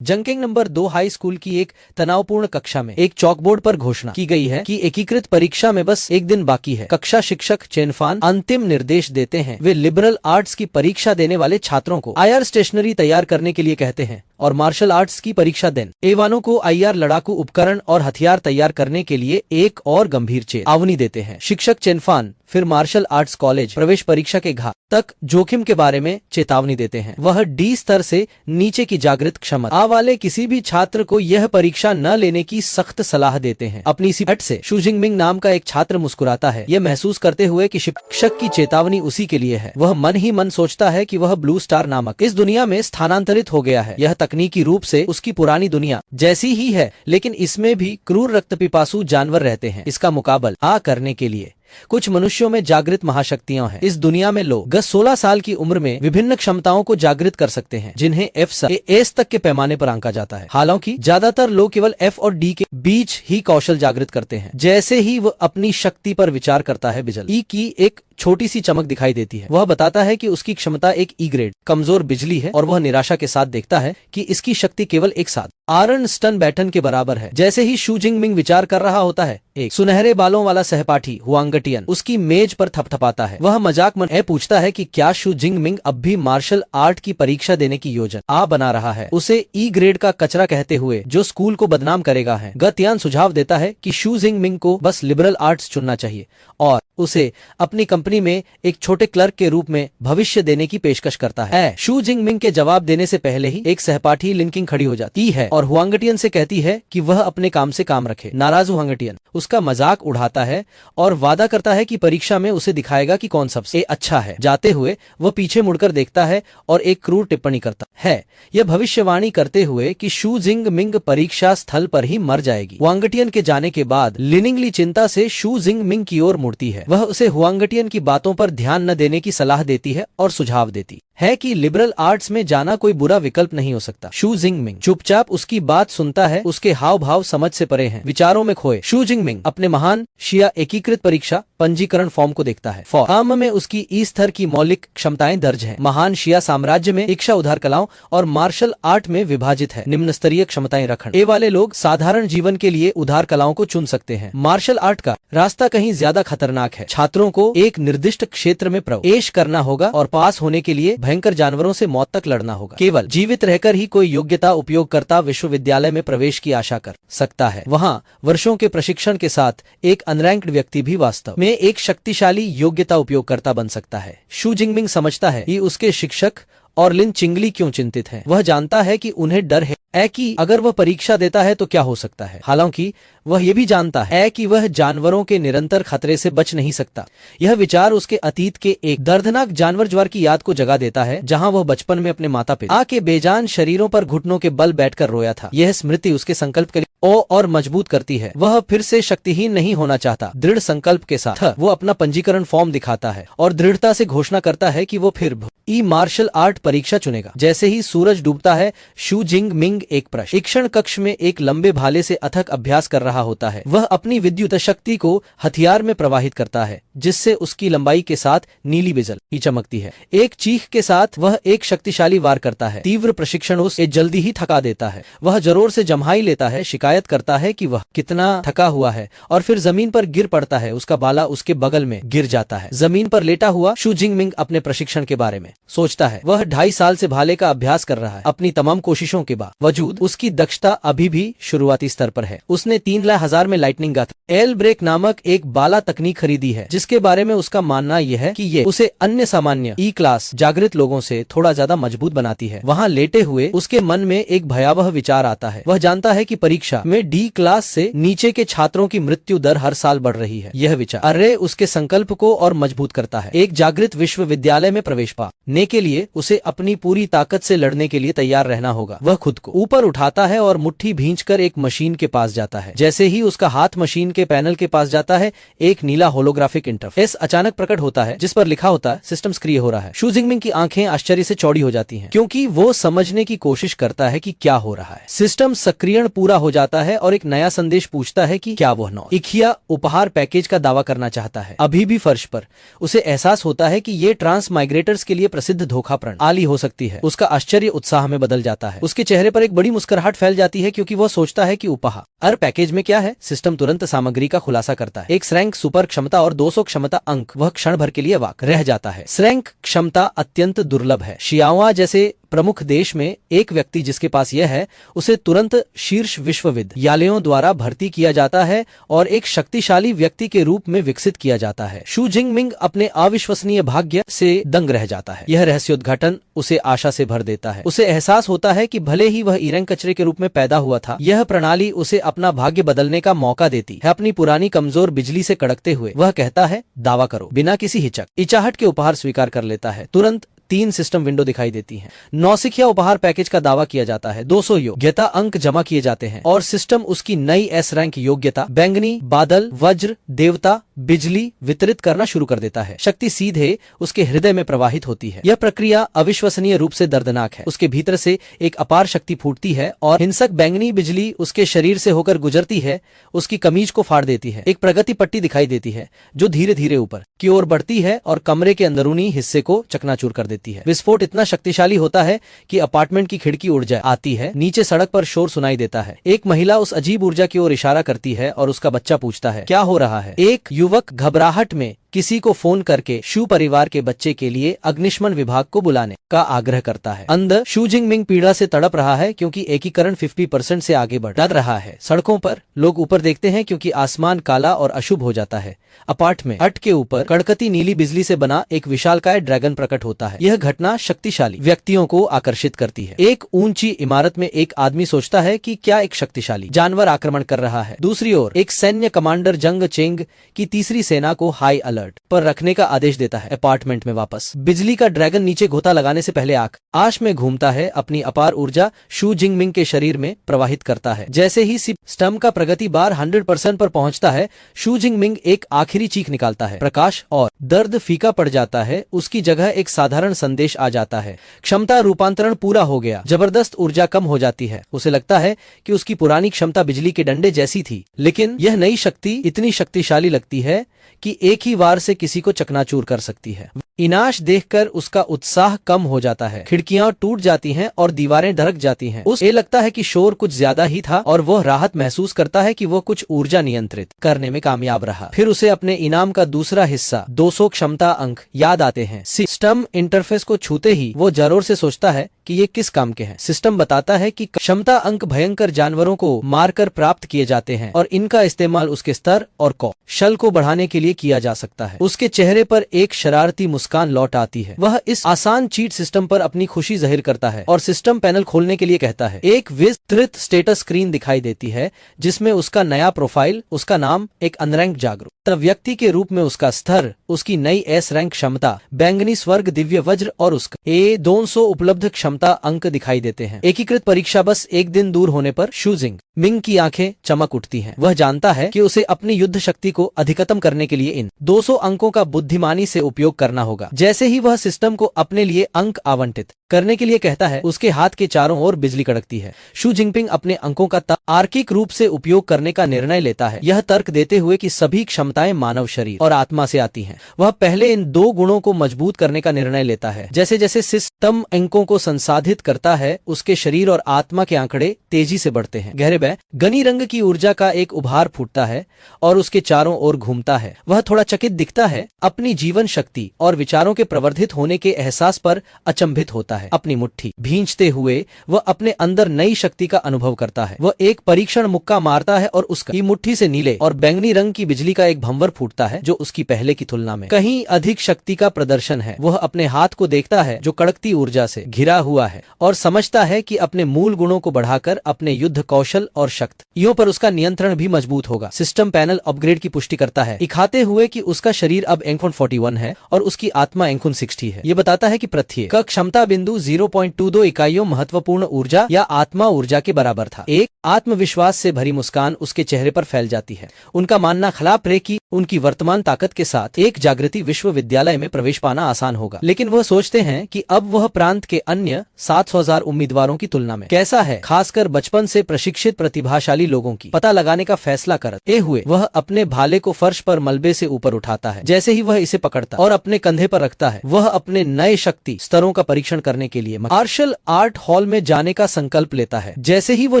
जंकिंग number 2 high school की एक तनावपूर्ण कक्षा में एक चौकबोर्ड पर घोषणा की गई है कि एकीकृत परीक्षा में बस एक दिन बाकी है। कक्षा शिक्षक चेनफान अंतिम निर्देश देते हैं। वे लिबरल आर्ट्स की परीक्षा देने वाले छात्रों को आईआर स्टेशनरी तैयार करने के लिए कहते हैं और मार्शल आर्ट्स की परीक्षा देने एवानों को आईआर लड़ाकू उपकरण और हथियार तैयार करने के लिए एक और गंभीर चेतावनी देते हैं। शिक्षक चेनफान फिर मार्शल आर्ट्स कॉलेज प्रवेश परीक्षा के घात तक जोखिम के बारे में चेतावनी देते हैं। वह डी स्तर से नीचे की जागृत क्षमता वाले किसी भी छात्र को यह परीक्षा न लेने की सख्त सलाह देते हैं। अपनी इसी हट से शू जिंगमिंग नाम का एक छात्र मुस्कुराता है, यह महसूस करते हुए कि शिक्षक की चेतावनी उसी के लिए है। वह मन ही मन सोचता है कि वह ब्लू स्टार नामक इस दुनिया में स्थानांतरित हो गया है। यह तकनीकी रूप से उसकी पुरानी दुनिया जैसी ही है, लेकिन इसमें भी क्रूर रक्तपिपासु जानवर रहते हैं। इसका मुकाबला करने के लिए कुछ मनुष्यों में जागृत महाशक्तियां हैं। इस दुनिया में लोग 16 साल की उम्र में विभिन्न क्षमताओं को जागृत कर सकते हैं, जिन्हें F से एस तक के पैमाने पर आंका जाता है। हालांकि ज्यादातर लोग केवल F और D के बीच ही कौशल जागृत करते हैं। जैसे ही वह अपनी शक्ति पर विचार करता है, बिजली की एक छोटी सी चमक दिखाई देती है। वह बताता है कि उसकी क्षमता एक ई ग्रेड कमजोर बिजली है और वह निराशा के साथ देखता है कि इसकी शक्ति केवल एक साथ आयरन स्टन बैटन के बराबर है। जैसे ही शू जिंगमिंग विचार कर रहा होता है, एक सुनहरे बालों वाला सहपाठी हुआंगटियन उसकी मेज पर थपथपाता है। वह मजाक मन पूछता है कि क्या शू जिंगमिंग अब भी मार्शल आर्ट की परीक्षा देने की योजना बना रहा है। उसे ई ग्रेड का कचरा कहते हुए जो स्कूल को बदनाम करेगा है। गतियान सुझाव देता है कि शू जिंगमिंग को बस लिबरल आर्ट्स चुनना चाहिए और उसे अपनी कंपनी में एक छोटे क्लर्क के रूप में भविष्य देने की पेशकश करता है। शू जिंगमिंग के जवाब देने से पहले ही एक सहपाठी लिंकिंग खड़ी हो जाती है और हुआंगटियन से कहती है कि वह अपने काम से काम रखे। नाराज हुआंगटियन उसका मजाक उड़ाता है और वादा करता है कि परीक्षा में उसे दिखाएगा कि कौन सबसे अच्छा है। जाते हुए वह पीछे मुड़कर देखता है और एक क्रूर टिप्पणी करता है, यह भविष्यवाणी करते हुए कि शू जिंगमिंग परीक्षा स्थल पर ही मर जाएगी। हुआंगटियन के जाने के बाद लिनिंगली चिंता से शू जिंगमिंग की ओर मुड़ती है। वह उसे हुआंगटियन की बातों पर ध्यान न देने की सलाह देती है और सुझाव देती है कि लिबरल आर्ट्स में जाना कोई बुरा विकल्प नहीं हो सकता। शू जिंगमिंग चुपचाप उसकी बात सुनता है। उसके हाव भाव समझ से परे हैं। विचारों में खोए शू जिंगमिंग अपने महान शिया एकीकृत परीक्षा पंजीकरण फॉर्म को देखता है। फॉर्म में उसकी ई स्तर की मौलिक क्षमताएं दर्ज हैं। महान शिया साम्राज्य में इच्छा उधार कलाओं और मार्शल आर्ट में विभाजित है। निम्न स्तरीय क्षमताएं रखने ये वाले लोग साधारण जीवन के लिए उधार कलाओं को चुन सकते हैं। मार्शल आर्ट का रास्ता कहीं ज्यादा खतरनाक है। छात्रों को एक निर्दिष्ट क्षेत्र में प्रवेश करना होगा और पास होने के लिए भयंकर जानवरों से मौत तक लड़ना होगा। केवल जीवित रहकर ही कोई योग्यता उपयोगकर्ता विश्वविद्यालय में प्रवेश की आशा कर सकता है। वहाँ वर्षों के प्रशिक्षण के साथ एक अनरैंक्ड व्यक्ति भी वास्तव में एक शक्तिशाली योग्यता उपयोगकर्ता बन सकता है। शू जिंगमिंग समझता है कि उसके शिक्षक और लिन चिंगली क्यों चिंतित हैं। वह जानता है कि उन्हें डर है कि अगर वह परीक्षा देता है तो क्या हो सकता है। हालांकि वह यह भी जानता है कि वह जानवरों के निरंतर खतरे से बच नहीं सकता। यह विचार उसके अतीत के एक दर्दनाक जानवर ज्वार की याद को जगा देता है, जहां वह बचपन में अपने माता पिता के बेजान शरीरों पर घुटनों के बल बैठकर रोया था। यह स्मृति उसके संकल्प के लिए और मजबूत करती है। वह फिर से शक्तिहीन नहीं होना चाहता। दृढ़ संकल्प के साथ वो अपना पंजीकरण फॉर्म दिखाता है और दृढ़ता से घोषणा करता है कि वो फिर ई मार्शल आर्ट परीक्षा चुनेगा। जैसे ही सूरज डूबता है, शू जिंगमिंग एक प्रशिक्षण कक्ष में एक लंबे भाले से अथक अभ्यास कर रहा होता है। वह अपनी विद्युत शक्ति को हथियार में प्रवाहित करता है, जिससे उसकी लंबाई के साथ नीली बिजली चमकती है। एक चीख के साथ वह एक शक्तिशाली वार करता है। तीव्र प्रशिक्षण उसे जल्दी ही थका देता है। वह जोर से जम्हाई लेता है, शिकायत करता है कि वह कितना थका हुआ है और फिर जमीन पर गिर पड़ता है। उसका बाला उसके बगल में गिर जाता है। जमीन पर लेटा हुआ शू जिंगमिंग अपने प्रशिक्षण के बारे में सोचता है। वह 2.5 साल से भाले का अभ्यास कर रहा है। अपनी तमाम कोशिशों के बावजूद उसकी दक्षता अभी भी शुरुआती स्तर पर है। उसने 3,00,000 में लाइटनिंग गाथ एल ब्रेक नामक एक बाला तकनीक खरीदी है, जिसके बारे में उसका मानना यह है कि ये उसे अन्य सामान्य ई क्लास जागृत लोगों से थोड़ा ज्यादा मजबूत बनाती है। वहाँ लेटे हुए उसके मन में एक भयावह विचार आता है। वह जानता है कि परीक्षा में डी क्लास से नीचे के छात्रों की मृत्यु दर हर साल बढ़ रही है। यह विचार उसके संकल्प को और मजबूत करता है। एक जागृत विश्वविद्यालय में प्रवेश पाने के लिए उसे अपनी पूरी ताकत से लड़ने के लिए तैयार रहना होगा। वह खुद को ऊपर उठाता है और मुट्ठी भींचकर एक मशीन के पास जाता है। जैसे ही उसका हाथ मशीन के पैनल के पास जाता है, एक नीला होलोग्राफिक इंटरफेस अचानक प्रकट होता है, जिस पर लिखा होता है सिस्टम सक्रिय हो रहा है। शू जिंगमिंग की आंखें आश्चर्य से चौड़ी हो जाती हैं, क्योंकि वो समझने की कोशिश करता है कि क्या हो रहा है। सिस्टम सक्रियण पूरा हो जाता जाता है और एक नया संदेश पूछता है कि क्या वह इखिया उपहार पैकेज का दावा करना चाहता है। अभी भी फर्श पर उसे एहसास होता है कि ये ट्रांस माइग्रेटर्स के लिए प्रसिद्ध धोखा प्रणाली हो सकती है। उसका आश्चर्य उत्साह में बदल जाता है। उसके चेहरे पर एक बड़ी मुस्कुराहट फैल जाती है क्योंकि वह सोचता है कि उपहार पैकेज में क्या है। सिस्टम तुरंत सामग्री का खुलासा करता है। एक श्रैंक सुपर क्षमता और 200 क्षमता अंक। वह क्षण भर के लिए अवाक रह जाता है। श्रैंक क्षमता अत्यंत दुर्लभ है। शियावा जैसे प्रमुख देश में एक व्यक्ति जिसके पास यह है, उसे तुरंत शीर्ष विश्वविद्यालयों द्वारा भर्ती किया जाता है और एक शक्तिशाली व्यक्ति के रूप में विकसित किया जाता है। शू जिंगमिंग अपने अविश्वसनीय भाग्य से दंग रह जाता है। यह रहस्योद्घाटन उसे आशा से भर देता है। उसे एहसास होता है कि भले ही वह ईरंग कचरे के रूप में पैदा हुआ था, यह प्रणाली उसे अपना भाग्य बदलने का मौका देती है। अपनी पुरानी कमजोर बिजली से कड़कते हुए वह कहता है, दावा करो। बिना किसी हिचकिचाहट के उपहार स्वीकार कर लेता है। तुरंत 3 सिस्टम विंडो दिखाई देती हैं। नौसिखिया उपहार पैकेज का दावा किया जाता है। 200 योग्यता अंक जमा किए जाते हैं और सिस्टम उसकी नई एस रैंक योग्यता बैंगनी बादल वज्र देवता बिजली वितरित करना शुरू कर देता है। शक्ति सीधे उसके हृदय में प्रवाहित होती है। यह प्रक्रिया अविश्वसनीय रूप से दर्दनाक है। उसके भीतर से एक अपार शक्ति फूटती है और हिंसक बैंगनी बिजली उसके शरीर से होकर गुजरती है, उसकी कमीज को फाड़ देती है। एक प्रगति पट्टी दिखाई देती है जो धीरे धीरे ऊपर की ओर बढ़ती है और कमरे के अंदरूनी हिस्से को चकनाचूर कर देती है। विस्फोट इतना शक्तिशाली होता है कि अपार्टमेंट की खिड़की उड़ जाए आती है। नीचे सड़क पर शोर सुनाई देता है। एक महिला उस अजीब ऊर्जा की ओर इशारा करती है और उसका बच्चा पूछता है, क्या हो रहा है। एक युवक घबराहट में किसी को फोन करके शू परिवार के बच्चे के लिए अग्निशमन विभाग को बुलाने का आग्रह करता है। अंदर शू जिंगमिंग पीड़ा से तड़प रहा है क्योंकि एकीकरण 50% से आगे बढ़ रहा है। सड़कों पर लोग ऊपर देखते हैं क्योंकि आसमान काला और अशुभ हो जाता है। अपार्टमेंट के ऊपर कड़कती नीली बिजली से बना एक विशालकाय ड्रैगन प्रकट होता है। यह घटना शक्तिशाली व्यक्तियों को आकर्षित करती है। एक ऊंची इमारत में एक आदमी सोचता है कि क्या एक शक्तिशाली जानवर आक्रमण कर रहा है। दूसरी ओर एक सैन्य कमांडर जंग चेंग की तीसरी सेना को हाई अलर्ट पर रखने का आदेश देता है। अपार्टमेंट में वापस बिजली का ड्रैगन नीचे गोता लगाने से पहले आकाश में घूमता है। अपनी अपार ऊर्जा शू जिंगमिंग के शरीर में प्रवाहित करता है। जैसे ही सिस्टम का प्रगति बार 100% पर पहुंचता है, शू जिंगमिंग एक आखिरी चीख निकालता है। प्रकाश और दर्द फीका पड़ जाता है। उसकी जगह एक साधारण संदेश आ जाता है, क्षमता रूपांतरण पूरा हो गया। जबरदस्त ऊर्जा कम हो जाती है। उसे लगता है कि उसकी पुरानी क्षमता बिजली के डंडे जैसी थी, लेकिन यह नई शक्ति इतनी शक्तिशाली लगती है कि एक ही वार से किसी को चकनाचूर कर सकती है। विनाश देखकर उसका उत्साह कम हो जाता है। खिड़कियां टूट जाती हैं और दीवारें दरक जाती हैं। उसे लगता है कि शोर कुछ ज्यादा ही था और वह राहत महसूस करता है कि वह कुछ ऊर्जा नियंत्रित करने में कामयाब रहा। फिर उसे अपने इनाम का दूसरा हिस्सा 200 क्षमता अंक याद आते हैं। सिस्टम इंटरफेस को छूते ही वो जरूर से सोचता है कि ये किस काम के हैं। सिस्टम बताता है कि क्षमता अंक भयंकर जानवरों को मारकर प्राप्त किए जाते हैं और इनका इस्तेमाल उसके स्तर और कौशल को बढ़ाने के लिए किया जा सकता है। उसके चेहरे पर एक शरारती मुस्कान लौट आती है। वह इस आसान चीट सिस्टम पर अपनी खुशी जाहिर करता है और सिस्टम पैनल खोलने के लिए कहता है। एक विस्तृत स्टेटस स्क्रीन दिखाई देती है जिसमें उसका नया प्रोफाइल, उसका नाम, एक अनरैंक जागरूक व्यक्ति के रूप में उसका स्तर, उसकी नई एस रैंक क्षमता, बैंगनी स्वर्ग दिव्य वज्र और उसका A200 उपलब्ध क्षमता अंक दिखाई देते हैं। एकीकृत परीक्षा बस एक दिन दूर होने पर शू जिंगमिंग की आंखें चमक उठती हैं। वह जानता है कि उसे अपनी युद्ध शक्ति को अधिकतम करने के लिए इन 200 अंकों का बुद्धिमानी से उपयोग करना होगा। जैसे ही वह सिस्टम को अपने लिए अंक आवंटित करने के लिए कहता है, उसके हाथ के चारों ओर बिजली कड़कती है। शू जिंगपिंग अपने अंकों का तार्किक रूप से उपयोग करने का निर्णय लेता है, यह तर्क देते हुए कि सभी क्षमताएं मानव शरीर और आत्मा से आती हैं। वह पहले इन 2 गुणों को मजबूत करने का निर्णय लेता है। जैसे जैसे सिस्टम अंकों को संसाधित करता है, उसके शरीर और आत्मा के आंकड़े तेजी से बढ़ते हैं। गहरे गनी रंग की ऊर्जा का एक उभार फूटता है और उसके चारों ओर घूमता है। वह थोड़ा चकित दिखता है, अपनी जीवन शक्ति और विचारों के प्रवर्धित होने के एहसास पर अचंभित होता है। अपनी मुट्ठी भींचते हुए वह अपने अंदर नई शक्ति का अनुभव करता है। वह एक परीक्षण मुक्का मारता है और उसकी मुट्ठी से नीले और बैंगनी रंग की बिजली का एक भंवर फूटता है जो उसकी पहले की तुलना में कहीं अधिक शक्ति का प्रदर्शन है। वह अपने हाथ को देखता है जो कड़कती ऊर्जा से घिरा हुआ है और समझता है कि अपने मूल गुणों को बढ़ाकर अपने युद्ध कौशल और शक्तियों पर उसका नियंत्रण भी मजबूत होगा। सिस्टम पैनल अपग्रेड की पुष्टि करता है, दिखाते हुए कि उसका शरीर अब एंकोन 41 है और उसकी आत्मा एंकोन 60 है। ये बताता है कि प्रत्येक का क्षमता बिंदु 0.22 इकाइयों महत्वपूर्ण ऊर्जा या आत्मा ऊर्जा के बराबर था। एक आत्मविश्वास से भरी मुस्कान उसके चेहरे पर फैल जाती है। उनका मानना खिलाफ रहे कि उनकी वर्तमान ताकत के साथ एक जागृति विश्वविद्यालय में प्रवेश पाना आसान होगा। लेकिन वह सोचते हैं कि अब वह प्रांत के अन्य 700,000 उम्मीदवारों की तुलना में कैसा है, खासकर बचपन से प्रशिक्षित प्रतिभाशाली लोगों की पता लगाने का फैसला करते हुए वह अपने भाले को फर्श पर मलबे से ऊपर उठाता है। जैसे ही वह इसे पकड़ता और अपने कंधे पर रखता है, वह अपने नए शक्ति स्तरों का परीक्षण करने के लिए मार्शल आर्ट हॉल में जाने का संकल्प लेता है। जैसे ही वो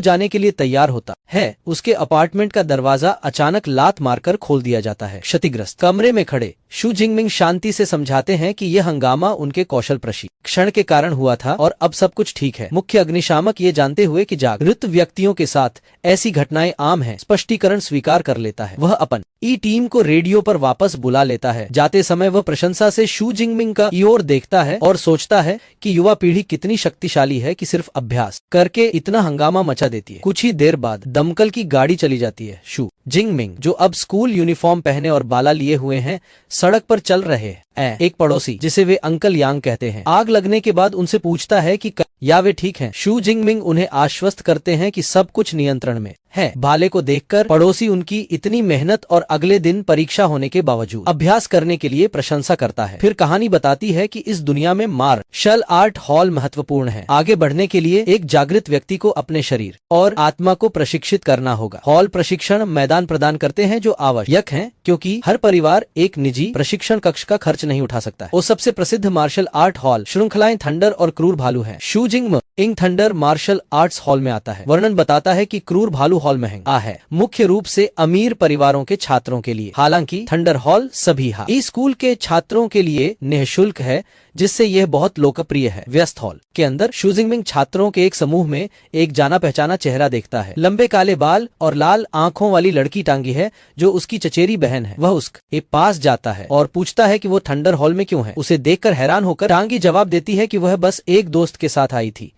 जाने के लिए तैयार होता है, उसके अपार्टमेंट का दरवाजा अचानक लात मारकर खोल दिया जाता है। क्षतिग्रस्त कमरे में खड़े शू जिंगमिंग शांति से समझाते हैं कि यह हंगामा उनके कौशल प्रशिक्षण के कारण हुआ था और अब सब कुछ ठीक है। मुख्य अग्निशामक ये जानते हुए कि जागृत व्यक्तियों के साथ ऐसी घटनाएं आम हैं, स्पष्टीकरण स्वीकार कर लेता है। वह अपन टीम को रेडियो पर वापस बुला लेता है। जाते समय वह प्रशंसा से शू जिंगमिंग का ओर देखता है और सोचता है कि युवा पीढ़ी कितनी शक्तिशाली है कि सिर्फ अभ्यास करके इतना हंगामा मचा देती है। कुछ ही देर बाद दमकल की गाड़ी चली जाती है। शू जिंगमिंग, जो अब स्कूल यूनिफॉर्म पहने और बाला लिए हुए हैं, सड़क पर चल रहे हैं। एक पड़ोसी, जिसे वे अंकल यांग कहते हैं, आग लगने के बाद उनसे पूछता है कि या वे ठीक हैं। शू जिंगमिंग उन्हें आश्वस्त करते हैं कि सब कुछ नियंत्रण में है। भाले को देखकर पड़ोसी उनकी इतनी मेहनत और अगले दिन परीक्षा होने के बावजूद अभ्यास करने के लिए प्रशंसा करता है। फिर कहानी बताती है कि इस दुनिया में मार्शल आर्ट हॉल महत्वपूर्ण है। आगे बढ़ने के लिए एक जागृत व्यक्ति को अपने शरीर और आत्मा को प्रशिक्षित करना होगा। हॉल प्रशिक्षण मैदान प्रदान करते हैं जो आवश्यक हैं, क्योंकि हर परिवार एक निजी प्रशिक्षण कक्ष का खर्च नहीं उठा सकता है। वो सबसे प्रसिद्ध मार्शल आर्ट हॉल श्रृंखलाएं थंडर और क्रूर भालू है। शू जिंगमिंग थंडर मार्शल आर्ट्स हॉल में आता है। वर्णन बताता है कि क्रूर भालू हॉल महंगा है, मुख्य रूप से अमीर परिवारों के छात्रों के लिए। हालांकि थंडर हॉल सभी हाई स्कूल के छात्रों के लिए निःशुल्क है, जिससे यह बहुत लोकप्रिय है। व्यस्त हॉल के अंदर शू जिंगमिंग छात्रों के एक समूह में एक जाना पहचाना चेहरा देखता है। लंबे काले बाल और लाल आंखों वाली लड़की टांगी है, जो उसकी चचेरी बहन है। वह उसके पास जाता है और पूछता है कि वो थंडर हॉल में क्यों है। उसे देखकर हैरान होकर टांगी जवाब देती है कि वह बस एक दोस्त के साथ आई थी।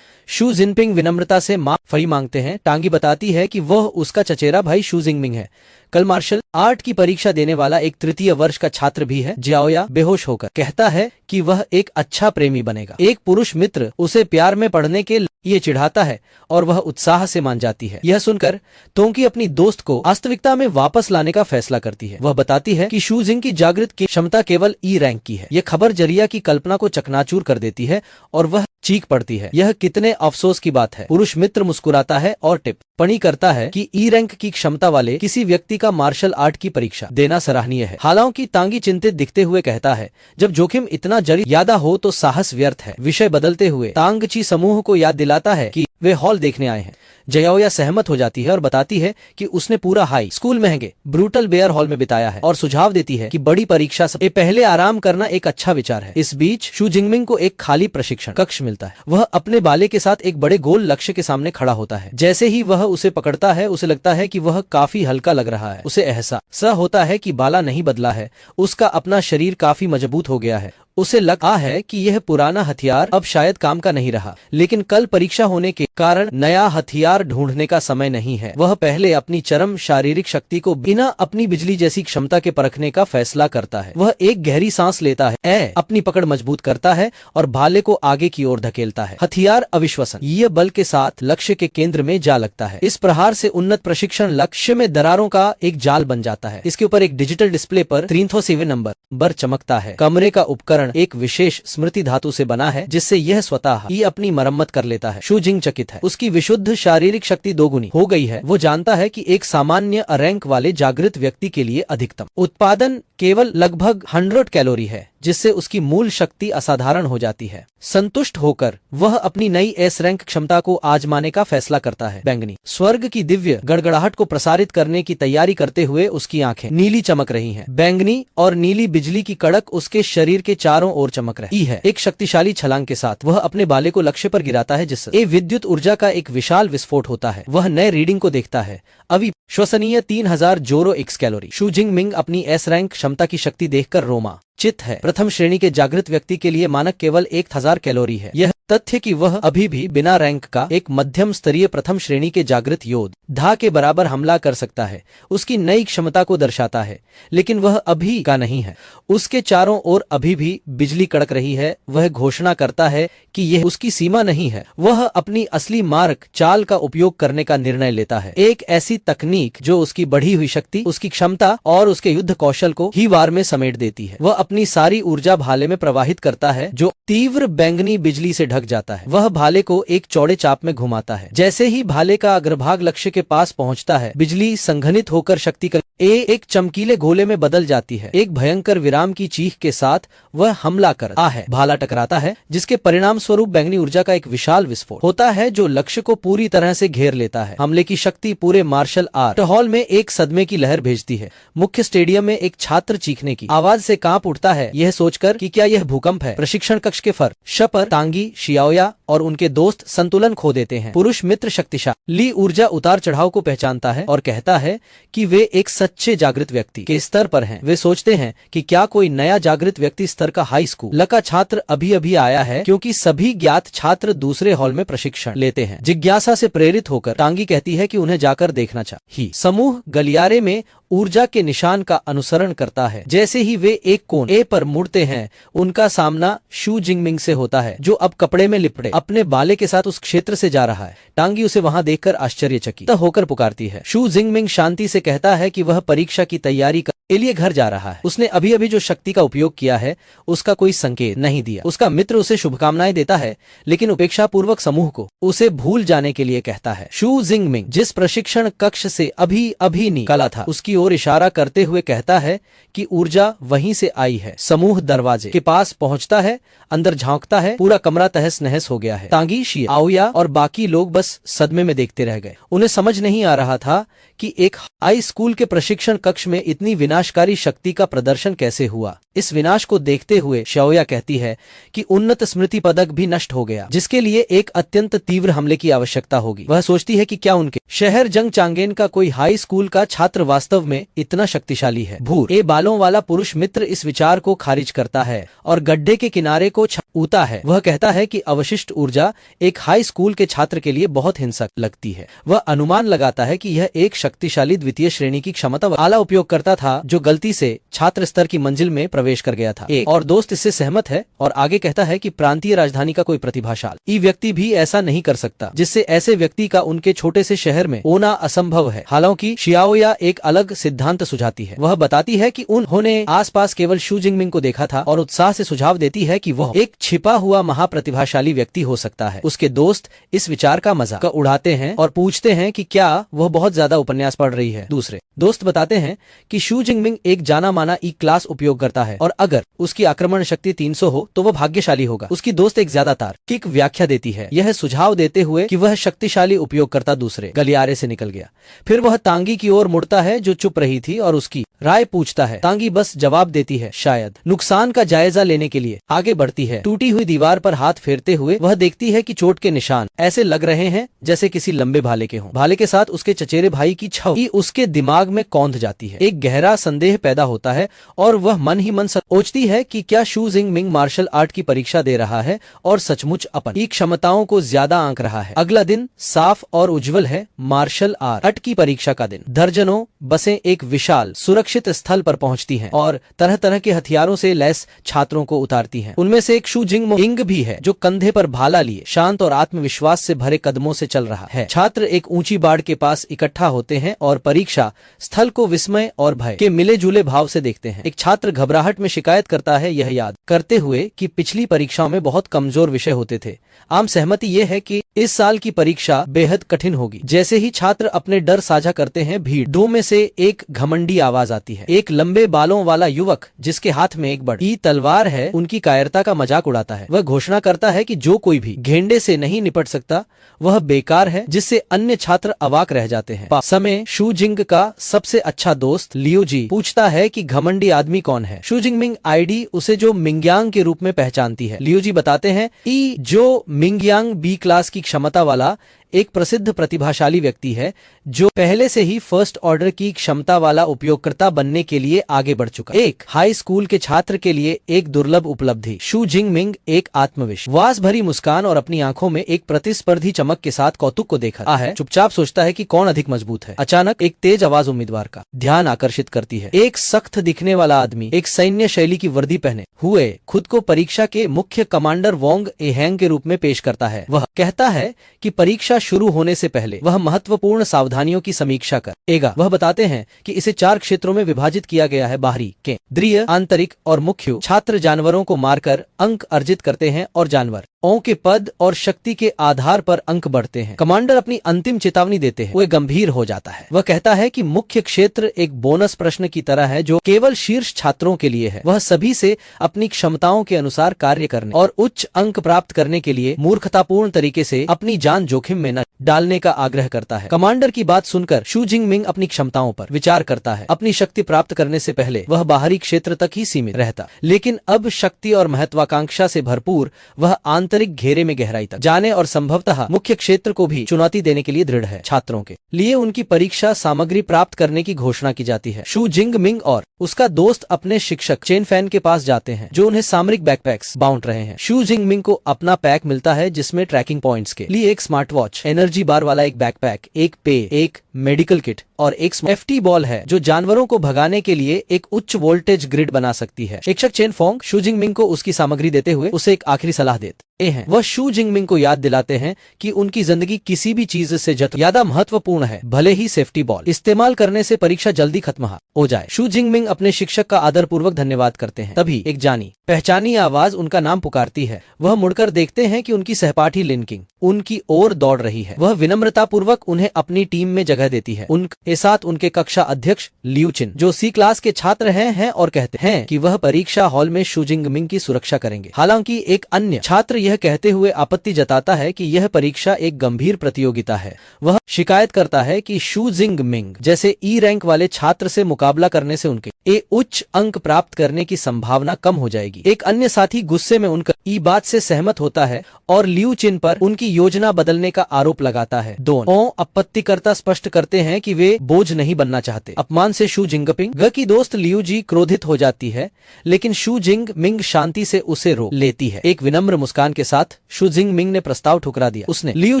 शू जिनपिंग विनम्रता से माफी मांगते हैं। टांगी बताती है कि वह उसका चचेरा भाई शू जिंगमिंग है, कल मार्शल आर्ट की परीक्षा देने वाला एक तृतीय वर्ष का छात्र भी है। जियाओया बेहोश होकर कहता है कि वह एक अच्छा प्रेमी बनेगा। एक पुरुष मित्र उसे प्यार में पड़ने के लिए चिढ़ाता है और वह उत्साह से मान जाती है। यह सुनकर तोंकी अपनी दोस्त को वास्तविकता में वापस लाने का फैसला करती है। वह बताती है कि शू जिंग की जागृत की क्षमता केवल ई रैंक की है। यह खबर जरिया की कल्पना को चकनाचूर कर देती है और वह चीख पड़ती है। यह कितने अफसोस की बात है। पुरुष मित्र मुस्कुराता है और टिप्पणी करता है कि ई रैंक की क्षमता वाले किसी व्यक्ति का मार्शल आर्ट की परीक्षा देना सराहनीय है। हालांकि तांगी चिंतित दिखते हुए कहता है, जब जोखिम इतना ज्यादा हो तो साहस व्यर्थ है। विषय बदलते हुए तांगची समूह को याद दिलाता है कि वे हॉल देखने आए हैं। जयाओया सहमत हो जाती है और बताती है कि उसने पूरा हाई स्कूल महंगे ब्रूटल बेयर हॉल में बिताया है और सुझाव देती है कि बड़ी परीक्षा से पहले आराम करना एक अच्छा विचार है। इस बीच शू जिंगमिंग को एक खाली प्रशिक्षण कक्ष मिलता है। वह अपने बाले के साथ एक बड़े गोल लक्ष्य के सामने खड़ा होता है। जैसे ही वह उसे पकड़ता है, उसे लगता है कि वह काफी हल्का लग रहा है। उसे एहसास होता है कि बाला नहीं बदला है, उसका अपना शरीर काफी मजबूत हो गया है। उसे लगा है कि यह पुराना हथियार अब शायद काम का नहीं रहा, लेकिन कल परीक्षा होने के कारण नया हथियार ढूंढने का समय नहीं है। वह पहले अपनी चरम शारीरिक शक्ति को बिना अपनी बिजली जैसी क्षमता के परखने का फैसला करता है। वह एक गहरी सांस लेता है, अपनी पकड़ मजबूत करता है और भाले को आगे की ओर धकेलता है। हथियार अविश्वसनीय बल के साथ लक्ष्य के केंद्र में जा लगता है। इस प्रहार से उन्नत प्रशिक्षण लक्ष्य में दरारों का एक जाल बन जाता है। इसके ऊपर एक डिजिटल डिस्प्ले पर 307 नंबर चमकता है। कमरे का उपकरण एक विशेष स्मृति धातु से बना है, जिससे यह स्वतः ही अपनी मरम्मत कर लेता है। शू जिंग चकित है। उसकी विशुद्ध शारीरिक शक्ति दोगुनी हो गई है। वो जानता है कि एक सामान्य रैंक वाले जागृत व्यक्ति के लिए अधिकतम उत्पादन केवल लगभग 100 कैलोरी है, जिससे उसकी मूल शक्ति असाधारण हो जाती है। संतुष्ट होकर वह अपनी नई एस रैंक क्षमता को आजमाने का फैसला करता है। बैंगनी स्वर्ग की दिव्य गड़गड़ाहट को प्रसारित करने की तैयारी करते हुए उसकी आंखें नीली चमक रही हैं। बैंगनी और नीली बिजली की कड़क उसके शरीर के चारों ओर चमक रही है। एक शक्तिशाली छलांग के साथ वह अपने बाले को लक्ष्य पर गिराता है, जिससे विद्युत ऊर्जा का एक विशाल विस्फोट होता है। वह नए रीडिंग को देखता है, अविश्वसनीय 3000 जोरो एक्स कैलोरी। शू जिंगमिंग अपनी एस रैंक क्षमता की शक्ति देखकर रोमांचित है। प्रथम श्रेणी के जागृत व्यक्ति के लिए मानक केवल 1000 कैलोरी है। यह तथ्य कि वह अभी भी बिना रैंक का एक मध्यम स्तरीय प्रथम श्रेणी के जागृत योद्धा के बराबर हमला कर सकता है, उसकी नई क्षमता को दर्शाता है। लेकिन वह अभी का नहीं है, उसके चारों ओर अभी भी बिजली कड़क रही है। वह घोषणा करता है कि यह उसकी सीमा नहीं है। वह अपनी असली मार्ग चाल का उपयोग करने का निर्णय लेता है, एक ऐसी तकनीक जो उसकी बढ़ी हुई शक्ति, उसकी क्षमता और उसके युद्ध कौशल को ही वार में समेट देती है। वह अपनी सारी ऊर्जा भाले में प्रवाहित करता है जो तीव्र बैंगनी बिजली से ढक जाता है। वह भाले को एक चौड़े चाप में घुमाता है। जैसे ही भाले का अग्रभाग लक्ष्य के पास पहुंचता है, बिजली संघनित होकर शक्ति का एक चमकीले गोले में बदल जाती है। एक भयंकर विराम की चीख के साथ वह हमला करता है। भाला टकराता है, जिसके परिणाम स्वरूप बैंगनी ऊर्जा का एक विशाल विस्फोट होता है जो लक्ष्य को पूरी तरह से घेर लेता है। हमले की शक्ति पूरे मार्शल आर्ट हॉल में एक सदमे की लहर भेजती है। मुख्य स्टेडियम में एक छात्र चीखने की आवाज से कांप उठता है, यह सोचकर कि क्या यह भूकंप है। प्रशिक्षण कक्ष के फर्श पर तांगी, शियाओया और उनके दोस्त संतुलन खो देते हैं। पुरुष मित्र शक्तिशाली ऊर्जा उतार चढ़ाव को पहचानता है और कहता है कि वे एक सच्चे जागृत व्यक्ति के स्तर पर हैं। वे सोचते हैं कि क्या कोई नया जागृत व्यक्ति स्तर का हाई स्कूल का छात्र अभी अभी आया है, क्योंकि सभी ज्ञात छात्र दूसरे हॉल में प्रशिक्षण लेते हैं। जिज्ञासा से प्रेरित होकर टांगी कहती है कि उन्हें जाकर देखना चाहिए। समूह गलियारे में ऊर्जा के निशान का अनुसरण करता है। जैसे ही वे एक कोण ए पर मुड़ते हैं, उनका सामना शू जिंगमिंग से होता है, जो अब कपड़े में लिपटे अपने बाले के साथ उस क्षेत्र से जा रहा है। टांगी उसे वहां देखकर आश्चर्यचकित होकर पुकारती है। शू जिंगमिंग शांति से कहता है कि वह परीक्षा की तैयारी के लिए घर जा रहा है। उसने अभी अभी जो शक्ति का उपयोग किया है उसका कोई संकेत नहीं दिया। उसका मित्र उसे शुभकामनाएं देता है, लेकिन उपेक्षा पूर्वक समूह को उसे भूल जाने के लिए कहता है। शू जिंगमिंग जिस प्रशिक्षण कक्ष से अभी निकला था, उसकी ओर इशारा करते हुए कहता है कि ऊर्जा वहीं से आई है। समूह दरवाजे के पास पहुंचता है, अंदर झांकता है। पूरा कमरा तहस नहस हो गया है। तांगी, शियाओया और बाकी लोग बस सदमे में देखते रह गए। उन्हें समझ नहीं आ रहा था कि एक हाई स्कूल के प्रशिक्षण कक्ष में इतनी विनाशकारी शक्ति का प्रदर्शन कैसे हुआ। इस विनाश को देखते हुए शियाओया कहती है कि उन्नत स्मृति पदक भी नष्ट हो गया, जिसके लिए एक अत्यंत तीव्र हमले की आवश्यकता होगी। वह सोचती है कि क्या उनके शहर जंग चांगेन का कोई हाई स्कूल का छात्र वास्तव में इतना शक्तिशाली है। भूर ए बालों वाला पुरुष मित्र इस विचार को खारिज करता है और गड्ढे के किनारे को छूता है। वह कहता है कि अवशिष्ट ऊर्जा एक हाई स्कूल के छात्र के लिए बहुत हिंसक लगती है। वह अनुमान लगाता है कि यह एक शक्तिशाली द्वितीय श्रेणी की क्षमता वाला उपयोग करता था, जो गलती से छात्र स्तर की मंजिल में प्रवेश कर गया था। एक और दोस्त इससे सहमत है और आगे कहता है कि प्रांतीय राजधानी का कोई प्रतिभाशाली व्यक्ति भी ऐसा नहीं कर सकता, जिससे ऐसे व्यक्ति का उनके छोटे से शहर में होना असंभव है। हालांकि शियाओया एक अलग सिद्धांत सुझाती है। वह बताती है कि उन्होंने आसपास केवल शू जिंगमिंग को देखा था और उत्साह से सुझाव देती है कि वह एक छिपा हुआ महाप्रतिभाशाली व्यक्ति हो सकता है। उसके दोस्त इस विचार का मजाक उड़ाते हैं और पूछते हैं कि क्या वह बहुत ज्यादा उपन्यास पढ़ रही है। दूसरे दोस्त बताते हैं कि शू जिंगमिंग एक जाना माना ई क्लास उपयोग करता है और अगर उसकी आक्रमण शक्ति 300 हो तो वह भाग्यशाली होगा। उसकी दोस्त एक ज्यादा तार्किक व्याख्या देती है, यह सुझाव देते हुए कि वह शक्तिशाली उपयोगकर्ता दूसरे गलियारे से निकल गया। फिर वह तांगी की ओर मुड़ता है, जो चुप रही थी, और उसकी राय पूछता है। तांगी बस जवाब देती है, शायद। नुकसान का जायजा लेने के लिए आगे बढ़ती है। टूटी हुई दीवार पर हाथ फेरते हुए वह देखती है कि चोट के निशान ऐसे लग रहे हैं जैसे किसी लंबे भाले के हों। भाले के साथ उसके चचेरे भाई की छवि उसके दिमाग में कौंध जाती है। एक गहरा संदेह पैदा होता है और वह मन ही मन सोचती है कि क्या शू जिंगमिंग मार्शल आर्ट की परीक्षा दे रहा है और सचमुच अपनी क्षमताओं को ज्यादा आंक रहा है। अगला दिन साफ और उज्जवल है, मार्शल आर्ट की परीक्षा का दिन। दर्जनों बसें एक विशाल सुरक्षित स्थल पर पहुंचती हैं और तरह तरह के हथियारों से लैस छात्रों को उतारती हैं। उनमें से एक शू जिंगमिंग भी है, जो कंधे पर भाला लिए शांत और आत्मविश्वास से भरे कदमों से चल रहा है। छात्र एक ऊंची बाड़ के पास इकट्ठा होते हैं और परीक्षा स्थल को विस्मय और भय के मिले जुले भाव से देखते हैं। एक छात्र घबराहट में शिकायत करता है, यह याद करते हुए कि पिछली परीक्षाओं में बहुत कमजोर विषय होते थे। आम सहमति यह है कि इस साल की परीक्षा बेहद कठिन होगी। जैसे ही छात्र अपने डर साझा करते हैं, भीड़ में से एक घमंडी आवाज आती है। एक लंबे बालों वाला युवक जिसके हाथ में एक बड़ी तलवार है, उनकी कायरता का मजाक उड़ाता है। वह घोषणा करता है कि जो कोई भी घेंडे से नहीं निपट सकता वह बेकार है, जिससे अन्य छात्र अवाक रह जाते हैं। समय शू जिंग का सबसे अच्छा दोस्त लियो जी पूछता है कि घमंडी आदमी कौन है। शू जिंगमिंग आईडी उसे जो मिंगयांग के रूप में पहचानती है। लियो जी बताते हैं कि जो मिंगयांग बी क्लास की क्षमता वाला एक प्रसिद्ध प्रतिभाशाली व्यक्ति है जो पहले से ही फर्स्ट ऑर्डर की क्षमता वाला उपयोगकर्ता बनने के लिए आगे बढ़ चुका। एक हाई स्कूल के छात्र के लिए एक दुर्लभ उपलब्धि। शू जिंगमिंग एक आत्मविश्वास भरी मुस्कान और अपनी आंखों में एक प्रतिस्पर्धी चमक के साथ कौतुक को देखा है। चुपचाप सोचता है कि कौन अधिक मजबूत है। अचानक एक तेज आवाज उम्मीदवार का ध्यान आकर्षित करती है। एक सख्त दिखने वाला आदमी एक सैन्य शैली की वर्दी पहने हुए खुद को परीक्षा के मुख्य कमांडर वोंग एहेंग के रूप में पेश करता है। वह कहता है कि परीक्षा शुरू होने से पहले वह महत्वपूर्ण सावधानियों की समीक्षा करेगा। वह बताते हैं कि इसे 4 क्षेत्रों में विभाजित किया गया है। बाहरी, केंद्रीय, आंतरिक और मुख्य। छात्र जानवरों को मारकर अंक अर्जित करते हैं और जानवर ओ के पद और शक्ति के आधार पर अंक बढ़ते हैं। कमांडर अपनी अंतिम चेतावनी देते हैं। वह गंभीर हो जाता है। वह कहता है कि मुख्य क्षेत्र एक बोनस प्रश्न की तरह है जो केवल शीर्ष छात्रों के लिए है। वह सभी से अपनी क्षमताओं के अनुसार कार्य करने और उच्च अंक प्राप्त करने के लिए मूर्खतापूर्ण तरीके से अपनी जान जोखिम में न डालने का आग्रह करता है। कमांडर की बात सुनकर शू जिंगमिंग अपनी क्षमताओं पर विचार करता है। अपनी शक्ति प्राप्त करने से पहले वह बाहरी क्षेत्र तक ही सीमित रहता, लेकिन अब शक्ति और महत्वाकांक्षा से भरपूर वह आंतरिक घेरे में गहराई तक जाने और संभवतः मुख्य क्षेत्र को भी चुनौती देने के लिए दृढ़ है। छात्रों के लिए उनकी परीक्षा सामग्री प्राप्त करने की घोषणा की जाती है। शू जिंगमिंग और उसका दोस्त अपने शिक्षक चेन फैन के पास जाते हैं जो उन्हें सामरिक बैकपैक्स बांट रहे हैं। शू जिंगमिंग को अपना पैक मिलता है जिसमें ट्रैकिंग पॉइंट्स के लिए एक स्मार्ट वॉच, एनर्जी बार वाला एक बैकपैक, एक पे, एक मेडिकल किट और एक एफटी बॉल है जो जानवरों को भगाने के लिए एक उच्च वोल्टेज ग्रिड बना सकती है। शिक्षक चेन फोंग शू जिंगमिंग को उसकी सामग्री देते हुए उसे एक आखिरी सलाह देते हैं। वह शू जिंगमिंग को याद दिलाते हैं कि उनकी जिंदगी किसी भी चीज से ज्यादा महत्वपूर्ण है, भले ही सेफ्टी बॉल इस्तेमाल करने से परीक्षा जल्दी खत्म हो जाए। शू जिंगमिंग अपने शिक्षक का आदर पूर्वक धन्यवाद करते हैं। तभी एक जानी पहचानी आवाज उनका नाम पुकारती है। वह मुड़कर देखते हैं कि उनकी सहपाठी लिनकिंग उनकी ओर दौड़ रही है। वह विनम्रता पूर्वक उन्हें अपनी टीम में जगह देती है। उनके साथ उनके कक्षा अध्यक्ष लियू चिन जो सी क्लास के छात्र हैं और कहते हैं कि वह परीक्षा हॉल में शू जिंगमिंग की सुरक्षा करेंगे। हालांकि एक अन्य छात्र यह कहते हुए आपत्ति जताता है कि यह परीक्षा एक गंभीर प्रतियोगिता है। वह शिकायत करता है कि शू जिंगमिंग जैसे ई रैंक वाले छात्र से मुकाबला करने से उनके उच्च अंक प्राप्त करने की संभावना कम हो जाएगी। एक अन्य साथी गुस्से में उनका ई बात से सहमत होता है और लियू चिन पर उनकी योजना बदलने का आरोप लगाता है। दोनों आपत्तिकर्ता स्पष्ट करते हैं कि वे बोझ नहीं बनना चाहते। अपमान से शू जिंगपिंग की दोस्त लियू जी क्रोधित हो जाती है, लेकिन शू जिंगमिंग शांति से उसे रोक लेती है। एक विनम्र मुस्कान के साथ शू जिंगमिंग ने प्रस्ताव ठुकरा दिया। उसने लियू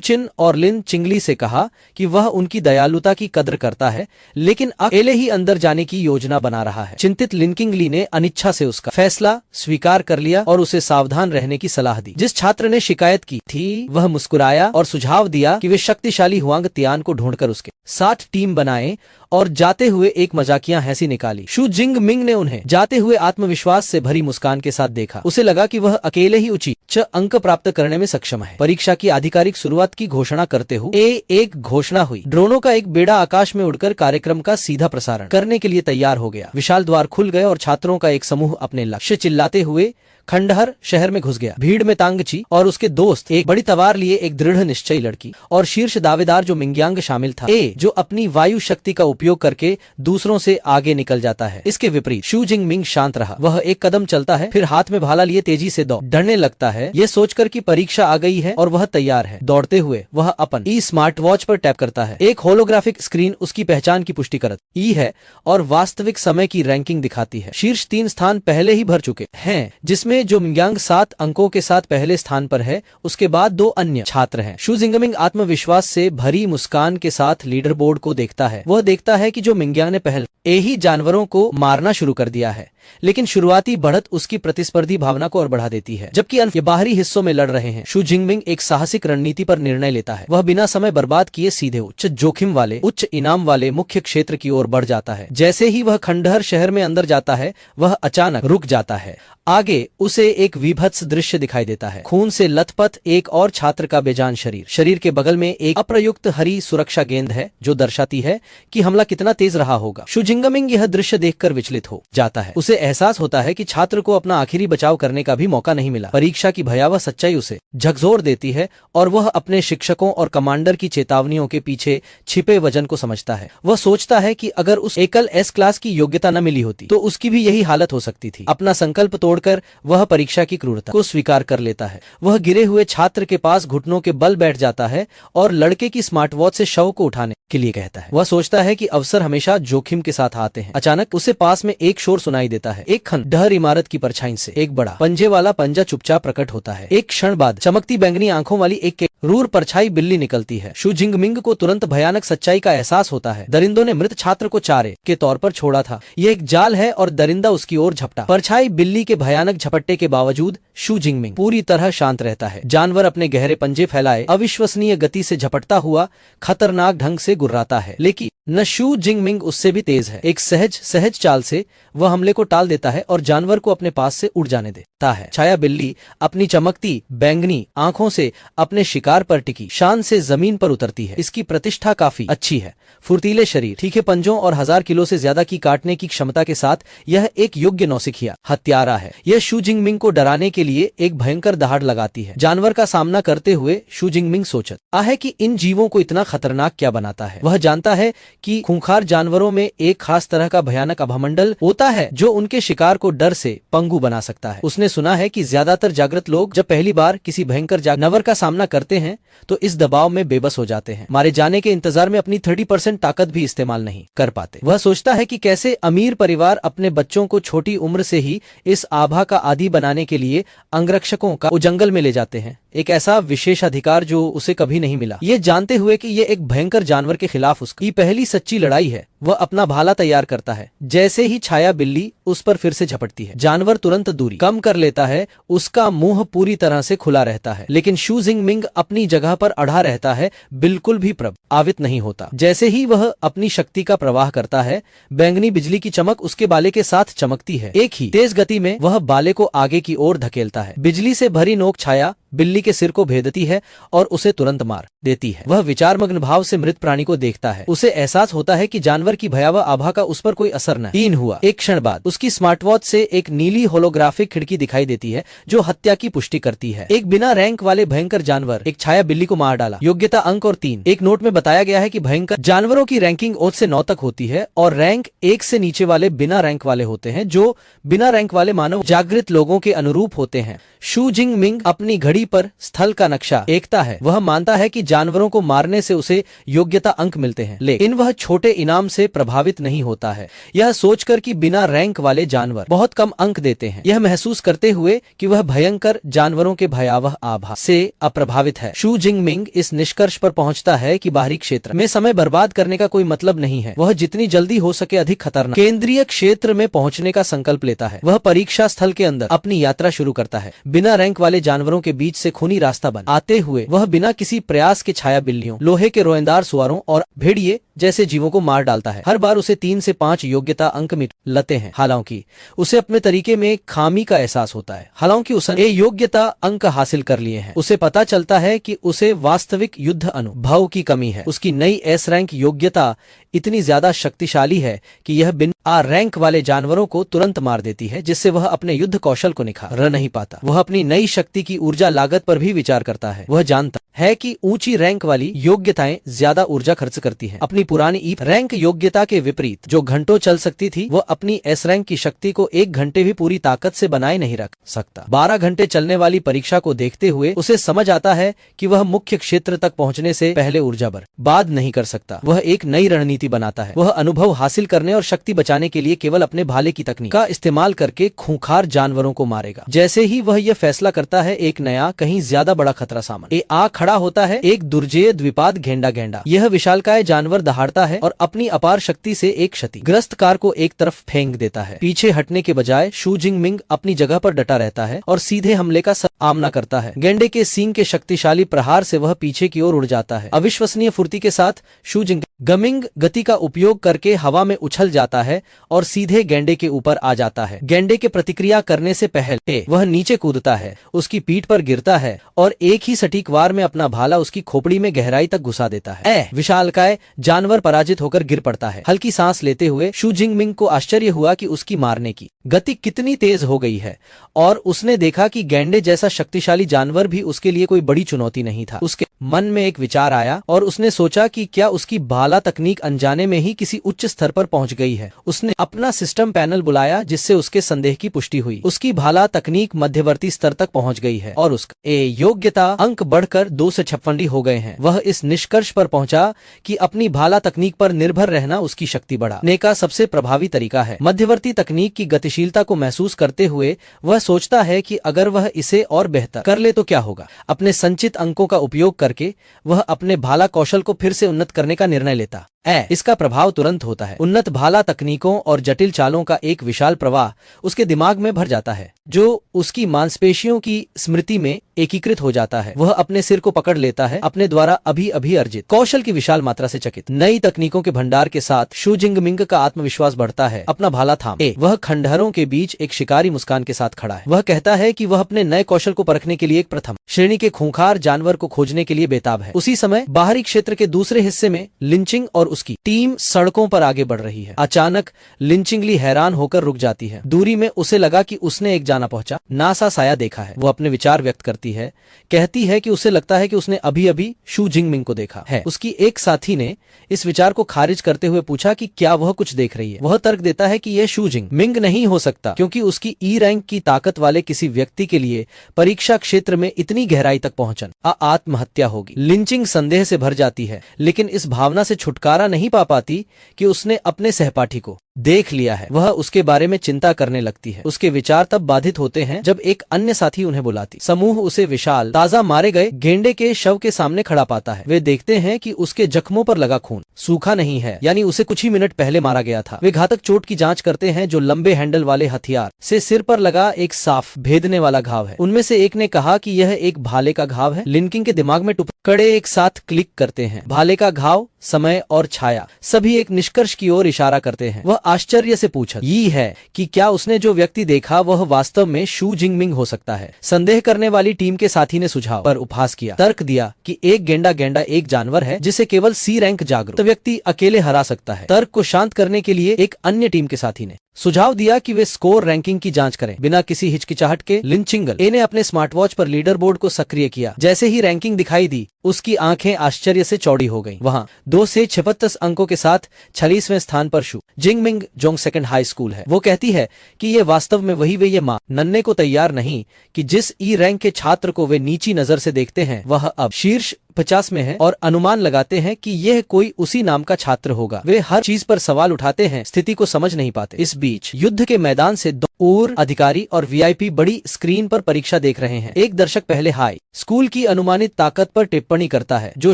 चिन और लिन चिंगली से कहा कि वह उनकी दयालुता की कद्र करता है, लेकिन अकेले ही अंदर जाने की योजना बना रहा है। चिंतित लिन चिंगली ने अनिच्छा से उसका फैसला स्वीकार कर लिया और उसे सावधान रहने की सलाह दी। जिस छात्र ने शिकायत की थी वह मुस्कुराया और सुझाव दिया कि वे शक्तिशाली हुआंग तियान को ढूंढकर उसके साथ टीम बनाए और जाते हुए एक मजाकिया हंसी निकाली। शू जिंगमिंग ने उन्हें जाते हुए आत्मविश्वास से भरी मुस्कान के साथ देखा। उसे लगा कि वह अकेले ही उच्च अंक प्राप्त करने में सक्षम है। परीक्षा की आधिकारिक शुरुआत की घोषणा करते हुए एक घोषणा हुई। ड्रोनों का एक बेड़ा आकाश में उड़कर कार्यक्रम का सीधा प्रसारण करने के लिए तैयार हो गया। विशाल द्वार खुल गए और छात्रों का एक समूह अपने लक्ष्य चिल्लाते हुए खंडहर शहर में घुस गया। भीड़ में तांगची और उसके दोस्त, एक बड़ी तलवार लिए एक दृढ़ निश्चयी लड़की और शीर्ष दावेदार जो मिंग्यांग शामिल था, जो अपनी वायु शक्ति का उपयोग करके दूसरों से आगे निकल जाता है। इसके विपरीत शू जिंगमिंग शांत रहा। वह एक कदम चलता है, फिर हाथ में भाला लिए तेजी से दौड़ने लगता है, यह सोचकर कि परीक्षा आ गई है और वह तैयार है। दौड़ते हुए वह अपन ई स्मार्ट वॉच पर टैप करता है। एक होलोग्राफिक स्क्रीन उसकी पहचान की पुष्टि करती है और वास्तविक समय की रैंकिंग दिखाती है। शीर्ष 3 स्थान पहले ही भर चुके हैं, जिसमें जो मिंग्यांग 7 अंकों के साथ पहले स्थान पर है। उसके बाद 2 अन्य छात्र हैं। शू जिंगमिंग आत्मविश्वास से भरी मुस्कान के साथ लीडर बोर्ड को देखता है। वह देखता है कि जो मिंग्यांग ने पहले ही जानवरों को मारना शुरू कर दिया है, लेकिन शुरुआती बढ़त उसकी प्रतिस्पर्धी भावना को और बढ़ा देती है। जबकि ये बाहरी हिस्सों में लड़ रहे हैं। शू जिंगमिंग एक साहसिक रणनीति पर निर्णय लेता है। वह बिना समय बर्बाद किए सीधे उच्च जोखिम वाले, उच्च इनाम वाले मुख्य क्षेत्र की ओर बढ़ जाता है। जैसे ही वह खंडहर शहर में अंदर जाता है, वह अचानक रुक जाता है। आगे उसे एक विभत्स दृश्य दिखाई देता है। खून से लथपथ एक और छात्र का बेजान शरीर के बगल में एक अप्रयुक्त हरी सुरक्षा गेंद है जो दर्शाती है कि हमला कितना तेज रहा होगा। शू जिंगमिंग यह दृश्य देखकर विचलित हो जाता है। उसे एहसास होता है कि छात्र को अपना आखिरी बचाव करने का भी मौका नहीं मिला। परीक्षा की भयावह सच्चाई उसे झकझोर देती है और वह अपने शिक्षकों और कमांडर की चेतावनियों के पीछे छिपे वजन को समझता है। वह सोचता है कि अगर उस एकल एस क्लास की योग्यता न मिली होती तो उसकी भी यही हालत हो सकती थी। अपना संकल्प तोड़कर वह परीक्षा की क्रूरता को स्वीकार कर लेता है। वह गिरे हुए छात्र के पास घुटनों के बल बैठ जाता है और लड़के की स्मार्ट वॉच से शव को उठाने के लिए कहता है। वह सोचता है कि अवसर हमेशा जोखिम के साथ आते हैं। अचानक उसे पास में एक शोर सुनाई देता है। एक खंडहर इमारत की परछाई से एक बड़ा पंजे वाला पंजा चुपचाप प्रकट होता है। एक क्षण बाद चमकती बैंगनी आंखों वाली एक क्रूर परछाई बिल्ली निकलती है। शू जिंगमिंग को तुरंत भयानक सच्चाई का एहसास होता है। दरिंदों ने मृत छात्र को चारे के तौर पर छोड़ा था। यह एक जाल है और दरिंदा उसकी ओर झपटा। परछाई बिल्ली के भयानक झपट्टे के बावजूद शू जिंगमिंग पूरी तरह शांत रहता है। जानवर अपने गहरे पंजे फैलाए अविश्वसनीय गति से झपटता हुआ खतरनाक ढंग से गुर्राता है, लेकिन न शू जिंगमिंग उससे भी तेज है। एक सहज चाल से वह हमले को टाल देता है और जानवर को अपने पास से उड़ जाने देता है। छाया बिल्ली अपनी चमकती बैंगनी आंखों से अपने शिकार पर टिकी शान से जमीन पर उतरती है। इसकी प्रतिष्ठा काफी अच्छी है। फुर्तीले शरीर, तीखे पंजों और 1000 किलो से ज्यादा की काटने की क्षमता के साथ यह एक योग्य नौसिखिया हत्यारा है। यह शू जिंगमिंग को डराने के लिए एक भयंकर दहाड़ लगाती है। जानवर का सामना करते हुए शू जिंगमिंग सोचता है कि इन जीवों को इतना खतरनाक क्या बनाता है। वह जानता है कि खूंखार जानवरों में एक खास तरह का भयानक अभामंडल होता है जो उनके शिकार को डर से पंगु बना सकता है। उसने सुना है कि ज्यादातर जागृत लोग जब पहली बार किसी भयंकर जानवर का सामना करते हैं तो इस दबाव में बेबस हो जाते हैं, मारे जाने के इंतजार में अपनी 30% ताकत भी इस्तेमाल नहीं कर पाते। वह सोचता है कि कैसे अमीर परिवार अपने बच्चों को छोटी उम्र से ही इस आभा का आदी बनाने के लिए अंगरक्षकों का जंगल में ले जाते हैं, एक ऐसा विशेष अधिकार जो उसे कभी नहीं मिला। ये जानते हुए कि ये एक भयंकर जानवर के खिलाफ उसकी पहली सच्ची लड़ाई है, वह अपना भाला तैयार करता है। जैसे ही छाया बिल्ली उस पर फिर से झपटती है, जानवर तुरंत दूरी कम कर लेता है। उसका मुंह पूरी तरह से खुला रहता है, लेकिन शू जिंगमिंग अपनी जगह पर अड़ा रहता है, बिल्कुल भी प्रभावित नहीं होता। जैसे ही वह अपनी शक्ति का प्रवाह करता है, बैंगनी बिजली की चमक उसके बाले के साथ चमकती है। एक ही तेज गति में वह बाले को आगे की ओर धकेलता है। बिजली से भरी नोक छाया बिल्ली के सिर को भेदती है और उसे तुरंत मार देती है। वह विचारमग्न भाव से मृत प्राणी को देखता है। उसे एहसास होता है कि जानवर की भयावह आभा का उस पर कोई असर नहीं हुआ। एक क्षण बाद उसकी स्मार्ट वॉच से एक नीली होलोग्राफिक खिड़की दिखाई देती है जो हत्या की पुष्टि करती है। एक बिना रैंक वाले भयंकर जानवर एक छाया बिल्ली को मार डाला। योग्यता अंक और 3। एक नोट में बताया गया है कि भयंकर जानवरों की रैंकिंग 1 से 9 तक होती है और रैंक 1 से नीचे वाले बिना रैंक वाले होते हैं, जो बिना रैंक वाले मानव जागृत लोगों के अनुरूप होते हैं। शू जिंगमिंग अपनी घड़ी पर स्थल का नक्शा देखता है। वह मानता है कि जानवरों को मारने से उसे योग्यता अंक मिलते हैं, लेकिन वह छोटे इनाम से प्रभावित नहीं होता है, यह सोचकर कि बिना रैंक वाले जानवर बहुत कम अंक देते हैं। यह महसूस करते हुए कि वह भयंकर जानवरों के भयावह आभा से अप्रभावित है, शू जिंगमिंग इस निष्कर्ष पर पहुंचता है कि बाहरी क्षेत्र में समय बर्बाद करने का कोई मतलब नहीं है। वह जितनी जल्दी हो सके अधिक खतरनाक केंद्रीय क्षेत्र में पहुंचने का संकल्प लेता है। वह परीक्षा स्थल के अंदर अपनी यात्रा शुरू करता है। बिना रैंक वाले जानवरों के बीच से खूनी रास्ता बन आते हुए वह बिना किसी प्रयास के छाया बिल्लियों, लोहे के रोएंदार सुअरों और भेड़िए जैसे जीवों को मार डालता है। हर बार उसे 3 से 5 योग्यता अंक मिलते हैं। हालांकि उसे अपने तरीके में खामी का एहसास होता है। हालांकि उसने योग्यता अंक हासिल कर लिए हैं, उसे पता चलता है कि उसे वास्तविक युद्ध अनुभव की कमी है। उसकी नई एस रैंक योग्यता इतनी ज्यादा शक्तिशाली है कि यह बिना रैंक वाले जानवरों को तुरंत मार देती है, जिससे वह अपने युद्ध कौशल को निखार नहीं पाता। वह अपनी नई शक्ति की ऊर्जा लागत पर भी विचार करता है। वह जानता है कि ऊंची रैंक वाली योग्यताएं ज्यादा ऊर्जा खर्च करती हैं। अपनी पुरानी ई रैंक योग्यता के विपरीत जो घंटों चल सकती थी, वह अपनी एस रैंक की शक्ति को 1 घंटे भी पूरी ताकत से बनाए नहीं रख सकता। 12 घंटे चलने वाली परीक्षा को देखते हुए उसे समझ आता है कि वह मुख्य क्षेत्र तक पहुंचने से पहले ऊर्जा बर्बाद नहीं कर सकता। वह एक नई रणनीति बनाता है। वह अनुभव हासिल करने और शक्ति बचाने के लिए केवल अपने भाले की तकनीक का इस्तेमाल करके खूंखार जानवरों को मारेगा। जैसे ही वह यह फैसला करता है, एक नया कहीं ज्यादा बड़ा खतरा सामने आ खड़ा होता है। एक दुर्जेय द्विपाद गेंडा। यह विशालकाय जानवर दहाड़ता है और अपनी अपार शक्ति से एक क्षतिग्रस्त कार को एक तरफ फेंक देता है। पीछे हटने के बजाय शू जिंगमिंग अपनी जगह पर डटा रहता है और सीधे हमले का सामना करता है। गेंडे के सींग के शक्तिशाली प्रहार से वह पीछे की ओर उड़ जाता है। अविश्वसनीय फुर्ती के साथ शू जिंगमिंग गति का उपयोग करके हवा में उछल जाता है और सीधे गेंडे के ऊपर आ जाता है। गेंडे के प्रतिक्रिया करने से पहले वह नीचे कूदता है, उसकी पीठ पर गिरता है और एक ही सटीक वार में अपना भाला उसकी खोपड़ी में गहराई तक घुसा देता है। विशालकाय जानवर पराजित होकर गिर पड़ता है। हल्की सांस लेते हुए शू जिंगमिंग को आश्चर्य हुआ कि उसकी मारने की गति कितनी तेज हो गई है, और उसने देखा कि गैंडे जैसा शक्तिशाली जानवर भी उसके लिए कोई बड़ी चुनौती नहीं था। उसके मन में एक विचार आया और उसने सोचा कि क्या उसकी भाला तकनीक अनजाने में ही किसी उच्च स्तर पर पहुंच गई है। उसने अपना सिस्टम पैनल बुलाया, जिससे उसके संदेह की पुष्टि हुई। उसकी भाला तकनीक मध्यवर्ती स्तर तक पहुंच गई है और उसका योग्यता अंक बढ़कर 2 से 56 हो गए हैं। वह इस निष्कर्ष पर पहुंचा कि अपनी भाला तकनीक पर निर्भर रहना उसकी शक्ति बढ़ाने का सबसे प्रभावी तरीका है। मध्यवर्ती तकनीक की गतिशीलता को महसूस करते हुए वह सोचता है कि अगर वह इसे और बेहतर कर ले तो क्या होगा। अपने संचित अंकों का उपयोग करके वह अपने भाला कौशल को फिर से उन्नत करने का निर्णय लेता। इसका प्रभाव तुरंत होता है। उन्नत भाला तकनीकों और जटिल चालों का एक विशाल प्रवाह उसके दिमाग में भर जाता है, जो उसकी मांसपेशियों की स्मृति में एकीकृत हो जाता है। वह अपने सिर को पकड़ लेता है, अपने द्वारा अभी अभी अर्जित कौशल की विशाल मात्रा से चकित। नई तकनीकों के भंडार के साथ शू जिंगमिंग का आत्मविश्वास बढ़ता है। अपना भाला थाम वह खंडहरों के बीच एक शिकारी मुस्कान के साथ खड़ा है। वह कहता है कि वह अपने नए कौशल को परखने के लिए एक प्रथम श्रेणी के खूंखार जानवर को खोजने के लिए बेताब है। उसी समय बाहरी क्षेत्र के दूसरे हिस्से में लिंचिंग और उसकी टीम सड़कों पर आगे बढ़ रही है। अचानक लिंचिंगली हैरान होकर रुक जाती है। दूरी में उसे लगा कि उसने एक जाना पहुंचा नासा साया देखा है। वो अपने विचार व्यक्त करती है, कहती है कि उसे लगता है कि उसने अभी अभी शू जिंगमिंग को देखा है। उसकी एक साथी ने इस विचार को खारिज करते हुए पूछा कि क्या वह कुछ देख रही है। वह तर्क देता है कि यह शू जिंगमिंग नहीं हो सकता, क्योंकि उसकी ई रैंक की ताकत वाले किसी व्यक्ति के लिए परीक्षा क्षेत्र में इतनी गहराई तक पहुंचना आत्महत्या होगी। लिंचिंग संदेह से भर जाती है, लेकिन इस भावना से छुटकारा नहीं पा पाती कि उसने अपने सहपाठी को देख लिया है। वह उसके बारे में चिंता करने लगती है। उसके विचार तब बाधित होते हैं जब एक अन्य साथी उन्हें बुलाती। समूह उसे विशाल ताजा मारे गए गेंडे के शव के सामने खड़ा पाता है। वे देखते हैं कि उसके जख्मों पर लगा खून सूखा नहीं है, यानी उसे कुछ ही मिनट पहले मारा गया था। वे घातक चोट की जांच करते हैं, जो लंबे हैंडल वाले हथियार से सिर पर लगा एक साफ भेदने वाला घाव है। उनमें से एक ने कहा कि यह एक भाले का घाव है। लिंकिंग के दिमाग में टुकड़े एक साथ क्लिक करते हैं। भाले का घाव, समय और छाया सभी एक निष्कर्ष की ओर इशारा करते हैं। वह आश्चर्य से पूछा ये है कि क्या उसने जो व्यक्ति देखा वह वास्तव में शू जिंगमिंग हो सकता है। संदेह करने वाली टीम के साथी ने सुझाव पर उपहास किया, तर्क दिया कि एक गेंडा एक जानवर है जिसे केवल सी रैंक जागरूक व्यक्ति अकेले हरा सकता है। तर्क को शांत करने के लिए एक अन्य टीम के साथी ने सुझाव दिया कि वे स्कोर रैंकिंग की जांच करें। बिना किसी हिचकिचाहट के लिंचिंगल ने अपने स्मार्ट वॉच पर लीडर बोर्ड को सक्रिय किया। जैसे ही रैंकिंग दिखाई दी, उसकी आंखें आश्चर्य से चौड़ी हो गईं। वहां 2 से 36 अंकों के साथ 46वें स्थान पर शू जिंगमिंग जोंग सेकंड हाई स्कूल है। वो कहती है कि ये वास्तव में वही वे ये मां नन्हे को तैयार नहीं कि जिस ई रैंक के छात्र को वे नीची नजर से देखते हैं वह अब शीर्ष 50 में है, और अनुमान लगाते हैं कि यह कोई उसी नाम का छात्र होगा। वे हर चीज पर सवाल उठाते हैं, स्थिति को समझ नहीं पाते। इस बीच युद्ध के मैदान से और अधिकारी और वीआईपी बड़ी स्क्रीन पर परीक्षा देख रहे हैं। एक दर्शक पहले हाई स्कूल की अनुमानित ताकत पर टिप्पणी करता है, जो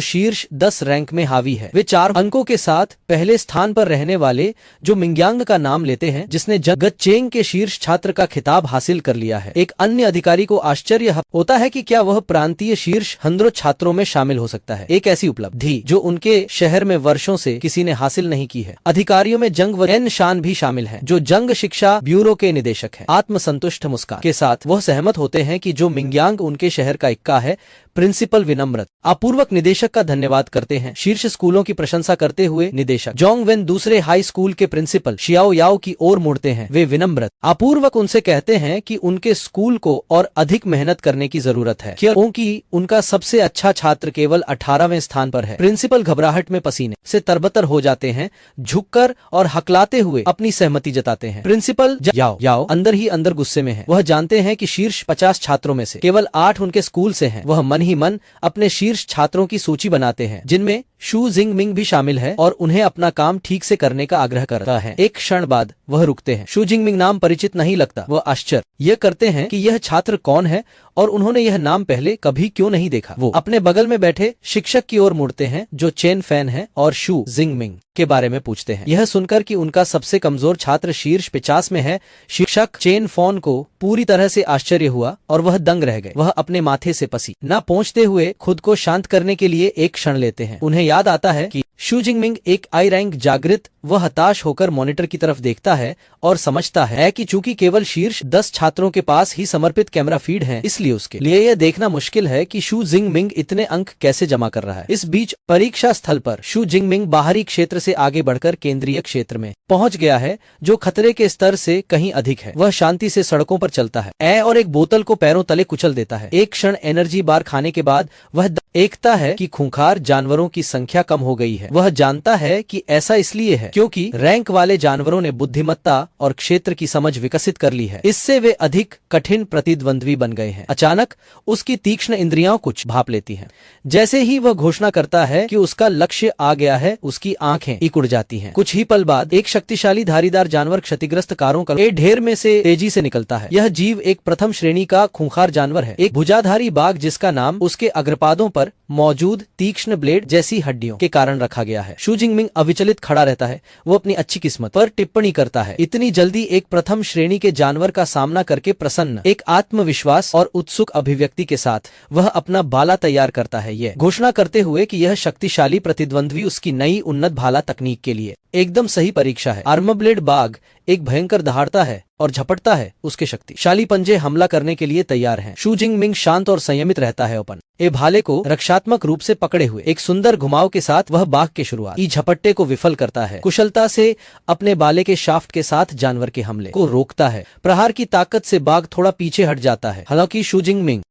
शीर्ष 10 रैंक में हावी है। वे 4 अंकों के साथ पहले स्थान पर रहने वाले जो मिंग्यांग का नाम लेते हैं, जिसने जगत चेंग के शीर्ष छात्र का खिताब हासिल कर लिया है। एक अन्य अधिकारी को आश्चर्य होता है कि क्या वह प्रांतीय शीर्ष 100 छात्रों में शामिल हो सकता है। एक ऐसी उपलब्धि जो उनके शहर में वर्षों से किसी ने हासिल नहीं की है। अधिकारियों में जंग एन शान भी शामिल है, जो जंग शिक्षा ब्यूरो के निदेशक है। आत्मसंतुष्ट मुस्कान के साथ वह सहमत होते हैं कि जो मिंग्यांग उनके शहर का इक्का है। प्रिंसिपल विनम्रत अपूर्वक निदेशक का धन्यवाद करते हैं। शीर्ष स्कूलों की प्रशंसा करते हुए निदेशक जोंग वेन दूसरे हाई स्कूल के प्रिंसिपल शियाओ याओ की ओर मुड़ते हैं। वे विनम्रत अपूर्वक उनसे कहते हैं कि उनके स्कूल को और अधिक मेहनत करने की जरूरत है, क्योंकि उनका सबसे अच्छा छात्र केवल 18वें स्थान पर है। प्रिंसिपल घबराहट में पसीने से तरबतर हो जाते हैं, झुककर और हकलाते हुए अपनी सहमति जताते हैं। प्रिंसिपल याओ अंदर ही अंदर गुस्से में है। वह जानते हैं कि शीर्ष 50 छात्रों में से केवल 8 उनके स्कूल से हैं। वह मन ही मन अपने शीर्ष छात्रों की सूची बनाते हैं, जिनमें शू जिंगमिंग भी शामिल है, और उन्हें अपना काम ठीक से करने का आग्रह करता है। एक क्षण बाद वह रुकते हैं। शू जिंगमिंग नाम परिचित नहीं लगता। वह आश्चर्य यह करते हैं कि यह छात्र कौन है और उन्होंने यह नाम पहले कभी क्यों नहीं देखा। वो अपने बगल में बैठे शिक्षक की ओर मुड़ते हैं, जो चेन फैन है, और शू जिंगमिंग के बारे में पूछते हैं। यह सुनकर कि उनका सबसे कमजोर छात्र शीर्ष 50 में है, शिक्षक चेन फॉन को पूरी तरह से आश्चर्य हुआ और वह दंग रह गए। वह अपने माथे से पसीना पोंछते हुए खुद को शांत करने के लिए एक क्षण लेते हैं। उन्हें याद आता है कि शू जिंगमिंग एक आई रैंक जागृत व हताश होकर मॉनिटर की तरफ देखता है और समझता है कि चूंकि केवल शीर्ष 10 छात्रों के पास ही समर्पित कैमरा फीड है, इसलिए उसके लिए यह देखना मुश्किल है कि शू जिंगमिंग इतने अंक कैसे जमा कर रहा है। इस बीच परीक्षा स्थल पर शू जिंगमिंग बाहरी क्षेत्र से आगे बढ़कर केंद्रीय क्षेत्र में पहुंच गया है, जो खतरे के स्तर से कहीं अधिक है। वह शांति से सड़कों पर चलता है और एक बोतल को पैरों तले कुचल देता है। एक क्षण एनर्जी बार खाने के बाद वह देखता है कि खूंखार जानवरों की संख्या कम हो गई है। वह जानता है कि ऐसा इसलिए है क्योंकि रैंक वाले जानवरों ने बुद्धिमत्ता और क्षेत्र की समझ विकसित कर ली है। इससे वे अधिक कठिन प्रतिद्वंद्वी बन गए हैं। अचानक उसकी तीक्ष्ण इंद्रियां कुछ भाप लेती हैं। जैसे ही वह घोषणा करता है कि उसका लक्ष्य आ गया है, उसकी आंखें इकुड़ जाती हैं। कुछ ही पल बाद एक शक्तिशाली धारीदार जानवर क्षतिग्रस्त कारों का एक ढेर में से तेजी से निकलता है। यह जीव एक प्रथम श्रेणी का खूंखार जानवर है, एक भुजाधारी बाघ जिसका नाम उसके अग्रपादों पर मौजूद तीक्ष्ण ब्लेड जैसी हड्डियों के कारण रखा गया है। शू जिंगमिंग अविचलित खड़ा रहता है। वो अपनी अच्छी किस्मत पर टिप्पणी करता है। इतनी जल्दी एक प्रथम श्रेणी के जानवर का सामना करके प्रसन्न, एक आत्मविश्वास और उत्सुक अभिव्यक्ति के साथ वह अपना भाला तैयार करता है, यह घोषणा करते हुए कि यह शक्तिशाली प्रतिद्वंद्वी उसकी नई उन्नत भाला तकनीक के लिए एकदम सही परीक्षा है। आर्मब्लेड बाघ एक भयंकर दहाड़ता है और झपटता है। उसके शक्तिशाली पंजे हमला करने के लिए तैयार हैं। शू जिंगमिंग शांत और संयमित रहता है। अपन ए भाले को रक्षात्मक रूप से पकड़े हुए एक सुंदर घुमाव के साथ वह बाघ के शुरुआती झपट्टे को विफल करता है। कुशलता से अपने बाले के शाफ्ट के साथ जानवर के हमले को रोकता है। प्रहार की ताकत से बाघ थोड़ा पीछे हट जाता है। हालांकि शू जिंगमिंग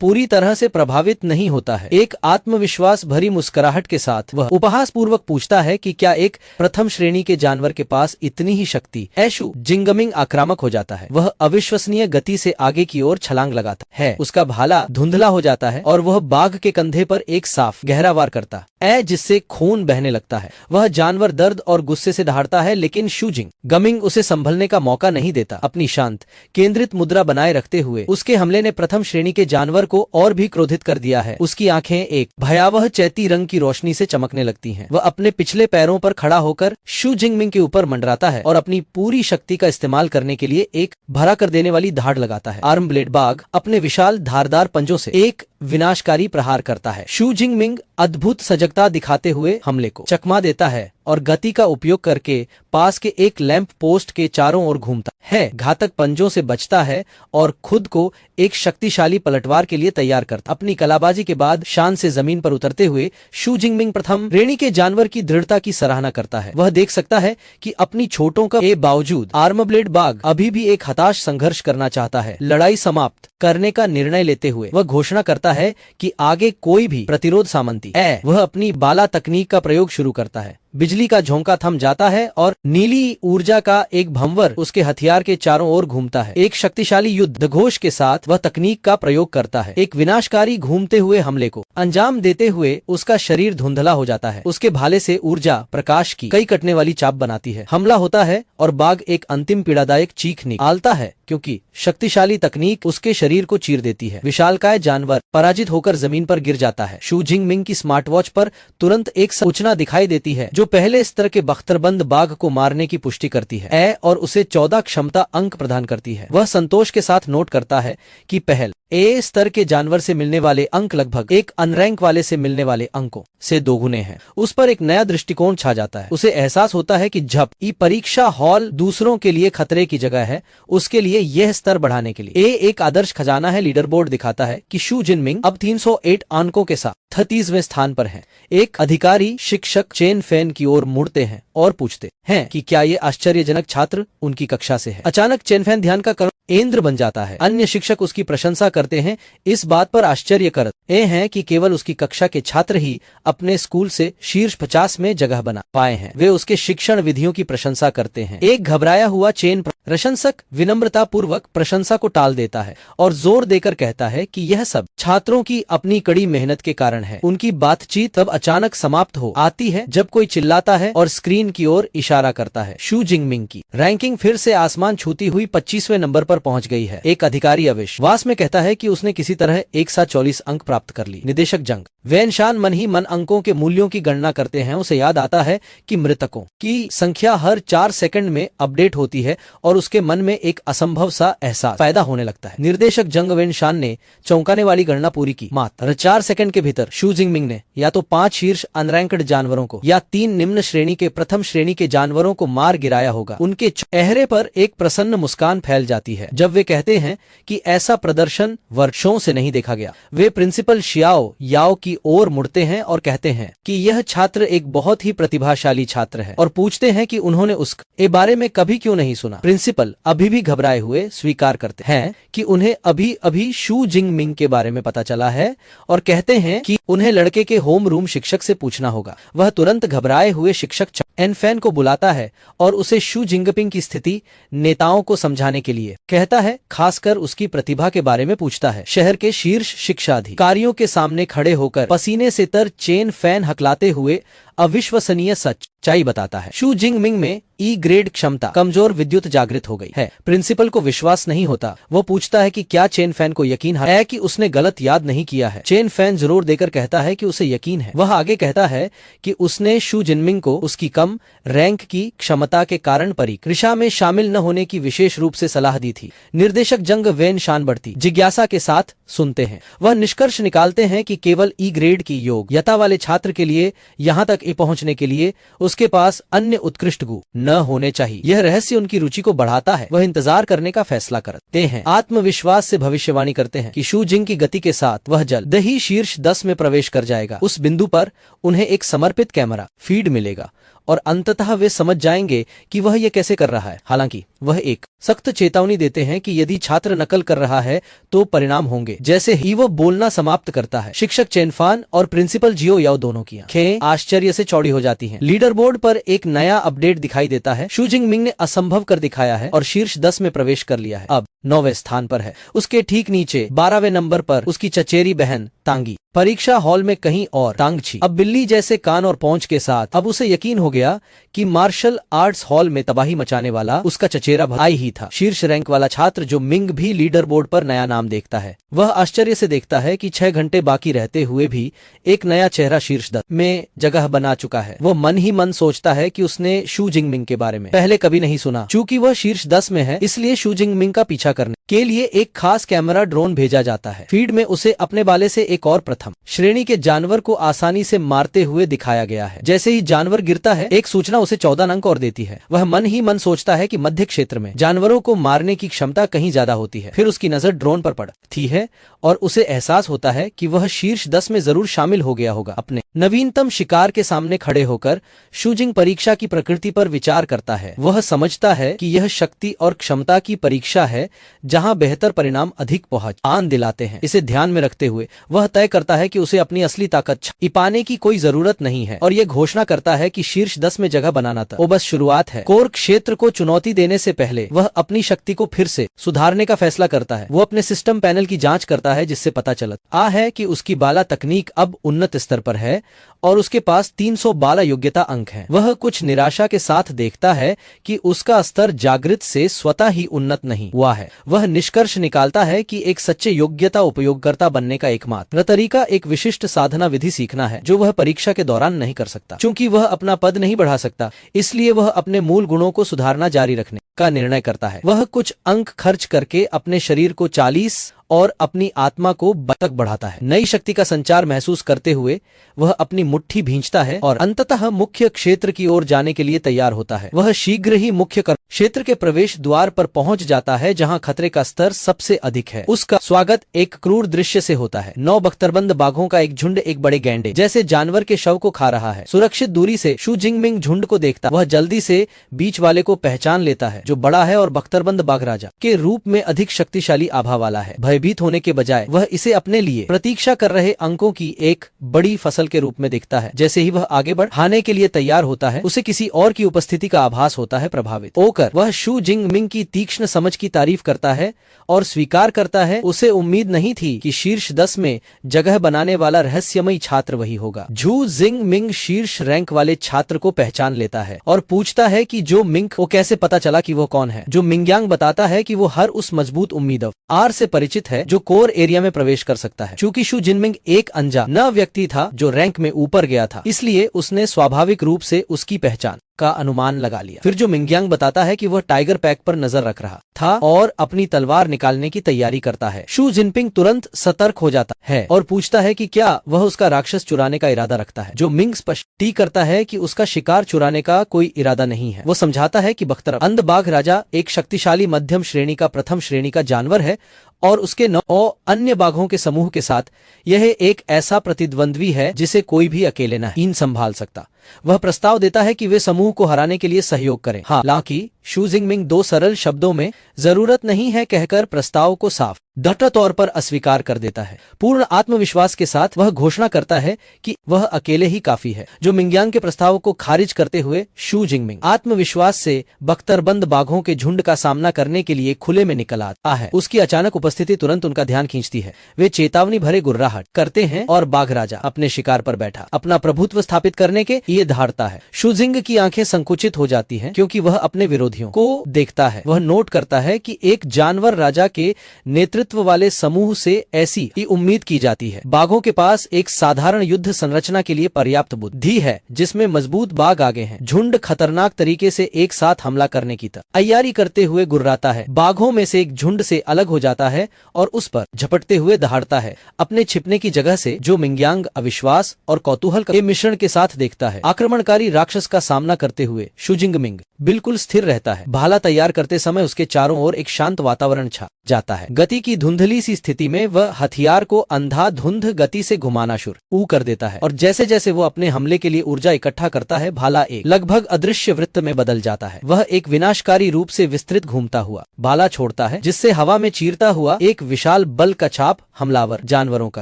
पूरी तरह से प्रभावित नहीं होता है। एक आत्मविश्वास भरी मुस्कुराहट के साथ वह उपहास पूर्वक पूछता है कि क्या एक प्रथम श्रेणी के जानवर के पास इतनी ही शक्ति है। शू जिंगमिंग आक्रामक हो जाता है। वह अविश्वसनीय गति से आगे की ओर छलांग लगाता है। उसका भाला धुंधला हो जाता है और वह बाघ के कंधे पर एक साफ गहरा वार करता है, जिससे खून बहने लगता है। वह जानवर दर्द और गुस्से से दहाड़ता है, लेकिन शू जिंगमिंग उसे संभलने का मौका नहीं देता। अपनी शांत केंद्रित मुद्रा बनाए रखते हुए उसके हमले ने प्रथम श्रेणी के जानवर को और भी क्रोधित कर दिया है। उसकी आंखें एक भयावह चैती रंग की रोशनी से चमकने लगती हैं। वह अपने पिछले पैरों पर खड़ा होकर शू जिंगमिंग के ऊपर मंडराता है और अपनी पूरी शक्ति का इस्तेमाल करने के लिए एक भरा कर देने वाली दहाड़ लगाता है। आर्म ब्लेड बाघ अपने विशाल धारदार पंजों से एक विनाशकारी प्रहार करता है। शू जिंगमिंग अद्भुत सजगता दिखाते हुए हमले को चकमा देता है और गति का उपयोग करके पास के एक लैंप पोस्ट के चारों ओर घूमता है, घातक पंजों से बचता है और खुद को एक शक्तिशाली पलटवार के लिए तैयार करता। अपनी कलाबाजी के बाद शान से जमीन पर उतरते हुए शू जिंगमिंग प्रथम श्रेणी के जानवर की दृढ़ता की सराहना करता है। वह देख सकता है कि अपनी चोटों के बावजूद आर्मब्लेड बाघ अभी भी एक हताश संघर्ष करना चाहता है। लड़ाई समाप्त करने का निर्णय लेते हुए वह घोषणा करता है कि आगे कोई भी प्रतिरोध सामंती वह अपनी बाला तकनीक का प्रयोग शुरू करता है। बिजली का झोंका थम जाता है और नीली ऊर्जा का एक भंवर उसके हथियार के चारों ओर घूमता है। एक शक्तिशाली युद्ध घोष के साथ वह तकनीक का प्रयोग करता है। एक विनाशकारी घूमते हुए हमले को अंजाम देते हुए उसका शरीर धुंधला हो जाता है। उसके भाले से ऊर्जा प्रकाश की कई कटने वाली चाप बनाती है। हमला होता है और बाघ एक अंतिम पीड़ादायक चीख निकालता है, क्योंकि शक्तिशाली तकनीक उसके शरीर को चीर देती है। विशालकाय जानवर पराजित होकर जमीन पर गिर जाता है। शू जिंगमिंग की स्मार्ट वॉच पर तुरंत एक सूचना दिखाई देती है जो पहले स्तर के बख्तरबंद बाघ को मारने की पुष्टि करती है और उसे 14 क्षमता अंक प्रदान करती है। वह संतोष के साथ नोट करता है कि पहल ए स्तर के जानवर से मिलने वाले अंक लगभग एक अनरैंक वाले से मिलने वाले अंकों से दोगुने हैं। उस पर एक नया दृष्टिकोण छा जाता है। उसे एहसास होता है कि जब परीक्षा हॉल दूसरों के लिए खतरे की जगह है, उसके लिए यह स्तर बढ़ाने के लिए एक आदर्श खजाना है। लीडर बोर्ड दिखाता है कि शू जिंगमिंग अब 308 अंकों के साथ 33वें स्थान पर है। एक अधिकारी शिक्षक चेन फैन की ओर मुड़ते हैं और पूछते हैं कि क्या ये आश्चर्यजनक छात्र उनकी कक्षा से है। अचानक चेन फैन ध्यान का केंद्र बन जाता है। अन्य शिक्षक उसकी प्रशंसा करते हैं, इस बात पर आश्चर्य करते हैं कि केवल उसकी कक्षा के छात्र ही अपने स्कूल से शीर्ष 50 में जगह बना पाए हैं। वे उसके शिक्षण विधियों की प्रशंसा करते हैं। एक घबराया हुआ चेन प्रशंसक विनम्रता पूर्वक प्रशंसा को टाल देता है और जोर देकर कहता है कि यह सब छात्रों की अपनी कड़ी मेहनत के कारण है। उनकी बातचीत तब अचानक समाप्त हो आती है जब कोई चिल्लाता है और स्क्रीन की ओर इशारा करता है। शू जिंगमिंग की रैंकिंग फिर से आसमान छूती हुई 25वें नंबर पर पर पहुंच गई है। एक अधिकारी अविश्वास में कहता है कि उसने किसी तरह एक साथ 44 अंक प्राप्त कर ली। निदेशक जंग वैनशान मन ही मन अंकों के मूल्यों की गणना करते हैं। उसे याद आता है कि मृतकों की संख्या हर 4 सेकंड में अपडेट होती है और उसके मन में एक असंभव सा एहसास पैदा होने लगता है। निर्देशक जंग वैनशान ने चौंकाने वाली गणना पूरी की। मात्र 4 सेकंड के भीतर शू जिंगमिंग ने या तो 5 शीर्ष अनरैंक्ड जानवरों को या 3 निम्न श्रेणी के प्रथम श्रेणी के जानवरों को मार गिराया होगा। उनके चेहरे पर एक प्रसन्न मुस्कान फैल जाती है जब वे कहते हैं कि ऐसा प्रदर्शन वर्षों से नहीं देखा गया। वे प्रिंसिपल शियाओ याओ की ओर मुड़ते हैं और कहते हैं कि यह छात्र एक बहुत ही प्रतिभाशाली छात्र है और पूछते हैं कि उन्होंने उसके बारे में कभी क्यों नहीं सुना। प्रिंसिपल अभी भी घबराए हुए स्वीकार करते हैं कि उन्हें अभी अभी शू जिंगमिंग के बारे में पता चला है और कहते हैं कि उन्हें लड़के के होम रूम शिक्षक से पूछना होगा। वह तुरंत घबराए हुए शिक्षक एनफैन को बुलाता है और उसे शू जिंगपिंग की स्थिति नेताओं को समझाने के लिए कहता है, खासकर उसकी प्रतिभा के बारे में पूछता है। शहर के शीर्ष शिक्षा अधिकारियों के सामने खड़े होकर पसीने से तर चेन फैन हकलाते हुए अविश्वसनीय सच्चाई बताता है। शू जिंगमिंग में ई ग्रेड क्षमता कमजोर विद्युत जागृत हो गई है। प्रिंसिपल को विश्वास नहीं होता। वो पूछता है कि क्या चेन फैन को यकीन है कि उसने गलत याद नहीं किया है। चेन फैन जोर देकर कहता है कि उसे यकीन है। वह आगे कहता है कि उसने शू जिनमिंग को उसकी कम रैंक की क्षमता के कारण परीक्षा में शामिल न होने की विशेष रूप से सलाह दी थी। निर्देशक जंग वैनशान बढ़ती जिज्ञासा के साथ सुनते हैं। वह निष्कर्ष निकालते हैं कि केवल ई ग्रेड की योग्यता वाले छात्र के लिए यहाँ तक पहुंचने के लिए उसके पास अन्य उत्कृष्ट गुण न होने चाहिए। यह रहस्य उनकी रुचि को बढ़ाता है। वह इंतजार करने का फैसला करते हैं। आत्मविश्वास से भविष्यवाणी करते हैं कि शू जिंग की गति के साथ वह जल्द ही शीर्ष 10 में प्रवेश कर जाएगा। उस बिंदु पर उन्हें एक समर्पित कैमरा फीड मिलेगा और अंततः वे समझ जाएंगे कि वह ये कैसे कर रहा है। हालांकि वह एक सख्त चेतावनी देते हैं कि यदि छात्र नकल कर रहा है तो परिणाम होंगे। जैसे ही वह बोलना समाप्त करता है, शिक्षक चेनफान और प्रिंसिपल जियो याओ दोनों की आंखें आश्चर्य से चौड़ी हो जाती हैं। लीडर बोर्ड पर एक नया अपडेट दिखाई देता है। शू जिंगमिंग ने असंभव कर दिखाया है और शीर्ष 10 में प्रवेश कर लिया है। अब 9वें स्थान पर है। उसके ठीक नीचे 12वें नंबर पर उसकी चचेरी बहन तांगी परीक्षा हॉल में कहीं और तांगछी अब बिल्ली जैसे कान और पहुंच के साथ अब उसे यकीन हो गया कि मार्शल आर्ट्स हॉल में तबाही मचाने वाला उसका चचेरा भाई ही था। शीर्ष रैंक वाला छात्र जो मिंग भी लीडर बोर्ड पर नया नाम देखता है। वह आश्चर्य से देखता है कि 6 घंटे बाकी रहते हुए भी एक नया चेहरा शीर्ष 10 में जगह बना चुका है। वो मन ही मन सोचता है कि उसने शू जिंगमिंग के बारे में पहले कभी नहीं सुना। चूंकि वह शीर्ष 10 में है, इसलिए शू जिंगमिंग का पीछा करने के लिए एक खास कैमरा ड्रोन भेजा जाता है। फीड में उसे अपने बाले से एक और प्रथम श्रेणी के जानवर को आसानी से मारते हुए दिखाया गया है। जैसे ही जानवर गिरता है, एक सूचना उसे 14 अंक और देती है। वह मन ही मन सोचता है कि मध्य क्षेत्र में जानवरों को मारने की क्षमता कहीं ज्यादा होती है। फिर उसकी नजर ड्रोन पर पड़ती है और उसे एहसास होता है कि वह शीर्ष 10 में जरूर शामिल हो गया होगा। अपने नवीनतम शिकार के सामने खड़े होकर शू जिंग परीक्षा की प्रकृति पर विचार करता है। वह समझता है कि यह शक्ति और क्षमता की परीक्षा है जहां बेहतर परिणाम अधिक पहुंच आन दिलाते हैं। इसे ध्यान में रखते हुए वह तय करता है कि उसे अपनी असली ताकत छिपाने की कोई जरूरत नहीं है और यह घोषणा करता है कि शीर्ष 10 में जगह बनाना था वो बस शुरुआत है। कोर क्षेत्र को चुनौती देने से पहले वह अपनी शक्ति को फिर से सुधारने का फैसला करता है। वो अपने सिस्टम पैनल की जांच करता है जिससे पता चलता है कि उसकी बाला तकनीक अब उन्नत स्तर पर है और उसके पास 300 बाला योग्यता अंक हैं। वह कुछ निराशा के साथ देखता है कि उसका स्तर जागृत से स्वतः ही उन्नत नहीं हुआ है। वह निष्कर्ष निकालता है कि एक सच्चे योग्यता उपयोगकर्ता बनने का एकमात्र तरीका एक विशिष्ट साधना विधि सीखना है जो वह परीक्षा के दौरान नहीं कर सकता। चूंकि वह अपना पद नहीं बढ़ा सकता, इसलिए वह अपने मूल गुणों को सुधारना जारी रखने का निर्णय करता है। वह कुछ अंक खर्च करके अपने शरीर को 40 और अपनी आत्मा को तक बढ़ाता है। नई शक्ति का संचार महसूस करते हुए वह अपनी मुट्ठी भींचता है और अंततः मुख्य क्षेत्र की ओर जाने के लिए तैयार होता है। वह शीघ्र ही मुख्य क्षेत्र के प्रवेश द्वार पर पहुंच जाता है जहां खतरे का स्तर सबसे अधिक है। उसका स्वागत एक क्रूर दृश्य से होता है। 9 बख्तरबंद बाघों का एक झुंड एक बड़े गैंडे जैसे जानवर के शव को खा रहा है। सुरक्षित दूरी से शू जिंगमिंग झुंड को देखता वह जल्दी से बीच वाले को पहचान लेता है जो बड़ा है और बख्तरबंद बाघ राजा के रूप में अधिक शक्तिशाली आभा वाला है। भयभीत होने के बजाय वह इसे अपने लिए प्रतीक्षा कर रहे अंकों की एक बड़ी फसल के रूप में दिखता है। जैसे ही वह आगे बढ़ाने के लिए तैयार होता है, उसे किसी और की उपस्थिति का आभास होता है। प्रभावित होकर वह शू जिंगमिंग की तीक्ष्ण समझ की तारीफ करता है और स्वीकार करता है उसे उम्मीद नहीं थी कि शीर्ष 10 में जगह बनाने वाला रहस्यमयी छात्र वही होगा। झू जिंगमिंग शीर्ष रैंक वाले छात्र को पहचान लेता है और पूछता है कि जो मिंग को कैसे पता चला कि वो कौन है। जो मिंगयांग बताता है कि वो हर उस मजबूत उम्मीदवार से परिचित है जो कोर एरिया में प्रवेश कर सकता है। चूंकि शू जिनमिंग एक अनजान व्यक्ति था जो रैंक में ऊपर गया था, इसलिए उसने स्वाभाविक रूप से उसकी पहचान का अनुमान लगा लिया। फिर जो मिंगयांग बताता है कि वह टाइगर पैक पर नजर रख रहा था और अपनी तलवार निकालने की तैयारी करता है। शू जिनपिंग तुरंत सतर्क हो जाता है और पूछता है कि क्या वह उसका राक्षस चुराने का इरादा रखता है। जो मिंग स्पष्ट करता है कि उसका शिकार चुराने का कोई इरादा नहीं है। वो समझाता है कि बख्तर अंध बाघ राजा एक शक्तिशाली मध्यम श्रेणी का प्रथम श्रेणी का जानवर है और उसके 9 अन्य बाघों के समूह के साथ यह एक ऐसा प्रतिद्वंद्वी है जिसे कोई भी अकेले नहीं संभाल सकता। वह प्रस्ताव देता है कि वे समूह को हराने के लिए सहयोग करें। हालांकि शू जिंगमिंग 2 सरल शब्दों में जरूरत नहीं है कहकर प्रस्ताव को साफ डटा तौर पर अस्वीकार कर देता है। पूर्ण आत्मविश्वास के साथ वह घोषणा करता है कि वह अकेले ही काफी है। जो मिंगयांग के प्रस्ताव को खारिज करते हुए शू जिंगमिंग आत्मविश्वास से बख्तरबंद बाघों के झुंड का सामना करने के लिए खुले में निकल आता है। उसकी अचानक उपस्थिति तुरंत उनका ध्यान खींचती है। वे चेतावनी भरे गुर्राहट करते हैं और बाघ राजा अपने शिकार पर बैठा अपना प्रभुत्व स्थापित करने के ये धारता है। शू जिंग की आंखें संकुचित हो जाती हैं क्योंकि वह अपने विरोधियों को देखता है। वह नोट करता है कि एक जानवर राजा के नेतृत्व वाले समूह से ऐसी ही उम्मीद की जाती है। बाघों के पास एक साधारण युद्ध संरचना के लिए पर्याप्त बुद्धि है जिसमें मजबूत बाघ आगे हैं। झुंड खतरनाक तरीके से एक साथ हमला करने की तैयारी करते हुए गुर्राता है। बाघों में से एक झुंड से अलग हो जाता है और उस पर झपटते हुए दहाड़ता है। अपने छिपने की जगह से जो मिंगयांग अविश्वास और कौतूहल के मिश्रण के साथ देखता है। आक्रमणकारी राक्षस का सामना करते हुए शू जिंगमिंग बिल्कुल स्थिर रहता है। भाला तैयार करते समय उसके चारों ओर एक शांत वातावरण छा जाता है। गति की धुंधली सी स्थिति में वह हथियार को अंधाधुंध गति से घुमाना शुरू कर देता है और जैसे जैसे वो अपने हमले के लिए ऊर्जा इकट्ठा करता है, भाला एक लगभग अदृश्य वृत्त में बदल जाता है। वह एक विनाशकारी रूप से विस्तृत घूमता हुआ भाला छोड़ता है जिससे हवा में चीरता हुआ एक विशाल बल का छाप हमलावर जानवरों का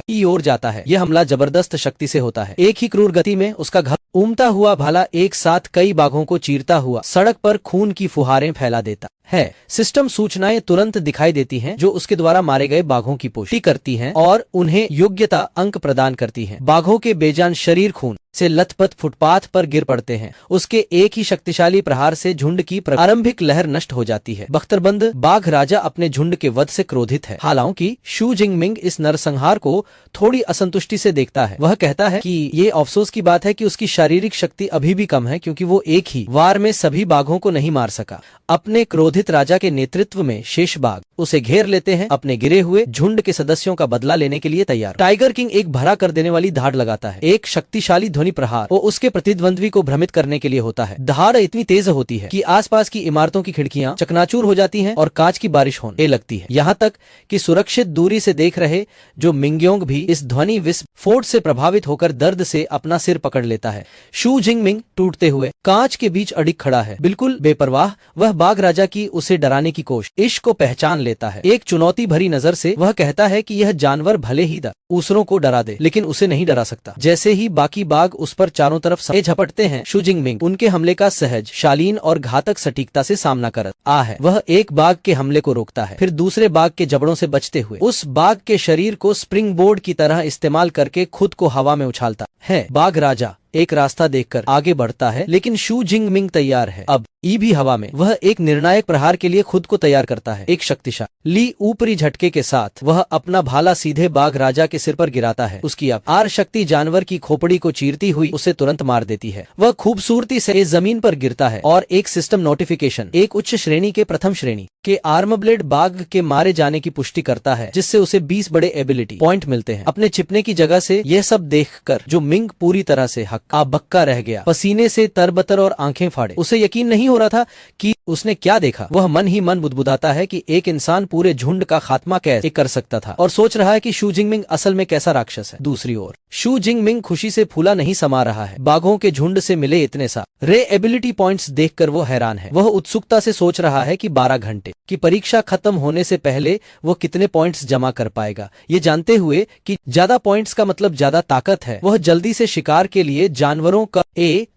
की ओर जाता है। यह हमला जबरदस्त शक्ति से होता है। एक ही क्रूर गति में उसका घूमता हुआ भाला एक साथ कई बाघों को चीरता हुआ सड़क पर खून की फुहारें फैला देता है। सिस्टम सूचनाएं तुरंत दिखाई देती हैं जो उसके द्वारा मारे गए बाघों की पुष्टि करती हैं और उन्हें योग्यता अंक प्रदान करती हैं। बाघों के बेजान शरीर खून से लथपथ फुटपाथ पर गिर पड़ते हैं। उसके एक ही शक्तिशाली प्रहार से झुंड की प्रारंभिक लहर नष्ट हो जाती है। बख्तरबंद बाघ राजा अपने झुंड के वध से क्रोधित है। हालांकि शू जिंगमिंग इस नरसंहार को थोड़ी असंतुष्टि से देखता है। वह कहता है कि ये अफसोस की बात है कि उसकी शारीरिक शक्ति अभी भी कम है क्योंकि वो एक ही वार में सभी बाघों को नहीं मार सका। अपने क्रोधित राजा के नेतृत्व में शेष बाघ उसे घेर लेते हैं, अपने गिरे हुए झुंड के सदस्यों का बदला लेने के लिए तैयार। टाइगर किंग एक भरा कर देने वाली धाड़ लगाता है। एक शक्तिशाली ध्वनि प्रहार वो उसके प्रतिद्वंद्वी को भ्रमित करने के लिए होता है। धाड़ इतनी तेज होती है कि आसपास की इमारतों की खिड़कियां चकनाचूर हो जाती हैं और कांच की बारिश होने लगती है। यहाँ तक कि सुरक्षित दूरी से देख रहे जो मिंगयोंग भी इस ध्वनि विस्फोट से प्रभावित होकर दर्द से अपना सिर पकड़ लेता है। शू जिंगमिंग टूटते हुए कांच के बीच अडिग खड़ा है, बिल्कुल बेपरवाह। वह बाघ राजा की उसे डराने की कोशिश को पहचान लेता है। एक चुनौती भरी नजर से वह कहता है कि यह जानवर भले ही दूसरों को डरा दे लेकिन उसे नहीं डरा सकता। जैसे ही बाकी बाघ उस पर चारों तरफ झपटते हैं, शू जिंगमिंग उनके हमले का सहज, शालीन और घातक सटीकता से सामना करता है। वह एक बाघ के हमले को रोकता है, फिर दूसरे बाघ के जबड़ों से बचते हुए उस बाघ के शरीर को स्प्रिंग बोर्ड की तरह इस्तेमाल करके खुद को हवा में उछालता है। बाघ राजा एक रास्ता देखकर आगे बढ़ता है लेकिन शू जिंगमिंग तैयार है। अब भी हवा में वह एक निर्णायक प्रहार के लिए खुद को तैयार करता है। एक शक्तिशाली ऊपरी झटके के साथ वह अपना भाला सीधे बाघ राजा के सिर पर गिराता है। उसकी अपार शक्ति जानवर की खोपड़ी को चीरती हुई उसे तुरंत मार देती है। वह खूबसूरती से जमीन पर गिरता है और एक सिस्टम नोटिफिकेशन एक उच्च श्रेणी के प्रथम श्रेणी के आर्मब्लेड बाघ के मारे जाने की पुष्टि करता है जिससे उसे 20 बड़े एबिलिटी पॉइंट मिलते हैं। अपने छिपने की जगह से यह सब देखकर जो मिंग पूरी तरह से हक्का बक्का रह गया, पसीने से तरबतर और आंखें फाड़े। उसे यकीन नहीं हो रहा था कि उसने क्या देखा। वह मन ही मन बुदबुदाता है कि एक इंसान पूरे झुंड का खात्मा कैसे कर सकता था, और सोच रहा है कि शू जिंगमिंग असल में कैसा राक्षस है। दूसरी ओर शू जिंगमिंग खुशी से फूला नहीं समा रहा है। बाघों के झुंड से मिले इतने सारे एबिलिटी पॉइंट्स देखकर वो हैरान है। वह उत्सुकता से सोच रहा है कि 12 घंटे की परीक्षा खत्म होने से पहले वो कितने पॉइंट्स जमा कर पाएगा। ये जानते हुए कि ज्यादा पॉइंट्स का मतलब ज्यादा ताकत है, वह जल्दी से शिकार के लिए जानवरों का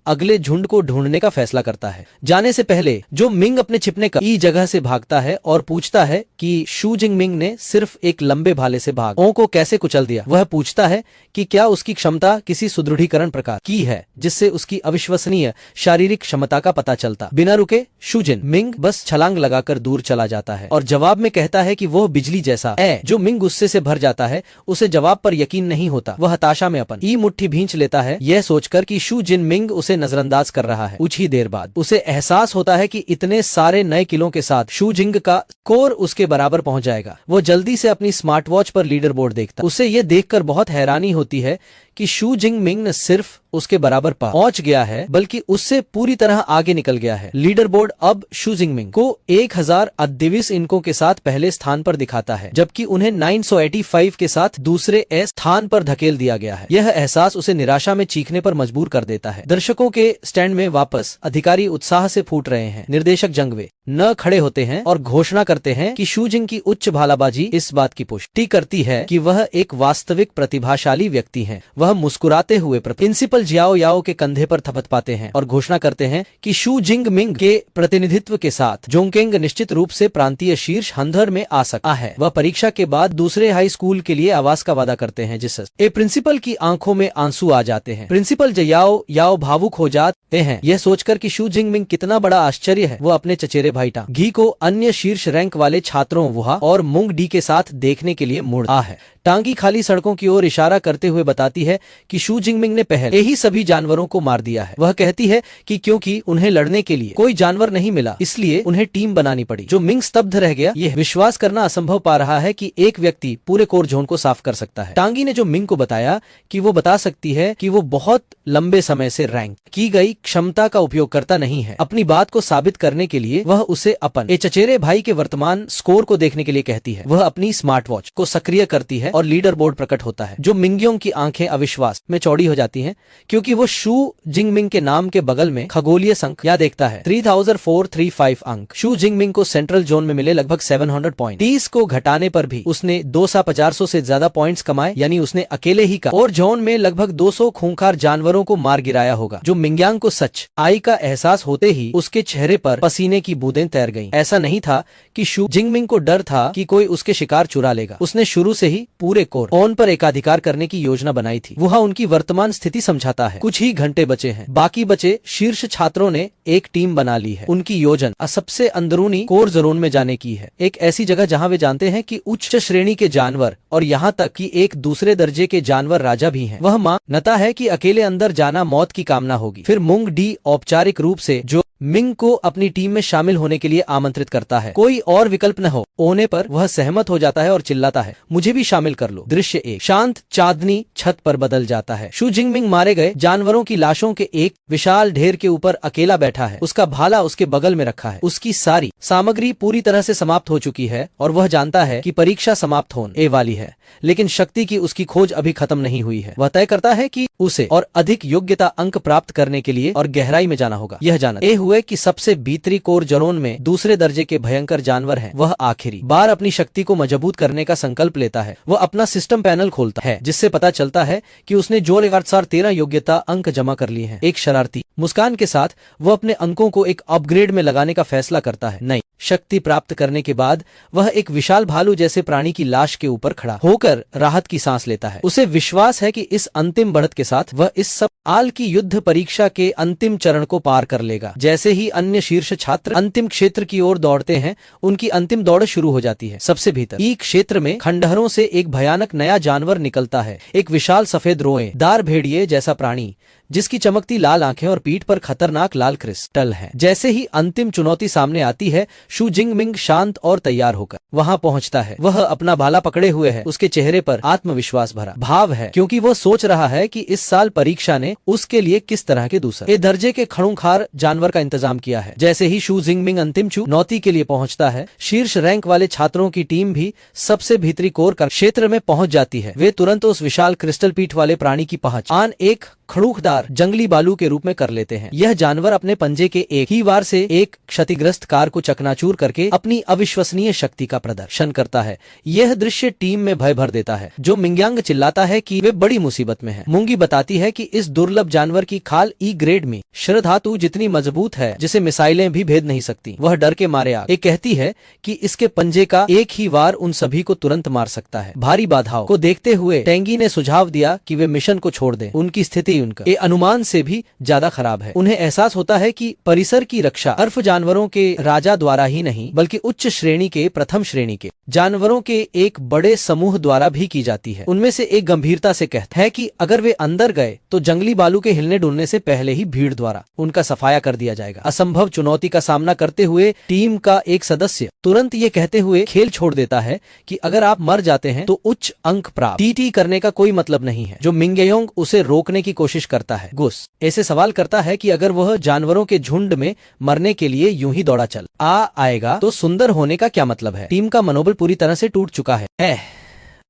अगले झुंड को ढूंढने का फैसला करता है। जाने से पहले जो मिंग अपने छिपने की जगह से भागता है और पूछता है कि शू जिंगमिंग ने सिर्फ एक लंबे भाले से भागों को कैसे कुचल दिया। वह पूछता है कि क्या उसकी क्षमता किसी सुदृढ़ीकरण प्रकार की है जिससे उसकी अविश्वसनीय शारीरिक क्षमता का पता चलता। बिना रुके शू जिंगमिंग बस छलांग लगाकर दूर चला जाता है और जवाब में कहता है कि वह बिजली जैसा है। जो मिंग गुस्से से भर जाता है, उसे जवाब पर यकीन नहीं होता। वह हताशा में अपन मुट्ठी भींच लेता है, यह सोचकर कि शू जिनमिंग उसे नजरअंदाज कर रहा है। कुछ ही देर बाद उसे एहसास होता है कि इतने सारे नए किलों के साथ शू जिंग का स्कोर उसके बराबर पहुंच जाएगा। वो जल्दी से अपनी स्मार्ट वॉच पर लीडर बोर्ड देखता। उसे ये देखकर बहुत हैरानी होती है कि शू जिंगमिंग न सिर्फ उसके बराबर पहुंच गया है, बल्कि उससे पूरी तरह आगे निकल गया है। लीडर बोर्ड अब शू जिंगमिंग को 1028 अंकों के साथ पहले स्थान पर दिखाता है, जबकि उन्हें 985 के साथ दूसरे स्थान पर धकेल दिया गया है। यह एहसास उसे निराशा में चीखने पर मजबूर कर देता है। दर्शकों के स्टैंड में वापस अधिकारी उत्साह से फूट रहे हैं। निर्देशक जंगवे न खड़े होते हैं और घोषणा करते हैं कि शू जिंग की उच्च भालाबाजी इस बात की पुष्टि करती है कि वह एक वास्तविक प्रतिभाशाली व्यक्ति है। वह मुस्कुराते हुए प्रिंसिपल जियाओ याओ के कंधे पर थपथ पाते हैं और घोषणा करते हैं कि शू जिंगमिंग के प्रतिनिधित्व के साथ जोंगकेंग निश्चित रूप से प्रांतीय शीर्ष 100 में आ सकता है। वह परीक्षा के बाद दूसरे हाई स्कूल के लिए आवास का वादा करते हैं, जिससे प्रिंसिपल की आंखों में आंसू आ जाते हैं। प्रिंसिपल जियाओ याओ भावुक हो जाते हैं, यह सोचकर कि शू जिंगमिंग कितना बड़ा आश्चर्य है। वो अपने चचेरे भाई घी को अन्य शीर्ष रैंक वाले छात्रों वुहा और मुंग डी के साथ देखने के लिए मुड़ आ है। टांगी खाली सड़कों की ओर इशारा करते हुए बताती है कि शू जिंगमिंग ने पहले ही सभी जानवरों को मार दिया है। वह कहती है कि क्योंकि उन्हें लड़ने के लिए कोई जानवर नहीं मिला, इसलिए उन्हें टीम बनानी पड़ी। जो मिंग स्तब्ध रह गया, यह विश्वास करना असंभव पा रहा है कि एक व्यक्ति पूरे कोर जोन को साफ कर सकता है। टांगी ने जो मिंग को बताया कि वो बता सकती है कि वो बहुत लंबे समय से रैंक की गई क्षमता का उपयोग करता नहीं है। अपनी बात को साबित करने के लिए वह उसे अपन चचेरे भाई के वर्तमान स्कोर को देखने के लिए कहती है। वह अपनी स्मार्ट वॉच को सक्रिय करती है और लीडर बोर्ड प्रकट होता है। जो मिंगियों की आंखें अविश्वास में चौड़ी हो जाती हैं, क्योंकि वो शू जिंगमिंग के नाम के बगल में खगोलीय संख्या देखता है 3435 अंक। शू जिंगमिंग को सेंट्रल जोन में मिले लगभग 700 पॉइंट। 30 को घटाने पर भी उसने 250 से ज्यादा पॉइंट्स कमाए, यानी उसने अकेले ही का और जोन में लगभग 200 खूंखार जानवरों को मार गिराया होगा। जो मिंग्यांग को सच आई का एहसास होते ही उसके चेहरे पर पसीने की बूंदें तैर गईं। ऐसा नहीं था कि शू जिंगमिंग को डर था कि कोई उसके शिकार चुरा लेगा। उसने शुरू से ही पूरे कोर ऑन पर एकाधिकार करने की योजना बनाई थी। वह उनकी वर्तमान स्थिति समझाता है। कुछ ही घंटे बचे हैं। बाकी बचे शीर्ष छात्रों ने एक टीम बना ली है। उनकी योजना सबसे अंदरूनी कोर जोन में जाने की है, एक ऐसी जगह जहां वे जानते हैं कि उच्च श्रेणी के जानवर और यहाँ तक कि एक दूसरे दर्जे के जानवर राजा भी हैं। वह मानता है कि अकेले अंदर जाना मौत की कामना होगी। फिर मुंग डी औपचारिक रूप से जो मिंग को अपनी टीम में शामिल होने के लिए आमंत्रित करता है। कोई और विकल्प न होने पर वह सहमत हो जाता है और चिल्लाता है, मुझे भी शामिल कर लो। दृश्य एक शांत चांदनी छत पर बदल जाता है। शू जिंगमिंग मारे गए जानवरों की लाशों के एक विशाल ढेर के ऊपर अकेला बैठा है। उसका भाला उसके बगल में रखा है। उसकी सारी सामग्री पूरी तरह से समाप्त हो चुकी है और वह जानता है कि परीक्षा समाप्त होने वाली है, लेकिन शक्ति की उसकी खोज अभी खत्म नहीं हुई है। वह तय करता है कि उसे और अधिक योग्यता अंक प्राप्त करने के लिए और गहराई में जाना होगा। यह जानते हुए कि सबसे भीतरी कोर जोन में दूसरे दर्जे के भयंकर जानवर हैं, वह आखिरी बार अपनी शक्ति को मजबूत करने का संकल्प लेता है। वह अपना सिस्टम पैनल खोलता है, जिससे पता चलता है कि उसने जो 13 योग्यता अंक जमा कर लिए हैं। एक शरारती मुस्कान के साथ वह अपने अंकों को एक अपग्रेड में लगाने का फैसला करता है। नई शक्ति प्राप्त करने के बाद वह एक विशाल भालू जैसे प्राणी की लाश के ऊपर खड़ा होकर राहत की सांस लेता है। उसे विश्वास है कि इस अंतिम बढ़त के साथ वह इस सब आल की युद्ध परीक्षा के अंतिम चरण को पार कर लेगा। जैसे ही अन्य शीर्ष छात्र अंतिम क्षेत्र की ओर दौड़ते हैं, उनकी अंतिम दौड़ शुरू हो जाती है। सबसे भीतर ई क्षेत्र में खंडहरों से एक भयानक नया जानवर निकलता है, एक विशाल सफेद रोएदार भेड़िए जैसा प्राणी जिसकी चमकती लाल आंखें और पीठ पर खतरनाक लाल क्रिस्टल हैं। जैसे ही अंतिम चुनौती सामने आती है, शू जिंगमिंग शांत और तैयार होकर वहां पहुंचता है। वह अपना भाला पकड़े हुए है, उसके चेहरे पर आत्मविश्वास भरा भाव है, क्योंकि वो सोच रहा है कि इस साल परीक्षा ने उसके लिए किस तरह के दूसरे दर्जे के खड़ूंखार जानवर का इंतजाम किया है। जैसे ही शू जिंगमिंग अंतिम चुनौती के लिए पहुंचता है, शीर्ष रैंक वाले छात्रों की टीम भी सबसे भीतरी कोर का क्षेत्र में पहुंच जाती है। वे तुरंत उस विशाल क्रिस्टल पीठ वाले प्राणी की पहचान एक खड़ूखदार जंगली बालू के रूप में कर लेते हैं। यह जानवर अपने पंजे के एक ही वार से एक क्षतिग्रस्त कार को चकनाचूर करके अपनी अविश्वसनीय शक्ति का प्रदर्शन करता है। यह दृश्य टीम में भय भर देता है। जो मिंगयांग चिल्लाता है कि वे बड़ी मुसीबत में हैं। मुंगी बताती है कि इस दुर्लभ जानवर की खाल ई ग्रेड में श्रद्धातु जितनी मजबूत है जिसे मिसाइलें भी भेद नहीं सकती। वह डर के मारे आग कहती है कि इसके पंजे का एक ही वार उन सभी को तुरंत मार सकता है। भारी बाधाओं को देखते हुए टेंगी ने सुझाव दिया कि वे मिशन को छोड़ दें। उनकी स्थिति उनका अनुमान से भी ज्यादा खराब है। उन्हें एहसास होता है कि परिसर की रक्षा अर्फ जानवरों के राजा द्वारा ही नहीं बल्कि उच्च श्रेणी के प्रथम श्रेणी के जानवरों के एक बड़े समूह द्वारा भी की जाती है। उनमें से एक गंभीरता से कहता है कि अगर वे अंदर गए तो जंगली बालू के हिलने डुलने से पहले ही भीड़ द्वारा उनका सफाया कर दिया जाएगा। असंभव चुनौती का सामना करते हुए टीम का एक सदस्य तुरंत ये कहते हुए खेल छोड़ देता है कि अगर आप मर जाते हैं तो उच्च अंक प्राप्त टीटी करने का कोई मतलब नहीं है। जो मिंगयांग उसे रोकने की कोशिश करता है। गुस ऐसे सवाल करता है कि अगर वह जानवरों के झुंड में मरने के लिए यूं ही दौड़ा चल आएगा तो सुंदर होने का क्या मतलब है। टीम का मनोबल पूरी तरह से टूट चुका है।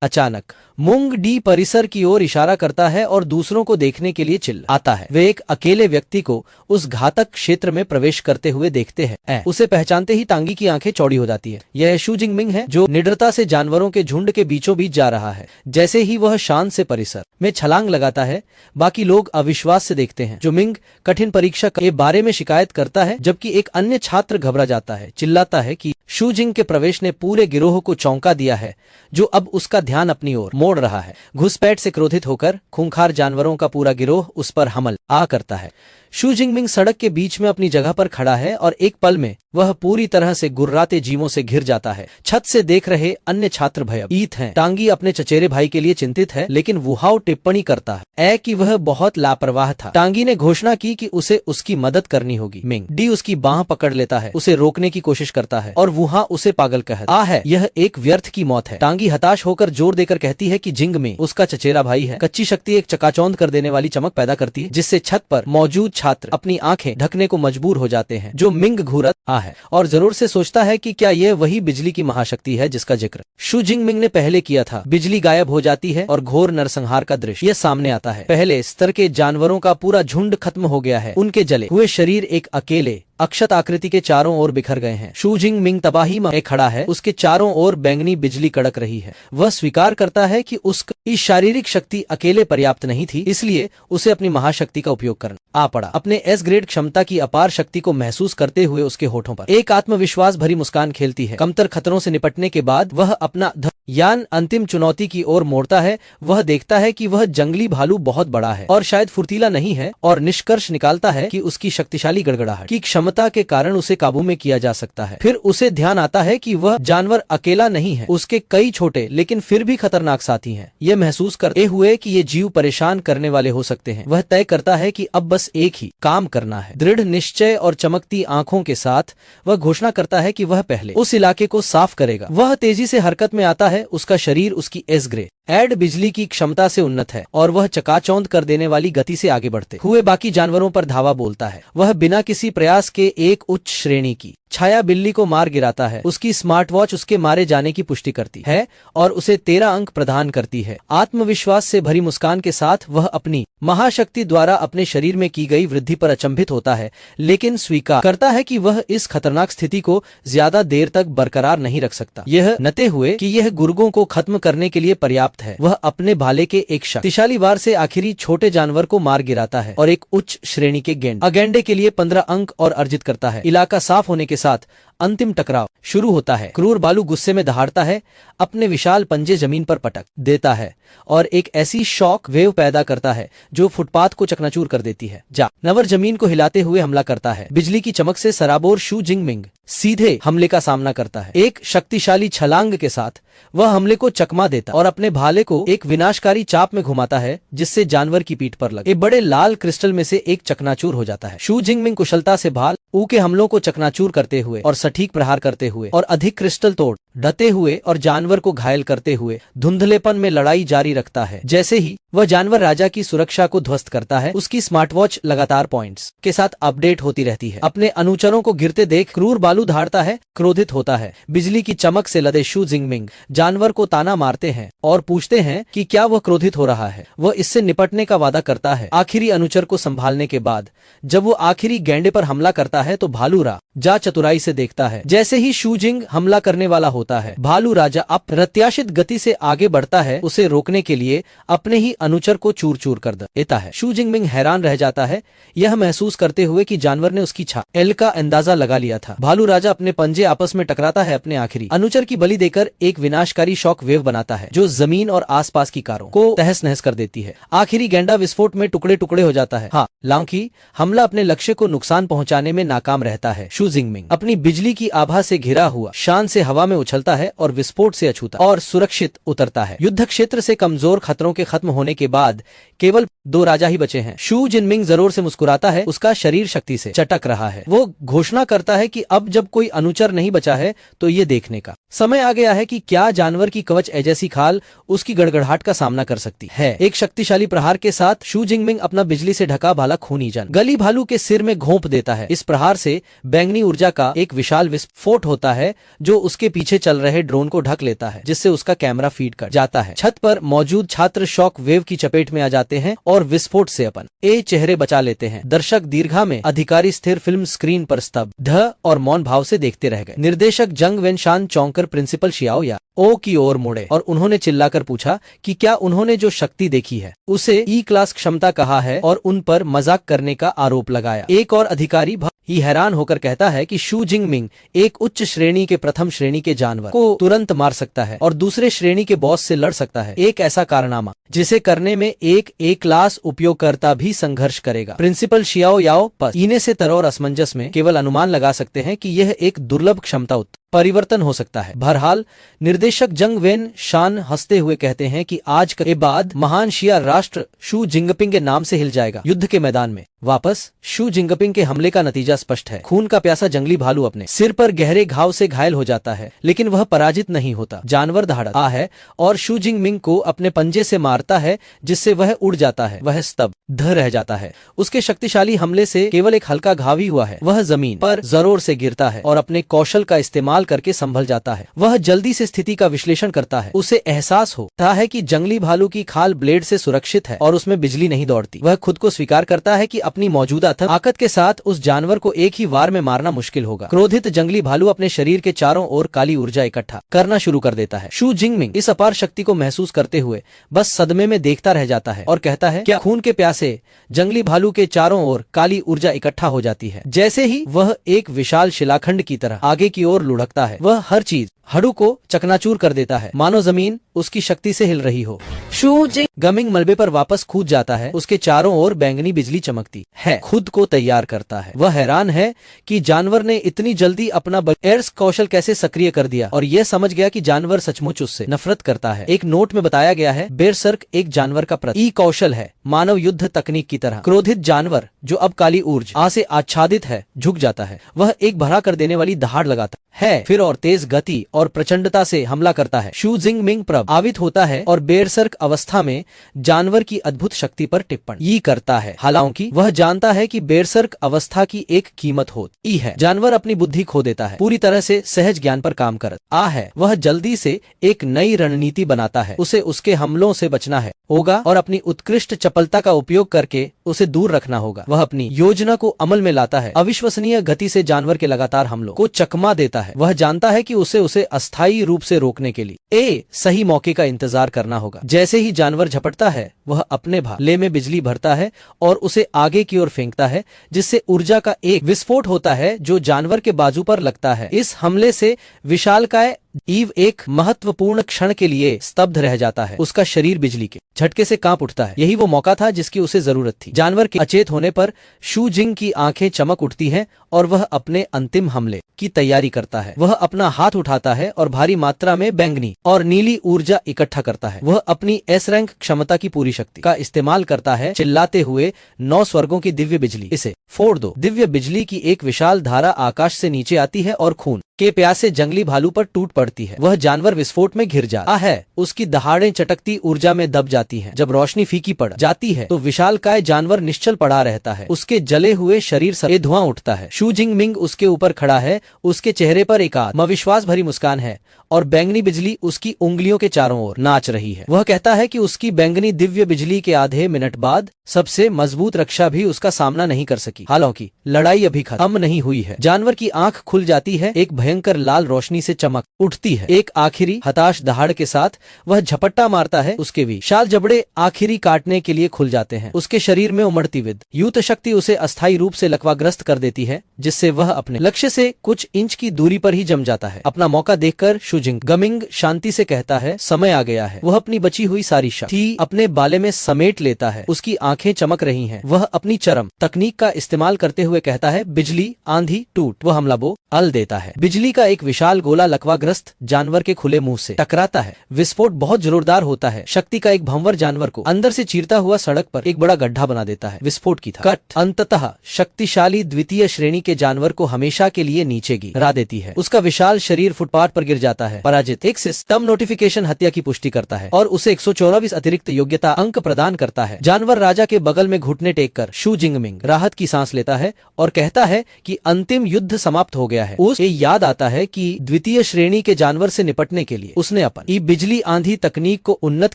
अचानक मुंग डी परिसर की ओर इशारा करता है और दूसरों को देखने के लिए चिल्लाता है। वे एक अकेले व्यक्ति को उस घातक क्षेत्र में प्रवेश करते हुए देखते हैं। उसे पहचानते ही तांगी की आंखें चौड़ी हो जाती है। यह शू जिंगमिंग है जो निडरता से जानवरों के झुंड के बीचों बीच जा रहा है। जैसे ही वह शान से परिसर में छलांग लगाता है, बाकी लोग अविश्वास से देखते हैं। जो मिंग कठिन परीक्षा के बारे में शिकायत करता है, जबकि एक अन्य छात्र घबरा जाता है, चिल्लाता है कि शू जिंग के प्रवेश ने पूरे गिरोह को चौंका दिया है, जो अब उसका ध्यान अपनी ओर मोड़ रहा है। घुसपैठ से क्रोधित होकर खूंखार जानवरों का पूरा गिरोह उस पर हमला करता है। शू जिंगमिंग सड़क के बीच में अपनी जगह पर खड़ा है और एक पल में वह पूरी तरह से गुर्राते जीवों से घिर जाता है। छत से देख रहे अन्य छात्र भयभीत हैं। टांगी अपने चचेरे भाई के लिए चिंतित है, लेकिन वुहाओ टिप्पणी करता है कि वह बहुत लापरवाह था। टांगी ने घोषणा की कि उसे उसकी मदद करनी होगी। मिंग डी उसकी बाह पकड़ लेता है, उसे रोकने की कोशिश करता है और वुहा उसे पागल कहता है। यह एक व्यर्थ की मौत है। टांगी हताश होकर जोर देकर कहती है कि जिंग में उसका चचेरा भाई है। कच्ची शक्ति एक चकाचौंध कर देने वाली चमक पैदा करती है, जिससे छत पर मौजूद छात्र अपनी आंखें ढकने को मजबूर हो जाते हैं। जो मिंग घूरता है और जरूर से सोचता है कि क्या यह वही बिजली की महाशक्ति है जिसका जिक्र शू जिंगमिंग ने पहले किया था। बिजली गायब हो जाती है और घोर नरसंहार का दृश्य सामने आता है। पहले स्तर के जानवरों का पूरा झुंड खत्म हो गया है। उनके जले हुए शरीर एक अकेले अक्षत आकृति के चारों ओर बिखर गए हैं। शू जिंगमिंग तबाही में खड़ा है, उसके चारों ओर बैंगनी बिजली कड़क रही है। वह स्वीकार करता है कि उसकी शारीरिक शक्ति अकेले पर्याप्त नहीं थी, इसलिए उसे अपनी महाशक्ति का उपयोग करना पड़ा। अपने एस ग्रेड क्षमता की अपार शक्ति को महसूस करते हुए उसके होठों पर एक आत्मविश्वास भरी मुस्कान खेलती है। कमतर खतरों से निपटने के बाद वह अपना यान अंतिम चुनौती की ओर मोड़ता है। वह देखता है कि वह जंगली भालू बहुत बड़ा है और शायद फुर्तीला नहीं है, और निष्कर्ष निकालता है कि उसकी शक्तिशाली गड़गड़ाहट की क्षमता के कारण उसे काबू में किया जा सकता है। फिर उसे ध्यान आता है कि वह जानवर अकेला नहीं है, उसके कई छोटे लेकिन फिर भी खतरनाक साथी हैं। यह महसूस करते हुए कि ये जीव परेशान करने वाले हो सकते हैं, वह तय करता है कि अब बस एक ही काम करना है। दृढ़ निश्चय और चमकती आंखों के साथ वह घोषणा करता है कि वह पहले उस इलाके को साफ करेगा। वह तेजी से हरकत में आता है। उसका शरीर उसकी एस ग्रे एड बिजली की क्षमता से उन्नत है और वह चकाचौंध कर देने वाली गति से आगे बढ़ते हुए बाकी जानवरों पर धावा बोलता है। वह बिना किसी प्रयास के एक उच्च श्रेणी की छाया बिल्ली को मार गिराता है। उसकी स्मार्ट वॉच उसके मारे जाने की पुष्टि करती है और उसे 13 अंक प्रदान करती है। आत्मविश्वास से भरी मुस्कान के साथ वह अपनी महाशक्ति द्वारा अपने शरीर में की गई वृद्धि पर अचंभित होता है, लेकिन स्वीकार करता है कि वह इस खतरनाक स्थिति को ज्यादा देर तक बरकरार नहीं रख सकता। यह नते हुए कि यह गुर्गों को खत्म करने के लिए पर्याप्त है, वह अपने भाले के एक शक्तिशाली वार से आखिरी छोटे जानवर को मार गिराता है और एक उच्च श्रेणी के गेंडे के लिए 15 अंक और अर्जित करता है। इलाका साफ होने के साथ अंतिम टकराव शुरू होता है। क्रूर बालू गुस्से में दहाड़ता है, अपने विशाल पंजे जमीन पर पटक देता है और एक ऐसी शॉक वेव पैदा करता है जो फुटपाथ को चकनाचूर कर देती है। जानवर जमीन को हिलाते हुए हमला करता है। बिजली की चमक से सराबोर शू जिंगमिंग सीधे हमले का सामना करता है। एक शक्तिशाली छलांग के साथ वह हमले को चकमा देता और अपने भाले को एक विनाशकारी चाप में घुमाता है, जिससे जानवर की पीठ पर लगे एक बड़े लाल क्रिस्टल में से एक चकनाचूर हो जाता है। शू जिंगमिंग कुशलता से भाल के हमलों को चकनाचूर करते हुए और सटीक प्रहार करते हुए और अधिक क्रिस्टल तोड़ डटे हुए और जानवर को घायल करते हुए धुंधलेपन में लड़ाई जारी रखता है। जैसे ही वह जानवर राजा की सुरक्षा को ध्वस्त करता है, उसकी स्मार्ट वॉच लगातार पॉइंट्स के साथ अपडेट होती रहती है। अपने अनुचरों को गिरते देख क्रूर बालू धाड़ता है, क्रोधित होता है। बिजली की चमक से लदे शू जिंगमिंग जानवर को ताना मारते हैं और पूछते हैं कि क्या वह क्रोधित हो रहा है। वह इससे निपटने का वादा करता है। आखिरी अनुचर को संभालने के बाद जब वो आखिरी गैंडे पर हमला करता है तो भालू राजा चतुराई से देखता है। जैसे ही शू जिंग हमला करने वाला होता है, भालू राजा अप्रत्याशित गति से आगे बढ़ता है, उसे रोकने के लिए अपने ही अनुचर को चूर चूर कर देता है। शू जिंगमिंग हैरान रह जाता है, यह महसूस करते हुए कि जानवर ने उसकी छाल का अंदाजा लगा लिया था। भालू राजा अपने पंजे आपस में टकराता है, अपने आखिरी अनुचर की बलि देकर एक विनाशकारी शॉक वेव बनाता है जो जमीन और आसपास की कारों को तहस नहस कर देती है। आखिरी गैंडा विस्फोट में टुकड़े टुकड़े हो जाता है। हालांकि हमला अपने लक्ष्य को नुकसान पहुंचाने में नाकाम रहता है। शू जिंगमिंग अपनी बिजली की आभा से घिरा हुआ शान से हवा में उछलता है और विस्फोट से अछूता और सुरक्षित उतरता है। युद्ध क्षेत्र से कमजोर खतरों के खत्म होने के बाद केवल 2 राजा ही बचे हैं। शू जिनमिंग जरूर से मुस्कुराता है, उसका शरीर शक्ति से चटक रहा है। वो घोषणा करता है कि अब जब कोई अनुचर नहीं बचा है तो ये देखने का समय आ गया है कि क्या जानवर की कवच जैसी खाल उसकी गड़गड़ाहट का सामना कर सकती है। एक शक्तिशाली प्रहार के साथ शू जिंगमिंग अपना बिजली से ढका भाला खूनी जन गली भालू के सिर में घोंप देता है। इस प्रहार से बैंगनी ऊर्जा का एक विशाल विस्फोट होता है जो उसके पीछे चल रहे ड्रोन को ढक लेता है, जिससे उसका कैमरा फीड कर जाता है। छत पर मौजूद छात्र शॉक वेव की चपेट में आ जाते हैं और विस्फोट से अपन चेहरे बचा लेते हैं। दर्शक दीर्घा में अधिकारी स्थिर फिल्म स्क्रीन पर स्तब्ध और मौन भाव से देखते रह गए। निर्देशक जंग वेनशान चौंक कर प्रिंसिपल शियाओ याओ की ओर मुड़े और उन्होंने चिल्लाकर पूछा कि क्या उन्होंने जो शक्ति देखी है उसे ई क्लास क्षमता कहा है और उन पर मजाक करने का आरोप लगाया। एक और अधिकारी ही हैरान होकर कहता है कि शू जिंगमिंग एक उच्च श्रेणी के प्रथम श्रेणी के जानवर को तुरंत मार सकता है और दूसरे श्रेणी के बॉस से लड़ सकता है। एक ऐसा कारनामा जिसे करने में एक क्लास उपयोगकर्ता भी संघर्ष करेगा। प्रिंसिपल शियाओ याओ पसीने से तर और असमंजस में केवल अनुमान लगा सकते हैं कि यह एक दुर्लभ क्षमता परिवर्तन हो सकता है। बहरहाल निर्देशक जंग वेन शान हंसते हुए कहते हैं कि आज के बाद महान शिया राष्ट्र शू जिंगपिंग के नाम से हिल जाएगा। युद्ध के मैदान में वापस शू जिंगपिंग के हमले का नतीजा स्पष्ट है। खून का प्यासा जंगली भालू अपने सिर पर गहरे घाव से घायल हो जाता है, लेकिन वह पराजित नहीं होता। जानवर दहाड़ता है और शू जिंगमिंग को अपने पंजे से मारता है, जिससे वह उड़ जाता है। वह स्तब्ध रह जाता है। उसके शक्तिशाली हमले से केवल एक हल्का घाव ही हुआ है। वह जमीन पर जोर से गिरता है और अपने कौशल का इस्तेमाल करके संभल जाता है। वह जल्दी से स्थिति का विश्लेषण करता है। उसे एहसास होता है कि जंगली भालू की खाल ब्लेड से सुरक्षित है और उसमें बिजली नहीं दौड़ती। वह खुद को स्वीकार करता है कि अपनी मौजूदा ताकत के साथ उस जानवर को एक ही वार में मारना मुश्किल होगा। क्रोधित जंगली भालू अपने शरीर के चारों ओर काली ऊर्जा इकट्ठा करना शुरू कर देता है। शू जिंगमिंग इस अपार शक्ति को महसूस करते हुए बस सदमे में देखता रह जाता है और कहता है, क्या खून के प्यासे जंगली भालू के चारों ओर काली ऊर्जा इकट्ठा हो जाती है। जैसे ही वह एक विशाल शिलाखंड की तरह आगे की ओर लुढ़कता है, वह हर चीज हड़ू को चकनाचूर कर देता है, मानो जमीन उसकी शक्ति से हिल रही हो। शू जिंगमिंग मलबे पर वापस कूद जाता है। उसके चारों ओर बैंगनी बिजली चमकती है। खुद को तैयार करता है। वह हैरान है कि जानवर ने इतनी जल्दी अपना एयर्स कौशल कैसे सक्रिय कर दिया और यह समझ गया कि जानवर सचमुच उससे नफरत करता है। एक नोट में बताया गया है, बेरसर्क एक जानवर का प्रति कौशल है, मानव युद्ध तकनीक की तरह। क्रोधित जानवर जो अब काली ऊर्जा से आच्छादित है झुक जाता है। वह एक भरा कर देने वाली दहाड़ लगाता है, फिर और तेज गति और प्रचंडता से हमला करता है। शू जिंगमिंग प्रभावित होता है और बेरसर्क अवस्था में जानवर की अद्भुत शक्ति पर टिप्पणी करता है। हालांकि वह जानता है कि बेरसर्क अवस्था की एक कीमत होती है। जानवर अपनी बुद्धि खो देता है, पूरी तरह से सहज ज्ञान पर काम करता है। वह जल्दी से एक नई रणनीति बनाता है। उसे उसके हमलों से बचना है होगा और अपनी उत्कृष्ट चपलता का उपयोग करके उसे दूर रखना होगा। वह अपनी योजना को अमल में लाता है, अविश्वसनीय गति से जानवर के लगातार हमलों को चकमा देता है। वह जानता है कि उसे अस्थायी रूप से रोकने के लिए सही मौके का इंतजार करना होगा। जैसे ही जानवर झपटता है, वह अपने भाले में बिजली भरता है और उसे आगे की ओर फेंकता है, जिससे ऊर्जा का एक विस्फोट होता है जो जानवर के बाजू पर लगता है। इस हमले से विशालकाय जीव एक महत्वपूर्ण क्षण के लिए स्तब्ध रह जाता है। उसका शरीर बिजली के झटके से कांप उठता है। यही वो मौका था जिसकी उसे जरूरत थी। जानवर के अचेत होने पर शू जिंग की आंखें चमक उठती हैं और वह अपने अंतिम हमले की तैयारी करता है। वह अपना हाथ उठाता है और भारी मात्रा में बैंगनी और नीली ऊर्जा इकट्ठा करता है। वह अपनी एस रैंक क्षमता की पूरी शक्ति का इस्तेमाल करता है, चिल्लाते हुए 9 स्वर्गों की दिव्य बिजली, इसे फोड़ दो। दिव्य बिजली की एक विशाल धारा आकाश से नीचे आती है और खून के प्यासे जंगली भालू पर टूट पड़ती है। वह जानवर विस्फोट में घिर जाता है। उसकी दहाड़ें चटकती ऊर्जा में दब जाती हैं। जब रोशनी फीकी पड़ जाती है तो विशालकाय जानवर निश्चल पड़ा रहता है। उसके जले हुए शरीर से धुआं उठता है। शू जिंग मिंग उसके ऊपर खड़ा है। उसके चेहरे पर एक आत्मविश्वास भरी मुस्कान है और बैंगनी बिजली उसकी उंगलियों के चारों ओर नाच रही है। वह कहता है कि उसकी बैंगनी दिव्य बिजली के आधे मिनट बाद सबसे मजबूत रक्षा भी उसका सामना नहीं कर सकी। हालांकि लड़ाई अभी खत्म नहीं हुई है। जानवर की आंख खुल जाती है, एक भयंकर लाल रोशनी से चमक उठती है। एक आखिरी हताश दहाड़ के साथ वह झपट्टा मारता है। उसके विशाल जबड़े आखिरी काटने के लिए खुल जाते हैं। उसके शरीर में उमड़ती विद्युत शक्ति उसे अस्थायी रूप से लकवाग्रस्त कर देती है, जिससे वह अपने लक्ष्य से कुछ इंच की दूरी पर ही जम जाता है। अपना मौका देखकर शू जिंग गमिंग शांति से कहता है, समय आ गया है। वह अपनी बची हुई सारी शक्ति अपने बाले में समेट लेता है। उसकी आंखें चमक रही हैं। वह अपनी चरम तकनीक का इस्तेमाल करते हुए कहता है, बिजली आंधी टूट। वह हमला बोल देता है। बिजली का एक विशाल गोला लकवाग्रस्त जानवर के खुले मुंह से टकराता है। विस्फोट बहुत जोरदार होता है। शक्ति का एक भंवर जानवर को अंदर से चीरता हुआ सड़क पर एक बड़ा गड्ढा बना देता है। विस्फोट की कट अंततः शक्तिशाली द्वितीय श्रेणी के जानवर को हमेशा के लिए नीचे गिरा देती है। उसका विशाल शरीर फुटपाथ पर गिर जाता है। पराजित एक सिस्टम नोटिफिकेशन हत्या की पुष्टि करता है और उसे 124 अतिरिक्त योग्यता अंक प्रदान करता है। जानवर राजा के बगल में घुटने टेककर शू जिंग मिंग राहत की सांस लेता है और कहता है कि अंतिम युद्ध समाप्त हो गया है। उसे याद आता है कि द्वितीय श्रेणी के जानवर से निपटने के लिए उसने अपनी बिजली आंधी तकनीक को उन्नत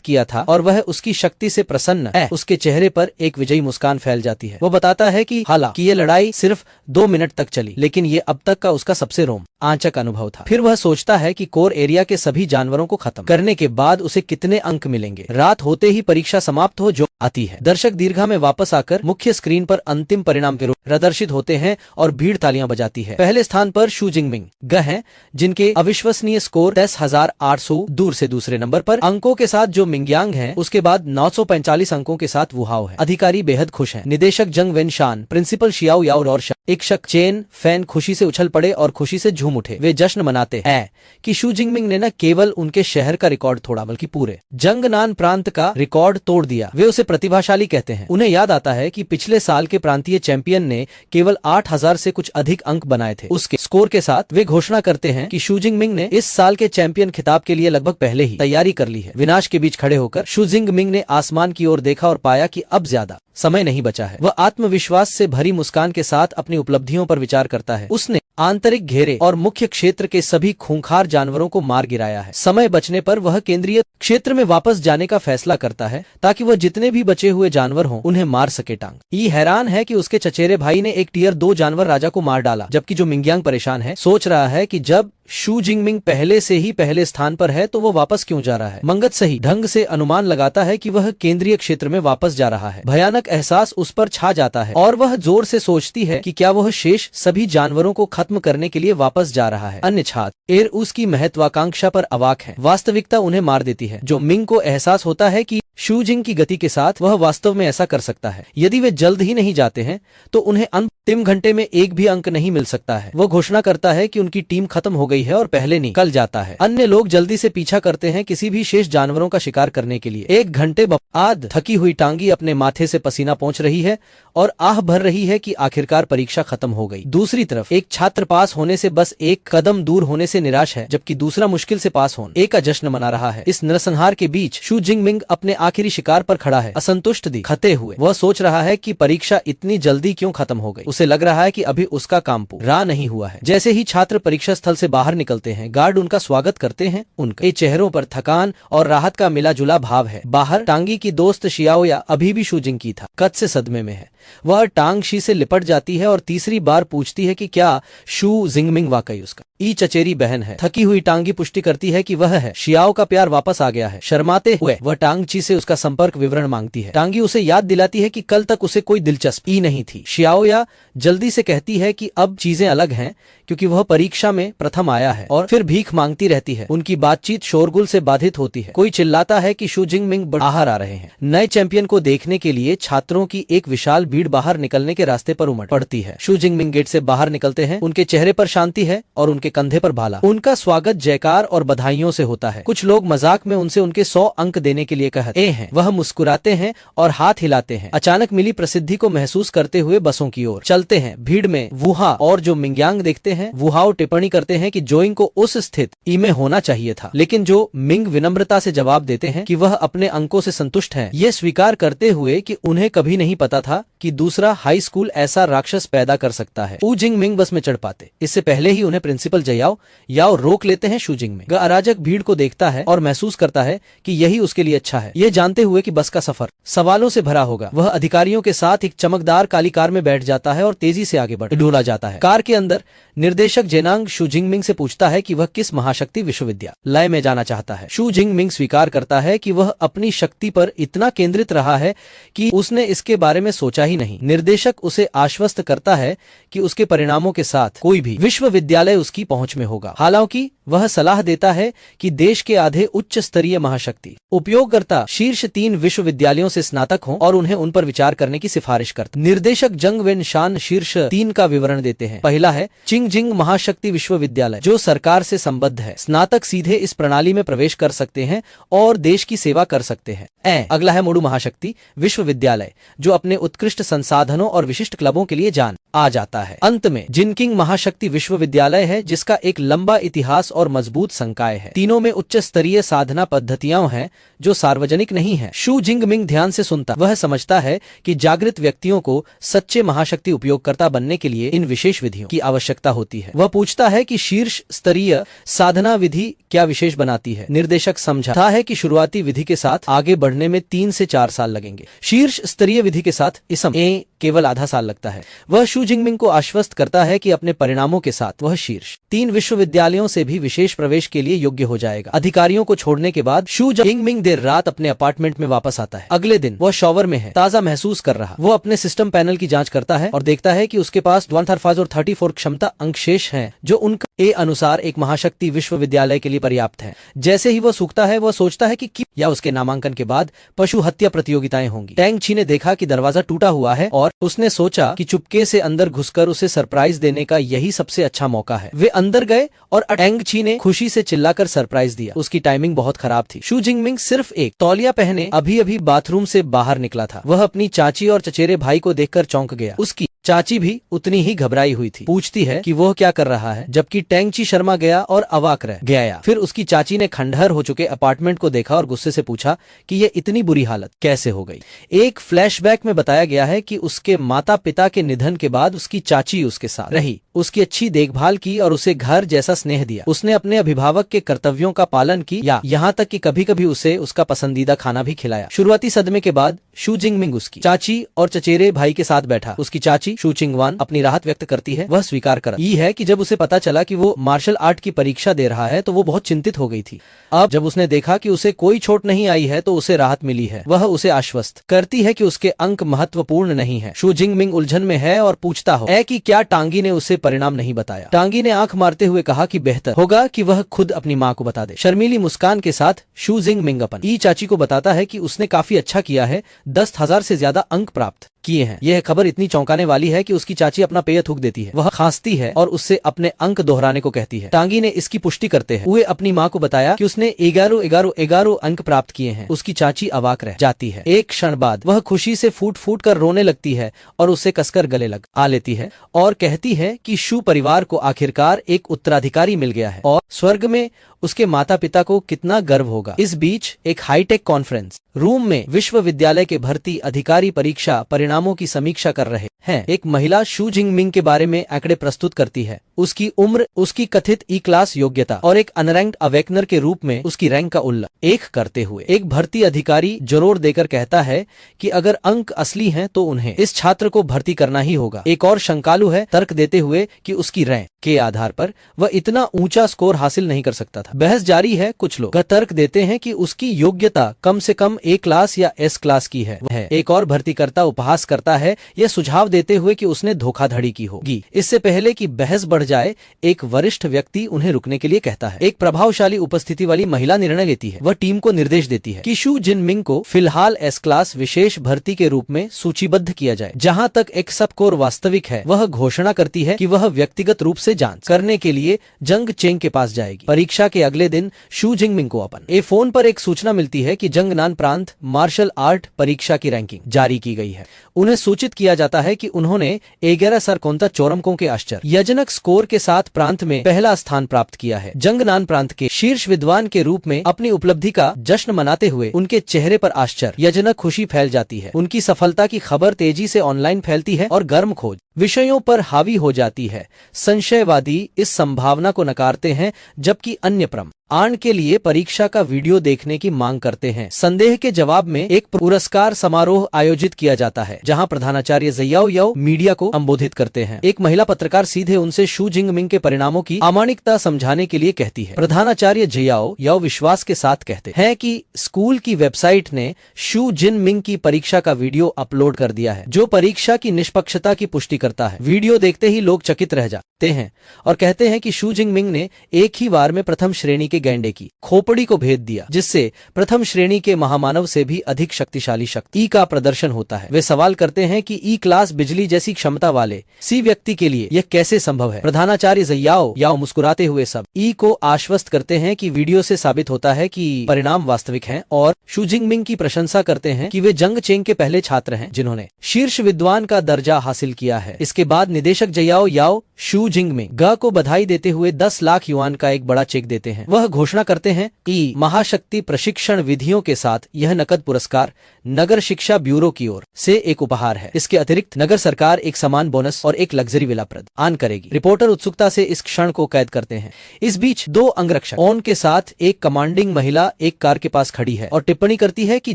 किया था और वह उसकी शक्ति से प्रसन्न है। उसके चेहरे पर एक विजयी मुस्कान फैल जाती है। वह बताता है कि हालांकि ये लड़ाई सिर्फ 2 मिनट तक चली, लेकिन ये अब तक का उसका सबसे रोमांचक अनुभव था। फिर वह सोचता है कि कोर एरिया के सभी जानवरों को खत्म करने के बाद उसे कितने अंक मिलेंगे। रात होते ही परीक्षा समाप्त हो जो आती है। दर्शक दीर्घा में वापस आकर मुख्य स्क्रीन पर अंतिम परिणाम के रूप प्रदर्शित होते हैं और भीड़ तालियां बजाती है। पहले स्थान पर शू जिंग मिंग हैं, जिनके अविश्वसनीय स्कोर 10,800। दूर से दूसरे नंबर पर अंकों के साथ जो मिंगयांग हैं, उसके बाद 945 अंकों के साथ वुहाओ है। अधिकारी बेहद खुश हैं। निदेशक जंग वेनशान, प्रिंसिपल शियाओ याओ और एक शक चेन फैन खुशी से उछल पड़े और खुशी से झूम उठे। वे जश्न मनाते हैं कि शू जिंग मिंग ने न केवल उनके शहर का रिकॉर्ड तोड़ा, बल्कि पूरे जंगनान प्रांत का रिकॉर्ड तोड़ दिया। वे उसे प्रतिभाशाली कहते हैं। उन्हें याद आता है कि पिछले साल के प्रांतीय चैंपियन ने केवल 8,000 से कुछ अधिक अंक बनाए थे। उसके स्कोर के साथ वे घोषणा करते हैं कि शू जिंग मिंग ने इस साल के चैंपियन खिताब के लिए लगभग पहले ही तैयारी कर ली है। विनाश के बीच खड़े होकर शू जिंग मिंग ने आसमान की ओर देखा और पाया कि अब ज्यादा समय नहीं बचा है। वह आत्मविश्वास से भरी मुस्कान के साथ अपनी उपलब्धियों पर विचार करता है। उसने आंतरिक घेरे और मुख्य क्षेत्र के सभी खूंखार जानवरों को मार गिराया है। समय बचने पर वह केंद्रीय क्षेत्र में वापस जाने का फैसला करता है ताकि वह जितने भी बचे हुए जानवर हों उन्हें मार सके। टांग ये हैरान है कि उसके चचेरे भाई ने एक टियर 2 जानवर राजा को मार डाला, जबकि जो मिंगयांग परेशान है, सोच रहा है कि जब शू जिंग मिंग पहले से ही पहले स्थान पर है तो वो वापस क्यों जा रहा है। मंगत सही ढंग से अनुमान लगाता है कि वह केंद्रीय क्षेत्र में वापस जा रहा है। भयानक एहसास उस पर छा जाता है और वह जोर से सोचती है कि क्या वह शेष सभी जानवरों को खत्म करने के लिए वापस जा रहा है। अन्य छात्र एर उसकी महत्वाकांक्षा पर अवाक है। वास्तविकता उन्हें मार देती है। जो मिंग को एहसास होता है कि शू जिंग की गति के साथ वह वास्तव में ऐसा कर सकता है। यदि वे जल्द ही नहीं जाते हैं तो उन्हें अंतिम घंटे में एक भी अंक नहीं मिल सकता है। वह घोषणा करता है कि उनकी टीम खत्म हो गई है और पहले निकल जाता है। अन्य लोग जल्दी से पीछा करते हैं किसी भी शेष जानवरों का शिकार करने के लिए। 1 घंटे बाद थकी हुई टांगी अपने माथे से पसीना पोंछ रही है और आह भर रही है कि आखिरकार परीक्षा खत्म हो गई। दूसरी तरफ एक छात्र पास होने से बस एक कदम दूर होने से निराश है, जबकि दूसरा मुश्किल से पास होने का जश्न मना रहा है। इस नरसंहार के बीच शू जिंग मिंग अपने आखिरी शिकार पर खड़ा है, असंतुष्ट दिखते हुए। वह सोच रहा है कि परीक्षा इतनी जल्दी क्यों खत्म हो गई। उसे लग रहा है कि अभी उसका काम पूरा नहीं हुआ है। जैसे ही छात्र परीक्षा स्थल से बाहर निकलते हैं, गार्ड उनका स्वागत करते हैं। उनके चेहरों पर थकान और राहत का मिला जुला भाव है। बाहर टांगी की दोस्त शियाओया अभी भी शूजिंग की था, कद से सदमे में है। वह टांग शी से लिपट जाती है और तीसरी बार पूछती है कि क्या शू जिंगमिंग वाकई उसका ई चचेरी बहन है। थकी हुई टांगी पुष्टि करती है कि वह है। शियाओ का प्यार वापस आ गया है। शर्माते हुए वह टांग ची से उसका संपर्क विवरण मांगती है। टांगी उसे याद दिलाती है कि कल तक उसे कोई दिलचस्पी नहीं थी। शियाओया जल्दी से कहती है कि अब चीजें अलग हैं, क्योंकि वह परीक्षा में प्रथम आया है, और फिर भीख मांगती रहती है। उनकी बातचीत शोरगुल से बाधित होती है। कोई चिल्लाता है कि शू जिंगमिंग बाहर आ रहे हैं। नए चैंपियन को देखने के लिए छात्रों की एक विशाल भीड़ बाहर निकलने के रास्ते पर उमड़ पड़ती है। शू जिंगमिंग गेट से बाहर निकलते हैं। उनके चेहरे पर शांति है और उनके कंधे पर भाला। उनका स्वागत जयकार और बधाइयों से होता है। कुछ लोग मजाक में उनसे उनके 100 अंक देने के लिए कहते हैं। वह मुस्कुराते हैं और हाथ हिलाते हैं। अचानक मिली प्रसिद्धि को महसूस करते हुए बसों की ओर चलते हैं। भीड़ में वुहा और जो मिंग्यांग देखते हैं। वुहाओ टिप्पणी करते हैं कि जोइंग को उस स्थित ई में होना चाहिए था, लेकिन जो मिंग विनम्रता से जवाब देते हैं कि वह अपने अंकों से संतुष्ट है, ये स्वीकार करते हुए कि उन्हें कभी नहीं पता था कि दूसरा हाई स्कूल ऐसा राक्षस पैदा कर सकता है। ऊ जिंग मिंग बस में चढ़ पाते, इससे पहले ही उन्हें प्रिंसिपल जयाओ याओ रोक लेते हैं। शू जिंग मिंग अराजक भीड़ को देखता है और महसूस करता है कि यही उसके लिए अच्छा है, ये जानते हुए कि बस का सफर सवालों से भरा होगा। वह अधिकारियों के साथ एक चमकदार काली कार में बैठ जाता है और तेजी से आगे बढ़ ढूंढा जाता है। कार के अंदर निर्देशक जेनांग शू जिंगमिंग से पूछता है कि वह किस महाशक्ति विश्वविद्यालय में जाना चाहता है। शू जिंगमिंग स्वीकार करता है कि वह अपनी शक्ति पर इतना केंद्रित रहा है कि उसने इसके बारे में सोचा ही नहीं। निर्देशक उसे आश्वस्त करता है कि उसके परिणामों के साथ कोई भी विश्वविद्यालय उसकी पहुंच में होगा। हालांकि वह सलाह देता है कि देश के आधे उच्च स्तरीय महाशक्ति उपयोगकर्ता शीर्ष 3 विश्वविद्यालयों से स्नातक हों और उन्हें उन पर विचार करने की सिफारिश करते। निर्देशक जंग वेन शान शीर्ष 3 का विवरण देते हैं। पहला है चिंगजिंग महाशक्ति विश्वविद्यालय, जो सरकार से संबद्ध है। स्नातक सीधे इस प्रणाली में प्रवेश कर सकते हैं और देश की सेवा कर सकते हैं। अगला है मोडू महाशक्ति विश्वविद्यालय, जो अपने उत्कृष्ट संसाधनों और विशिष्ट क्लबों के लिए जान आ जाता है। अंत में जिनकिंग महाशक्ति विश्वविद्यालय है, जिसका एक लंबा इतिहास और मजबूत संकाय है। तीनों में उच्च स्तरीय साधना पद्धतियां हैं जो सार्वजनिक नहीं है। शू जिंगमिंग ध्यान से सुनता। वह समझता है कि जागृत व्यक्तियों को सच्चे महाशक्ति उपयोगकर्ता बनने के लिए इन विशेष विधियों की आवश्यकता होती है। वह पूछता है कि शीर्ष स्तरीय साधना विधि क्या विशेष बनाती है। निर्देशक समझा है कि शुरुआती विधि के साथ आगे बढ़ने में 3 से 4 साल लगेंगे। शीर्ष स्तरीय विधि के साथ इसम केवल आधा साल लगता है। वह शू जिंगमिंग को आश्वस्त करता है कि अपने परिणामों के साथ वह शीर्ष 3 विश्वविद्यालयों से भी विशेष प्रवेश के लिए योग्य हो जाएगा। अधिकारियों को छोड़ने के बाद शू जिंगमिंग देर रात अपने अपार्टमेंट में वापस आता है। अगले दिन वह शॉवर में है, ताजा महसूस कर रहा। वो अपने सिस्टम पैनल की जांच करता है और देखता है कि उसके पास 135 और 34 क्षमता अंक शेष हैं, जो उनका अनुसार एक महाशक्ति विश्वविद्यालय के लिए पर्याप्त है। जैसे ही वह सूखता है, वह सोचता है कि या उसके नामांकन के बाद पशु हत्या प्रतियोगिताएं होंगी। टैंग छी ने देखा कि दरवाजा टूटा हुआ है और उसने सोचा कि चुपके से अंदर घुसकर उसे सरप्राइज देने का यही सबसे अच्छा मौका है। वे अंदर गए और टैंग छी ने खुशी से चिल्लाकर सरप्राइज दिया। उसकी टाइमिंग बहुत खराब थी। शू जिंगमिंग सिर्फ एक तौलिया पहने अभी बाथरूम से बाहर निकला था। वह अपनी चाची और चचेरे भाई को देखकर चौंक गया। उसकी चाची भी उतनी ही घबराई हुई थी। पूछती है कि वह क्या कर रहा है, जबकि टैंगची शर्मा गया और अवाक रह गया। फिर उसकी चाची ने खंडहर हो चुके अपार्टमेंट को देखा और गुस्से से पूछा कि यह इतनी बुरी हालत कैसे हो गई। एक फ्लैशबैक में बताया गया है कि उसके माता पिता के निधन के बाद उसकी चाची उसके साथ रही, उसकी अच्छी देखभाल की और उसे घर जैसा स्नेह दिया। उसने अपने अभिभावक के कर्तव्यों का पालन किया, यहाँ तक कि कभी कभी उसे उसका पसंदीदा खाना भी खिलाया। शुरुआती सदमे के बाद शू जिंगमिंग उसकी चाची और चचेरे भाई के साथ बैठा। उसकी चाची शू चिंगवान अपनी राहत व्यक्त करती है। वह स्वीकार कर ये है कि जब उसे पता चला कि वो मार्शल आर्ट की परीक्षा दे रहा है तो वो बहुत चिंतित हो गई थी। अब जब उसने देखा कि उसे कोई चोट नहीं आई है तो उसे राहत मिली है। वह उसे आश्वस्त करती है कि उसके अंक महत्वपूर्ण नहीं है। शू जिंगमिंग उलझन में है और पूछता हो कि क्या टांगी ने उसे परिणाम नहीं बताया। टांगी ने आंख मारते हुए कहा कि बेहतर होगा कि वह खुद अपनी माँ को बता दे। शर्मीली मुस्कान के साथ शू जिंगमिंग अपन चाची को बताता है कि उसने काफी अच्छा किया है, 10,000 से ज्यादा अंक प्राप्त किए हैं। यह खबर इतनी चौंकाने वाली है कि उसकी चाची अपना पेय थूक देती है। वह खांसती है और उससे अपने अंक दोहराने को कहती है। टांगी ने इसकी पुष्टि करते हैं उए अपनी माँ को बताया कि उसने 11 अंक प्राप्त किए हैं। उसकी चाची अवाक रह जाती है। एक क्षण बाद वह खुशी से फूट फूट कर रोने लगती है और उसे कसकर गले लग आ लेती है और कहती है कि शू परिवार को आखिरकार एक उत्तराधिकारी मिल गया है और स्वर्ग में उसके माता पिता को कितना गर्व होगा। इस बीच एक हाईटेक कॉन्फ्रेंस रूम में विश्वविद्यालय के भर्ती अधिकारी परीक्षा परिणामों की समीक्षा कर रहे हैं। एक महिला शू जिंगमिंग के बारे में आंकड़े प्रस्तुत करती है। उसकी उम्र, उसकी कथित ई क्लास योग्यता और एक अनरैंक्ड अवेकनर के रूप में उसकी रैंक का उल्लेख करते हुए एक भर्ती अधिकारी जरूर देकर कहता है कि अगर अंक असली हैं तो उन्हें इस छात्र को भर्ती करना ही होगा। एक और शंकालु है तर्क देते हुए कि उसकी रैंक के आधार पर वह इतना ऊंचा स्कोर हासिल नहीं कर सकता था। बहस जारी है। कुछ लोग तर्क देते हैं कि उसकी योग्यता कम से कम ए क्लास या एस क्लास की है। एक और भर्तीकर्ता उपहास करता है यह सुझाव देते हुए कि उसने धोखाधड़ी की होगी। इससे पहले कि बहस बढ़ जाए एक वरिष्ठ व्यक्ति उन्हें रुकने के लिए कहता है। एक प्रभावशाली उपस्थिति वाली महिला निर्णय लेती है। वह टीम को निर्देश देती है कि शू जिनमिंग को फिलहाल एस क्लास विशेष भर्ती के रूप में सूचीबद्ध किया जाए। जहां तक एक स्कोर वास्तविक है वह घोषणा करती है कि वह व्यक्तिगत रूप से जांच करने के लिए जंग चेंग के पास जाएगी। परीक्षा के अगले दिन शू जिंगमिंग को अपन फोन पर एक सूचना मिलती है कि जंगनान प्रांत मार्शल आर्ट परीक्षा की रैंकिंग जारी की गई है। उन्हें सूचित किया जाता है कि उन्होंने 11 सरकोंता चौरमकों के आश्चर्यजनक स्कोर के साथ प्रांत में पहला स्थान प्राप्त किया है। जंगनान प्रांत के शीर्ष विद्वान के रूप में अपनी उपलब्धि का जश्न मनाते हुए उनके चेहरे पर आश्चर्यजनक खुशी फैल जाती है। उनकी सफलता की खबर तेजी से ऑनलाइन फैलती है और गर्म खोज विषयों पर हावी हो जाती है। संशयवादी इस संभावना को नकारते हैं जबकि अन्य प्रमाण के लिए परीक्षा का वीडियो देखने की मांग करते हैं। संदेह के जवाब में एक पुरस्कार समारोह आयोजित किया जाता है जहां प्रधानाचार्य ज़ियाओ याओ मीडिया को संबोधित करते हैं। एक महिला पत्रकार सीधे उनसे शू जिंगमिंग के परिणामों की अमाणिकता समझाने के लिए कहती है। प्रधानाचार्य ज़ियाओ याओ विश्वास के साथ कहते हैं कि स्कूल की वेबसाइट ने शू जिनमिंग की परीक्षा का वीडियो अपलोड कर दिया है जो परीक्षा की निष्पक्षता की पुष्टि करता है। वीडियो देखते ही लोग चकित रह जाते हैं और कहते हैं कि शू जिंगमिंग ने एक ही बार में प्रथम श्रेणी के गैंडे की खोपड़ी को भेद दिया जिससे प्रथम श्रेणी के महामानव से भी अधिक शक्तिशाली शक्ति का प्रदर्शन होता है। वे सवाल करते हैं कि ई क्लास बिजली जैसी क्षमता वाले सी व्यक्ति के लिए यह कैसे संभव है। प्रधानाचार्य ज़ियाओ याओ मुस्कुराते हुए सब ई को आश्वस्त करते हैं कि वीडियो से साबित होता है कि परिणाम वास्तविक हैं और शू जिंगमिंग की प्रशंसा करते हैं कि वे जंग चेंग के पहले छात्र हैं जिन्होंने शीर्ष विद्वान का दर्जा हासिल किया है। इसके बाद निदेशक ज़ियाओ याओ शू जिंगमिंग को बधाई देते हुए 10 लाख युआन का एक बड़ा चेक देते हैं। वह घोषणा करते हैं कि महाशक्ति प्रशिक्षण विधियों के साथ यह नकद पुरस्कार नगर शिक्षा ब्यूरो की ओर से एक उपहार है। इसके अतिरिक्त नगर सरकार एक समान बोनस और एक लग्जरी विला प्रदान करेगी। रिपोर्टर उत्सुकता से इस क्षण को कैद करते हैं। इस बीच 2 अंगरक्षक ऑन के साथ एक कमांडिंग महिला एक कार के पास खड़ी है और टिप्पणी करती है कि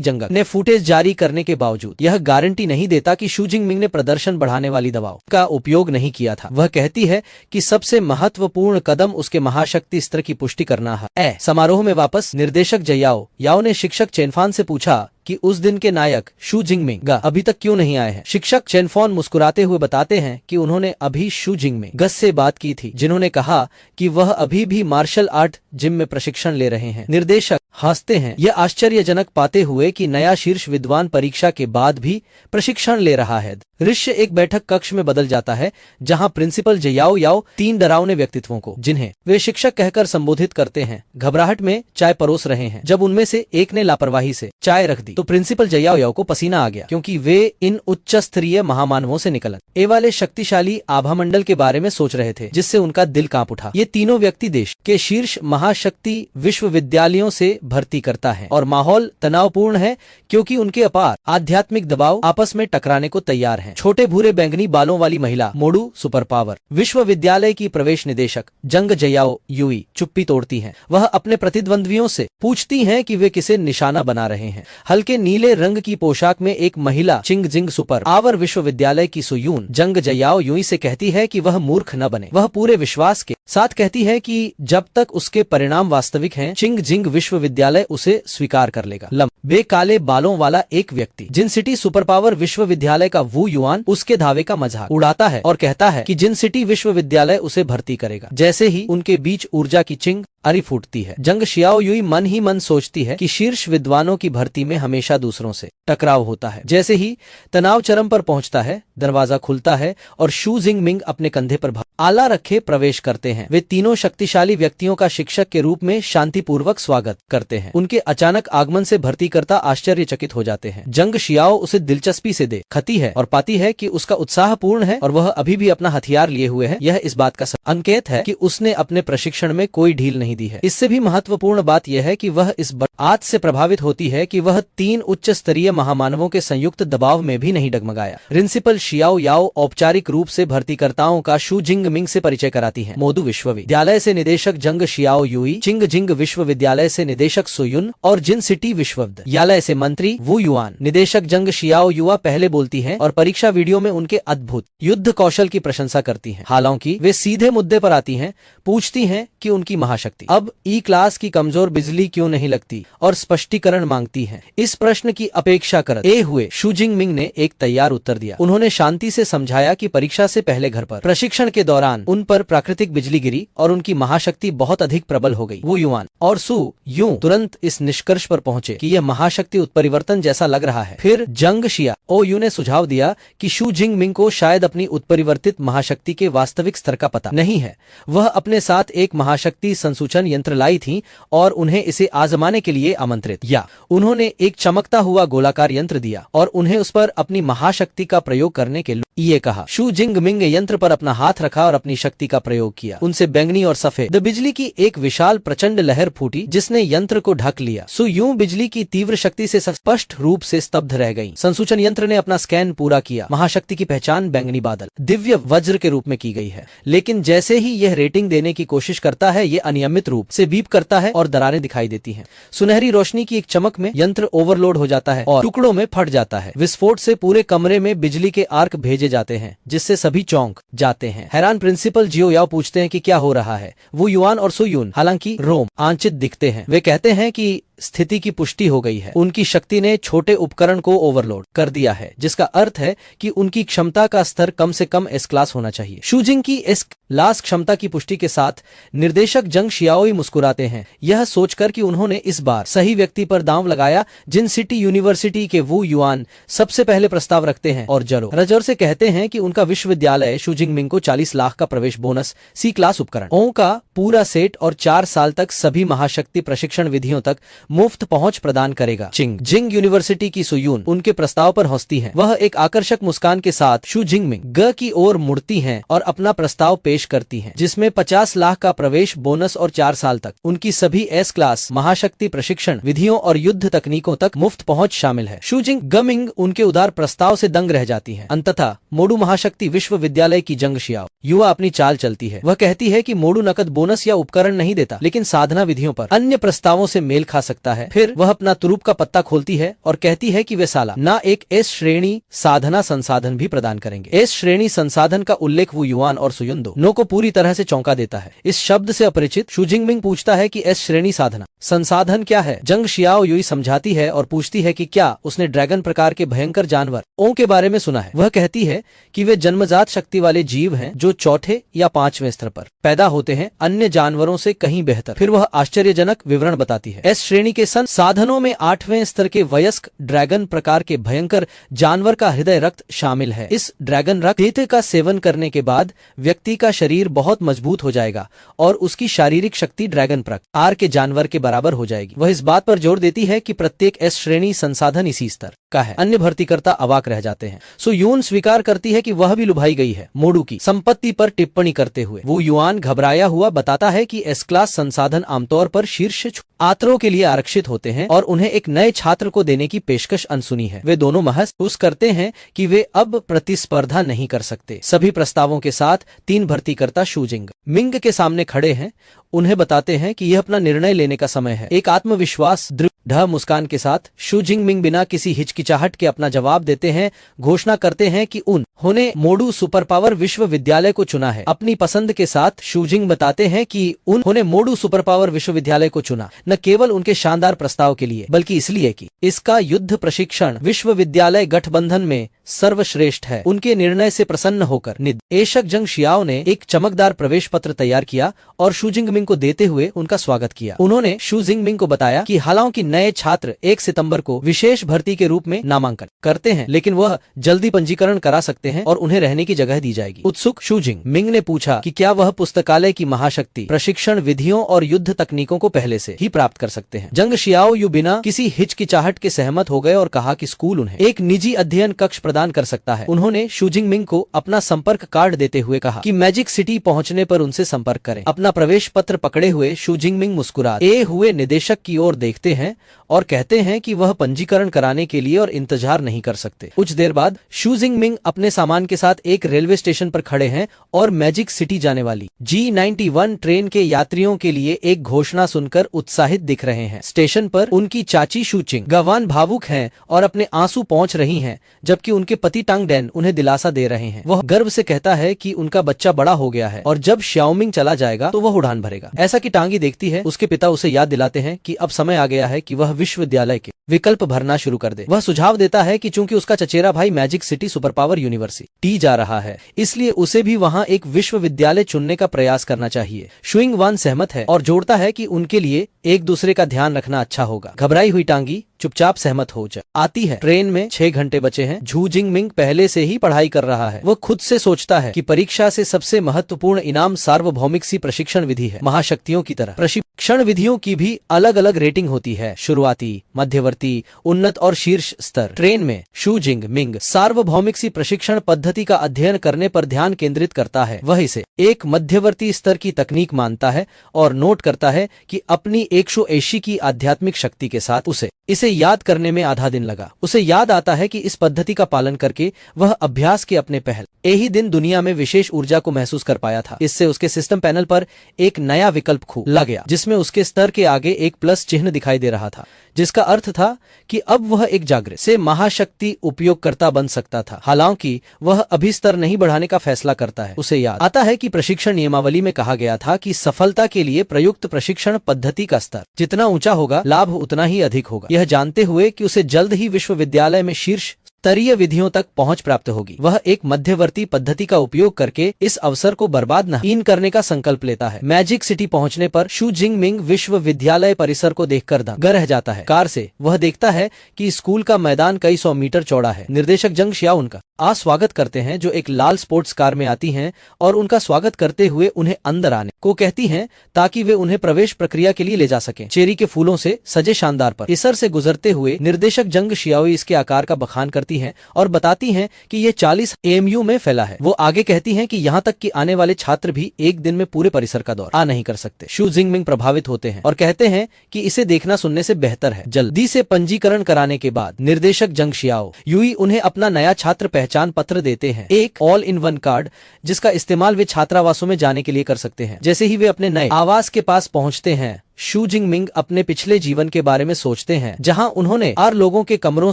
जंगल ने फुटेज जारी करने के बावजूद यह गारंटी नहीं देता कि शू जिंगमिंग ने प्रदर्शन बढ़ाने वाली दवाओं का उपयोग नहीं किया था। वह कहती है कि सबसे महत्वपूर्ण कदम उसके महाशक्ति स्तर की पुष्टि करना है। समारोह में वापस निर्देशक ज़ियाओ याओ ने शिक्षक चेनफान से पूछा कि उस दिन के नायक शू जिंगमिंग अभी तक क्यों नहीं आए हैं। शिक्षक चेनफॉन मुस्कुराते हुए बताते हैं कि उन्होंने अभी शू जिंगमिंग से बात की थी जिन्होंने कहा कि वह अभी भी मार्शल आर्ट जिम में प्रशिक्षण ले रहे हैं। निर्देशक हंसते हैं यह आश्चर्यजनक पाते हुए कि नया शीर्ष विद्वान परीक्षा के बाद भी प्रशिक्षण ले रहा है। दृश्य एक बैठक कक्ष में बदल जाता है जहां प्रिंसिपल ज़ियाओ याओ 3 डरावने व्यक्तित्वों को जिन्हें वे शिक्षक कहकर संबोधित करते हैं घबराहट में चाय परोस रहे हैं। जब उनमें से एक ने लापरवाही से चाय रख दी तो प्रिंसिपल ज़ियाओ याओ को पसीना आ गया क्योंकि वे इन उच्च स्तरीय महामानवों से निकलन वाले शक्तिशाली आभामंडल के बारे में सोच रहे थे जिससे उनका दिल कांप उठा। ये तीनों व्यक्ति देश के शीर्ष महाशक्ति विश्वविद्यालयों से भर्ती करता है और माहौल तनावपूर्ण है क्योंकि उनके अपार आध्यात्मिक दबाव आपस में टकराने को तैयार हैं। छोटे भूरे बैंगनी बालों वाली महिला मोडू सुपर पावर विश्वविद्यालय की प्रवेश निदेशक जंग ज़ियाओ युई चुप्पी तोड़ती हैं। वह अपने प्रतिद्वंद्वियों से पूछती हैं कि वे किसे निशाना बना रहे हैं। हल्के नीले रंग की पोशाक में एक महिला चिंग जिंग सुपर पावर विश्वविद्यालय की सुयून जंग ज़ियाओ युई से कहती है कि वह मूर्ख न बने। वह पूरे विश्वास के साथ कहती है कि जब तक उसके परिणाम वास्तविक हैं, चिंग जिंग विश्वविद्यालय उसे स्वीकार कर लेगा। लम वे काले बालों वाला एक व्यक्ति जिन सिटी सुपर पावर विश्वविद्यालय का वू युआन उसके दावे का मजाक उड़ाता है और कहता है कि जिन सिटी विश्वविद्यालय उसे भर्ती करेगा। जैसे ही उनके बीच ऊर्जा की चिंग अरी फूटती है, जंग शियाओ युई मन ही मन सोचती है कि शीर्ष विद्वानों की भर्ती में हमेशा दूसरों से टकराव होता है। जैसे ही तनाव चरम पर पहुंचता है, दरवाजा खुलता है और शू जिंग मिंग अपने कंधे पर आला रखे प्रवेश करते हैं। वे तीनों शक्तिशाली व्यक्तियों का शिक्षक के रूप में शांतिपूर्वक स्वागत करते हैं। उनके अचानक आगमन से भर्तीकर्ता आश्चर्यचकित हो जाते हैं। जंग शियाओ उसे दिलचस्पी से देखती है और पाती है कि उसका उत्साह पूर्ण है और वह अभी भी अपना हथियार लिए हुए है। यह इस बात का संकेत है कि उसने अपने प्रशिक्षण में कोई ढील नहीं दी है। इससे भी महत्वपूर्ण बात यह है कि वह इस बात से प्रभावित होती है कि वह 3 उच्च स्तरीय महामानवों के संयुक्त दबाव में भी नहीं डगमगाया। प्रिंसिपल शियाओ याओ औपचारिक रूप से भर्तीकर्ताओं का शू जिंग मिंग से परिचय कराती है। मोदू विश्वविद्यालय से निदेशक जंग शियाओ युई, चिंग जिंग विश्वविद्यालय से निदेशक सुयुन और जिन सिटी विश्वविद्यालय से मंत्री वू युआन। निदेशक जंग शियाओ युआ पहले बोलती हैं और परीक्षा वीडियो में उनके अद्भुत युद्ध कौशल की प्रशंसा करती हैं। हालांकि वे सीधे मुद्दे पर आती हैं, पूछती हैं कि उनकी महाशक्ति अब ई क्लास की कमजोर बिजली क्यों नहीं लगती और स्पष्टीकरण मांगती हैं। इस प्रश्न की अपेक्षा कर हुए शू जिंग मिंग ने एक तैयार उत्तर दिया। उन्होंने शांति से समझाया कि परीक्षा से पहले घर पर प्रशिक्षण के दौरान उन पर प्राकृतिक बिजली गिरी और उनकी महाशक्ति बहुत अधिक प्रबल हो गई। वो युआन और सू यूं तुरंत इस निष्कर्ष पर पहुंचे कि यह महाशक्ति उत्परिवर्तन जैसा लग रहा है। फिर जंग शिया ओ यू ने सुझाव दिया कि शू जिंग मिंग को शायद अपनी उत्परिवर्तित महाशक्ति के वास्तविक स्तर का पता नहीं है। वह अपने साथ एक महाशक्ति संसूचन यंत्र लाई थी और उन्हें इसे आजमाने के लिए आमंत्रित किया। उन्होंने एक चमकता हुआ गोलाकार यंत्र दिया और उन्हें उस पर अपनी महाशक्ति का प्रयोग करने के लिए कहा। शू जिंग मिंग यंत्र पर अपना हाथ रखा और अपनी शक्ति का प्रयोग किया। उनसे बैंगनी और सफेद बिजली की एक विशाल प्रचंड लहर फूटी जिसने यंत्र को ढक लिया। सो यूं बिजली की तीव्र शक्ति से स्पष्ट रूप से स्तब्ध रह गई। संसूचन यंत्र ने अपना स्कैन पूरा किया। महाशक्ति की पहचान बैंगनी बादल दिव्य वज्र के रूप में की गई है, लेकिन जैसे ही यह रेटिंग देने की कोशिश करता है, ये अनियमित रूप से बीप करता है और दरारें दिखाई देती हैं। सुनहरी रोशनी की एक चमक में यंत्र ओवरलोड हो जाता है और टुकड़ों में फट जाता है। विस्फोट से पूरे कमरे में बिजली के आर्क भेजे जाते हैं जिससे सभी चौंक जाते हैं। हैरान प्रिंसिपल जियो याओ पूछते हैं कि क्या हो रहा है। वो युआन और सुयुन हालांकि रोम आंचित दिखते हैं। वे कहते हैं कि स्थिति की पुष्टि हो गई है। उनकी शक्ति ने छोटे उपकरण को ओवरलोड कर दिया है, जिसका अर्थ है कि उनकी क्षमता का स्तर कम से कम एस क्लास होना चाहिए। शू जिंग की एस क्लास क्षमता की पुष्टि के साथ निर्देशक जंग शियाओई मुस्कुराते हैं, यह सोचकर कि उन्होंने इस बार सही व्यक्ति पर दांव लगाया। जिन सिटी यूनिवर्सिटी के वू युआन सबसे पहले प्रस्ताव रखते हैं और जरो रजर से कहते हैं कि उनका विश्वविद्यालय शू जिंग मिंग को 40 लाख का प्रवेश बोनस, सी क्लास उपकरण ओं का पूरा सेट और 4 साल तक सभी महाशक्ति प्रशिक्षण विधियों तक मुफ्त पहुंच प्रदान करेगा। चिंग जिंग यूनिवर्सिटी की सुयून उनके प्रस्ताव पर हंसती हैं। वह एक आकर्षक मुस्कान के साथ शू जिंग मिंग ग की ओर मुड़ती हैं और अपना प्रस्ताव पेश करती हैं, जिसमें 50 लाख का प्रवेश बोनस और 4 साल तक उनकी सभी एस क्लास महाशक्ति प्रशिक्षण विधियों और युद्ध तकनीकों तक मुफ्त पहुंच शामिल है। शू जिंग गमिंग उनके उदार प्रस्ताव से दंग रह जाती हैं। अंततः मोडू महाशक्ति विश्वविद्यालय की जंग शियाओ युवा अपनी चाल चलती है। वह कहती है कि मोडू नकद बोनस या उपकरण नहीं देता, लेकिन साधना विधियों पर अन्य प्रस्तावों से मेल खा सकता है। फिर वह अपना तुरूप का पत्ता खोलती है और कहती है कि वे साला ना एक एस श्रेणी साधना संसाधन भी प्रदान करेंगे। एस श्रेणी संसाधन का उल्लेख वो युआन और सुयुन दोनों को पूरी तरह से चौंका देता है। इस शब्द से अपरिचित शू जिंग मिंग पूछता है कि एस श्रेणी साधना संसाधन क्या है। जंग शियाओ युई समझाती है और पूछती है कि क्या उसने ड्रैगन प्रकार के भयंकर जानवर ओं के बारे में सुना है। वह कहती है कि वे जन्मजात शक्ति वाले जीव हैं जो चौथे या 5वें स्तर पर पैदा होते हैं, अन्य जानवरों से कहीं बेहतर। फिर वह आश्चर्यजनक विवरण बताती है। एस श्रेणी के साधनों में 8वें स्तर के वयस्क ड्रैगन प्रकार के भयंकर जानवर का हृदय रक्त शामिल है। इस ड्रैगन रक्त का सेवन करने के बाद व्यक्ति का शरीर बहुत मजबूत हो जाएगा और उसकी शारीरिक शक्ति ड्रैगन प्रकार के जानवर के बराबर हो जाएगी। वह इस बात पर जोर देती है कि प्रत्येक एस श्रेणी संसाधन इसी स्तर का है। अन्य भर्तीकर्ता अवाक रह जाते हैं। सो यून स्वीकार करती है कि वह भी लुभाई गई है। मोडू की संपत्ति पर टिप्पणी करते हुए वो युआन घबराया हुआ बताता है कि एस क्लास संसाधन आमतौर पर शीर्ष छात्रों के लिए आरक्षित होते हैं और उन्हें एक नए छात्र को देने की पेशकश अनसुनी है। वे दोनों महसूस करते हैं कि वे अब प्रतिस्पर्धा नहीं कर सकते। सभी प्रस्तावों के साथ 3 भर्तीकर्ता शू जिंग मिंग के सामने खड़े हैं। उन्हें बताते हैं कि यह अपना निर्णय लेने का समय है। एक आत्मविश्वास दृढ़ मुस्कान के साथ शू जिंग मिंग बिना किसी हिचकी हिचकिचाहट के अपना जवाब देते हैं, घोषणा करते हैं कि उन्होंने मोडू सुपर पावर विश्वविद्यालय को चुना है। अपनी पसंद के साथ शूजिंग बताते हैं कि उन्होंने मोडू सुपर पावर विश्वविद्यालय को चुना न केवल उनके शानदार प्रस्ताव के लिए, बल्कि इसलिए कि इसका युद्ध प्रशिक्षण विश्वविद्यालय गठबंधन में सर्वश्रेष्ठ है। उनके निर्णय से प्रसन्न होकर निदेशक जंग शियाओ ने एक चमकदार प्रवेश पत्र तैयार किया और शू जिंगमिंग को देते हुए उनका स्वागत किया। उन्होंने शू जिंगमिंग को बताया कि हालांकि नए छात्र 1 सितंबर को विशेष भर्ती के रूप में नामांकन करते हैं, लेकिन वह जल्दी पंजीकरण करा सकते हैं और उन्हें रहने की जगह दी जाएगी। उत्सुक शू जिंगमिंग ने पूछा कि क्या वह पुस्तकालय की महाशक्ति प्रशिक्षण विधियों और युद्ध तकनीकों को पहले से ही प्राप्त कर सकते हैं। जंग शियाओ यू बिना किसी हिचकिचाहट के सहमत हो गए और कहा कि स्कूल उन्हें एक निजी अध्ययन कक्ष प्रदान कर सकता है। उन्होंने शू जिंगमिंग को अपना संपर्क कार्ड देते हुए कहा कि मैजिक सिटी पहुंचने पर उनसे संपर्क करें। अपना प्रवेश पत्र पकड़े हुए शू जिंगमिंग मुस्कुराते हुए निदेशक की ओर देखते हैं और कहते हैं कि वह पंजीकरण कराने के लिए और इंतजार नहीं कर सकते। कुछ देर बाद शू जिंगमिंग अपने सामान के साथ एक रेलवे स्टेशन पर खड़े हैं और मैजिक सिटी जाने वाली G91 ट्रेन के यात्रियों के लिए एक घोषणा सुनकर उत्साहित दिख रहे हैं। स्टेशन पर उनकी चाची शू चिंग-गवान भावुक हैं और अपने आंसू पहुंच रही हैं, जबकि उनके पति टांग डैन उन्हें दिलासा दे रहे हैं। वह गर्व से कहता है कि उनका बच्चा बड़ा हो गया है और जब श्याओमिंग चला जाएगा तो वह उड़ान भरेगा। ऐसा कि टांगी देखती है, उसके पिता उसे याद दिलाते हैं कि अब समय आ गया है कि वह विश्वविद्यालय के विकल्प भरना शुरू कर दे। वह सुझाव देता है कि चूंकि उसका चचेरा भाई magic city super power university जा रहा है, इसलिए उसे भी वहां एक विश्वविद्यालय चुनने का प्रयास करना चाहिए। शुइंग वान सहमत है और जोड़ता है कि उनके लिए एक दूसरे का ध्यान रखना अच्छा होगा। घबराई हुई टांगी चुपचाप सहमत हो आती है। ट्रेन में 6 घंटे बचे हैं। झू जिंगमिंग पहले से ही पढ़ाई कर रहा है। वह खुद से सोचता है कि परीक्षा से सबसे महत्वपूर्ण इनाम सार्वभौमिक सी प्रशिक्षण विधि है। महाशक्तियों की तरह प्रशिक्षण विधियों की भी अलग अलग रेटिंग होती है, शुरुआती, मध्यवर्ती, उन्नत और शीर्ष स्तर। ट्रेन में शू जिंगमिंग सार्वभौमिक सी प्रशिक्षण पद्धति का अध्ययन करने पर ध्यान केंद्रित करता है। वह इसे एक मध्यवर्ती स्तर की तकनीक मानता है और नोट करता है कि अपनी 180 की आध्यात्मिक शक्ति के साथ इसे याद करने में आधा दिन लगा। उसे याद आता है कि इस पद्धति का पालन करके वह अभ्यास के अपने पहले ही दिन दुनिया में विशेष ऊर्जा को महसूस कर पाया था। इससे उसके सिस्टम पैनल पर एक नया विकल्प खुला गया, जिसमें उसके स्तर के आगे एक प्लस चिन्ह दिखाई दे रहा था, जिसका अर्थ था कि अब वह एक जागृत से महाशक्ति उपयोगकर्ता बन सकता था। हालांकि वह अभी स्तर नहीं बढ़ाने का फैसला करता है। उसे याद आता है कि प्रशिक्षण नियमावली में कहा गया था कि सफलता के लिए प्रयुक्त प्रशिक्षण पद्धति का स्तर जितना ऊंचा होगा, लाभ उतना ही अधिक होगा। यह जानते हुए कि उसे जल्द ही विश्वविद्यालय में शीर्ष स्तरीय विधियों तक पहुंच प्राप्त होगी, वह एक मध्यवर्ती पद्धति का उपयोग करके इस अवसर को बर्बाद नहीं करने का संकल्प लेता है। मैजिक सिटी पहुंचने पर शू जिंगमिंग विश्वविद्यालय परिसर को देखकर दंग रह जाता है। कार से वह देखता है कि स्कूल का मैदान कई 100 मीटर चौड़ा है। निर्देशक जंग शियाओ उनका स्वागत करते हैं, जो एक लाल स्पोर्ट्स कार में आती हैं और उनका स्वागत करते हुए उन्हें अंदर आने को कहती हैं ताकि वे उन्हें प्रवेश प्रक्रिया के लिए ले जा सकें। चेरी के फूलों से सजे शानदार परिसर से गुजरते हुए निर्देशक जंग शियाओ इसके आकार का बखान करती हैं और बताती हैं कि ये 40 AMU में फैला है। वो आगे कहती हैं कि यहाँ तक कि आने वाले छात्र भी एक दिन में पूरे परिसर का दौरा नहीं कर सकते। शू जिंगमिंग प्रभावित होते हैं और कहते हैं कि इसे देखना सुनने से बेहतर है। जल्दी से पंजीकरण कराने के बाद निर्देशक जंग शियाओ यूई उन्हें अपना नया छात्र पहचान पत्र देते हैं, एक ऑल इन वन कार्ड, जिसका इस्तेमाल वे छात्रावासों में जाने के लिए कर सकते हैं। जैसे ही वे अपने नए आवास के पास पहुंचते हैं, शू जिंगमिंग अपने पिछले जीवन के बारे में सोचते हैं, जहां उन्होंने 4 लोगों के कमरों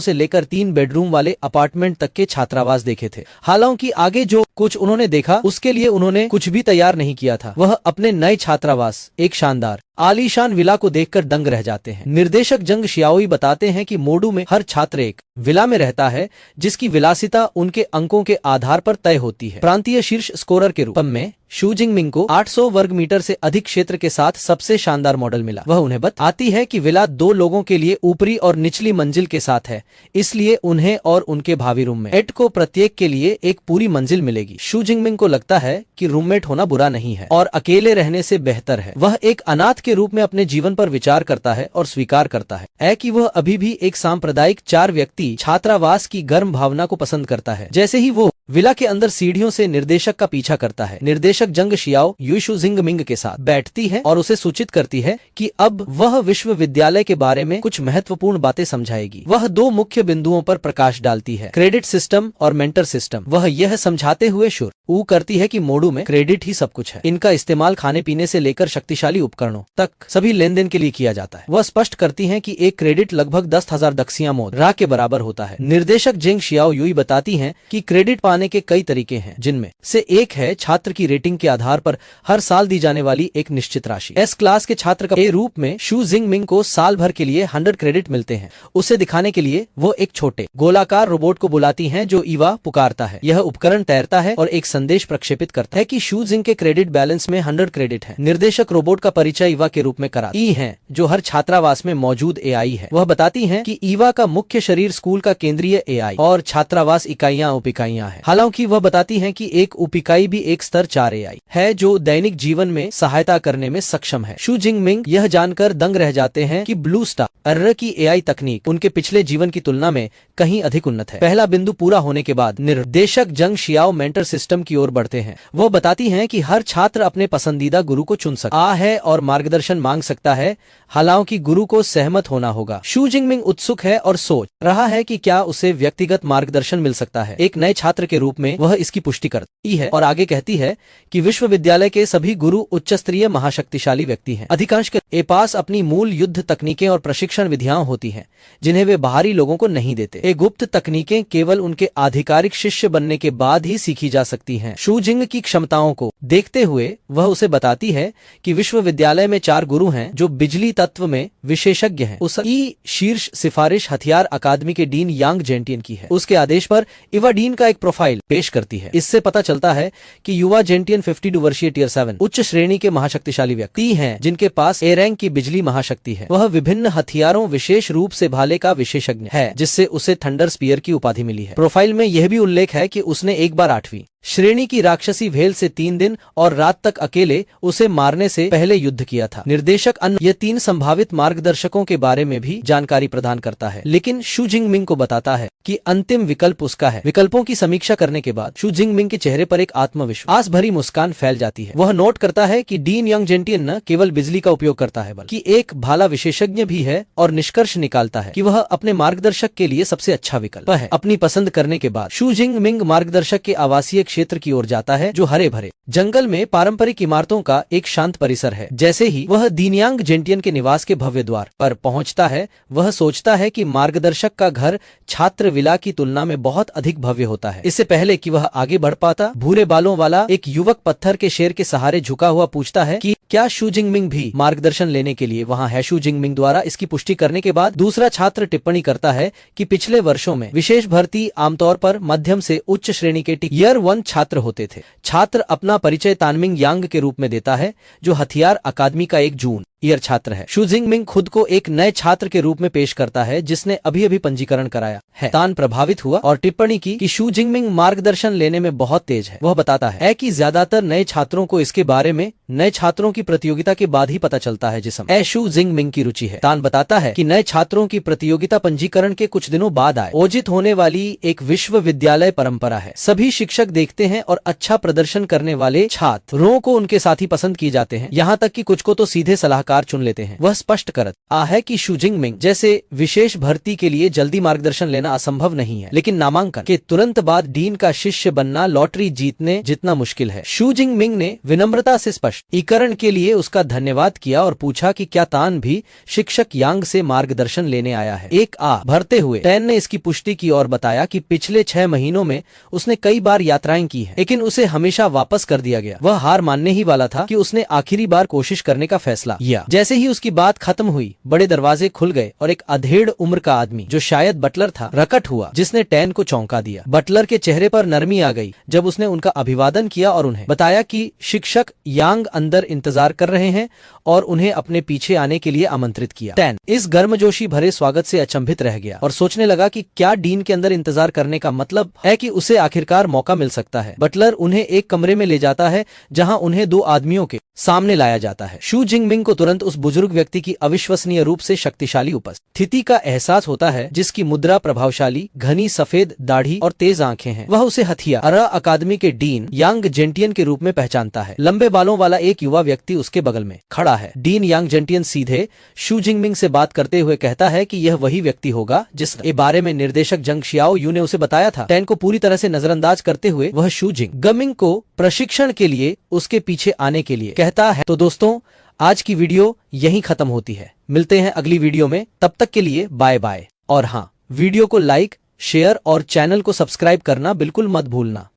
से लेकर 3 बेडरूम वाले अपार्टमेंट तक के छात्रावास देखे थे। हालांकि आगे जो कुछ उन्होंने देखा उसके लिए उन्होंने कुछ भी तैयार नहीं किया था। वह अपने नए छात्रावास, एक शानदार आलीशान विला को देखकर दंग रह जाते हैं। निर्देशक जंग शियाओई बताते हैं कि मोडू में हर छात्र एक विला में रहता है, जिसकी विलासिता उनके अंकों के आधार पर तय होती है। प्रांतीय शीर्ष स्कोरर के रूप में शू जिंगमिंग को 800 वर्ग मीटर से अधिक क्षेत्र के साथ सबसे शानदार मॉडल मिला। वह उन्हें बताती है कि विला 2 लोगों के लिए ऊपरी और निचली मंजिल के साथ है, इसलिए उन्हें और उनके भावी रूममेट को प्रत्येक के लिए एक पूरी मंजिल मिलेगी। शू जिंगमिंग को लगता है कि रूममेट होना बुरा नहीं है और अकेले रहने से बेहतर है। वह एक अनाथ के रूप में अपने जीवन पर विचार करता है और स्वीकार करता है कि वह अभी भी एक सांप्रदायिक 4 व्यक्ति छात्रावास की गर्म भावना को पसंद करता है। जैसे ही वो विला के अंदर सीढ़ियों से निर्देशक का पीछा करता है। निर्देशक जंग शियाओ युशु जिंगमिंग के साथ बैठती है और उसे सूचित करती है कि अब वह विश्वविद्यालय के बारे में कुछ महत्वपूर्ण बातें समझाएगी। वह दो मुख्य बिंदुओं पर प्रकाश डालती है, क्रेडिट सिस्टम और मेंटर सिस्टम। वह यह समझाते हुए शुरू करती है कि मोडू में क्रेडिट ही सब कुछ है। इनका इस्तेमाल खाने पीने से लेकर शक्तिशाली उपकरणों तक सभी लेन देन के लिए किया जाता है। वह स्पष्ट करती है कि एक क्रेडिट लगभग 10,000 दक्षिया मोड रा के बराबर होता है। निर्देशक जेंग शियाओ युई बताती हैं कि क्रेडिट पाने के कई तरीके हैं, जिनमें से एक है छात्र की रेटिंग के आधार पर हर साल दी जाने वाली एक निश्चित राशि। एस क्लास के छात्र के रूप में शू जिंगमिंग को साल भर के लिए 100 क्रेडिट मिलते हैं। उसे दिखाने के लिए वो एक छोटे गोलाकार रोबोट को बुलाती हैं जो ईवा पुकारता है। यह उपकरण तैरता है और एक संदेश प्रक्षेपित करता है कि शू जिंग के क्रेडिट बैलेंस में 100 क्रेडिट है। निर्देशक रोबोट का परिचय ईवा के रूप में कराती है, जो हर छात्रावास में मौजूद एआई है। वह बताती हैं कि ईवा का मुख्य शरीर स्कूल का केंद्रीय एआई और छात्रावास इकाइयां उप इकाइयां हैं। हालांकि वह बताती हैं कि एक उप इकाई भी एक स्तर 4 एआई है जो दैनिक जीवन में सहायता करने में सक्षम है। शू जिंगमिंग यह जानकर दंग रह जाते हैं कि ब्लू स्टार अर्र की एआई तकनीक उनके पिछले जीवन की तुलना में कहीं अधिक उन्नत है। पहला बिंदु पूरा होने के बाद निर्देशक जंग शियाओ मेंटर सिस्टम की ओर बढ़ते हैं। वह बताती हैं कि हर छात्र अपने पसंदीदा गुरु को चुन सकता है और मार्गदर्शन मांग सकता है, हालांकि गुरु को सहमत होना होगा। शू जिंगमिंग उत्सुक है और सोच रहा है कि क्या उसे व्यक्तिगत मार्गदर्शन मिल सकता है। एक नए छात्र के रूप में वह इसकी पुष्टि करती है और आगे कहती है कि विश्वविद्यालय के सभी गुरु उच्च स्तरीय महाशक्तिशाली व्यक्ति हैं। अधिकांश के पास अपनी मूल युद्ध तकनीकें और प्रशिक्षण विधियां होती हैं, जिन्हें वे बाहरी लोगों को नहीं देते। ये गुप्त तकनीकें केवल उनके आधिकारिक शिष्य बनने के बाद ही सीखी जा सकती हैं। शू जिंग की क्षमताओं को देखते हुए वह उसे बताती है कि विश्वविद्यालय में 4 गुरु हैं जो बिजली तत्व में विशेषज्ञ हैं। उसकी शीर्ष सिफारिश हथियार अकादमी के डीन यांग जेंटियन की है। उसके आदेश पर इवा डीन का एक प्रोफाइल पेश करती है। इससे पता चलता है कि युवा जेंटियन 52 वर्षीय टियर 7 उच्च श्रेणी के महाशक्तिशाली व्यक्ति हैं, जिनके पास ए रैंक की बिजली महाशक्ति है। वह विभिन्न हथियारों, विशेष रूप से भाले का विशेषज्ञ है, जिससे उसे थंडर स्पीयर की उपाधि मिली है। प्रोफाइल में यह भी उल्लेख है कि उसने एक बार 8वीं श्रेणी की राक्षसी भेल से 3 दिन और रात तक अकेले उसे मारने से पहले युद्ध किया था। निर्देशक अन्य ये 3 संभावित मार्गदर्शकों के बारे में भी जानकारी प्रदान करता है, लेकिन शू जिंगमिंग को बताता है कि अंतिम विकल्प उसका है। विकल्पों की समीक्षा करने के बाद शू जिंगमिंग के चेहरे पर एक आत्मविश्वास भरी मुस्कान फैल जाती है। वह नोट करता है कि डीन यांग जेंटियन न केवल बिजली का उपयोग करता है, बल्कि एक भाला विशेषज्ञ भी है, और निष्कर्ष निकालता है कि वह अपने मार्गदर्शक के लिए सबसे अच्छा विकल्प है। अपनी पसंद करने के बाद शू जिंगमिंग मार्गदर्शक के आवासीय क्षेत्र की ओर जाता है, जो हरे भरे जंगल में पारंपरिक इमारतों का एक शांत परिसर है। जैसे ही वह दीनयांग जेंटियन के निवास के भव्य द्वार पर पहुंचता है, वह सोचता है कि मार्गदर्शक का घर छात्र विला की तुलना में बहुत अधिक भव्य होता है। इससे पहले कि वह आगे बढ़ पाता, भूरे बालों वाला एक युवक पत्थर के शेर के सहारे झुका हुआ पूछता है कि क्या शू जिंगमिंग भी मार्गदर्शन लेने के लिए वहाँ है। शू जिंगमिंग द्वारा इसकी पुष्टि करने के बाद दूसरा छात्र टिप्पणी करता है कि पिछले वर्षों में विशेष भर्ती आमतौर पर मध्यम से उच्च श्रेणी के टियर 1 छात्र होते थे। छात्र अपना परिचय तानमिंग यांग के रूप में देता है, जो हथियार अकादमी का एक जून ईयर छात्र है। शू जिंगमिंग खुद को एक नए छात्र के रूप में पेश करता है, जिसने अभी अभी पंजीकरण कराया है। तान प्रभावित हुआ और टिप्पणी की कि शू जिंगमिंग मार्गदर्शन लेने में बहुत तेज है। वह बताता है कि ज्यादातर नए छात्रों को इसके बारे में नए छात्रों की प्रतियोगिता के बाद ही पता चलता है, जिसमें शू जिंगमिंग की रुचि है। तान बताता है कि नए छात्रों की प्रतियोगिता पंजीकरण के कुछ दिनों बाद आयोजित होने वाली एक विश्वविद्यालय परंपरा है। सभी शिक्षक देखते हैं और अच्छा प्रदर्शन करने वाले छात्रों को उनके साथी पसंद किए जाते हैं, यहाँ तक कि कुछ को तो सीधे सलाहकार चुन लेते हैं। वह स्पष्ट करता है कि शू जिंगमिंग जैसे विशेष भर्ती के लिए जल्दी मार्गदर्शन लेना असंभव नहीं है, लेकिन नामांकन के तुरंत बाद डीन का शिष्य बनना लॉटरी जीतने जितना मुश्किल है। शू जिंगमिंग ने विनम्रता से स्पष्टीकरण के लिए उसका धन्यवाद किया और पूछा कि क्या तान भी शिक्षक यांग से मार्गदर्शन लेने आया है। एक भरते हुए टैन ने इसकी पुष्टि की और बताया कि पिछले 6 महीनों में उसने कई बार यात्राएं की है, लेकिन उसे हमेशा वापस कर दिया गया। वह हार मानने ही वाला था कि उसने आखिरी बार कोशिश करने का फैसला किया। जैसे ही उसकी बात खत्म हुई, बड़े दरवाजे खुल गए और एक अधेड़ उम्र का आदमी, जो शायद बटलर था, प्रकट हुआ, जिसने टैन को चौंका दिया। बटलर के चेहरे पर नरमी आ गई जब उसने उनका अभिवादन किया और उन्हें बताया कि शिक्षक यांग अंदर इंतजार कर रहे हैं और उन्हें अपने पीछे आने के लिए आमंत्रित किया। टैन इस गर्मजोशी भरे स्वागत से अचंभित रह गया और सोचने लगा कि क्या डीन के अंदर इंतजार करने का मतलब है कि उसे आखिरकार मौका मिल सकता है। बटलर उन्हें एक कमरे में ले जाता है, जहां उन्हें 2 आदमियों के सामने लाया जाता है। शू जिंगमिंग को तुरंत उस बुजुर्ग व्यक्ति की अविश्वसनीय रूप से शक्तिशाली उपस्थिति का एहसास होता है जिसकी मुद्रा प्रभावशाली, घनी सफेद दाढ़ी और तेज आंखें हैं। वह उसे हथिया अकादमी के डीन यांग जेंटियन के रूप में पहचानता है। लंबे बालों वाला एक युवा व्यक्ति उसके बगल में खड़ा है। डीन यांग जेंटियन सीधे शू जिंगमिंग से बात करते हुए कहता है कि यह वही व्यक्ति होगा जिसके बारे में निर्देशक जंग शियाओ यू ने उसे बताया था। टैन को पूरी तरह से नजरअंदाज करते हुए वह शू जिंगमिंग को प्रशिक्षण के लिए उसके पीछे आने के लिए कहता है। तो दोस्तों, आज की वीडियो यहीं खत्म होती है। मिलते हैं अगली वीडियो में, तब तक के लिए बाय बाय। और हाँ, वीडियो को लाइक, शेयर और चैनल को सब्सक्राइब करना बिल्कुल मत भूलना।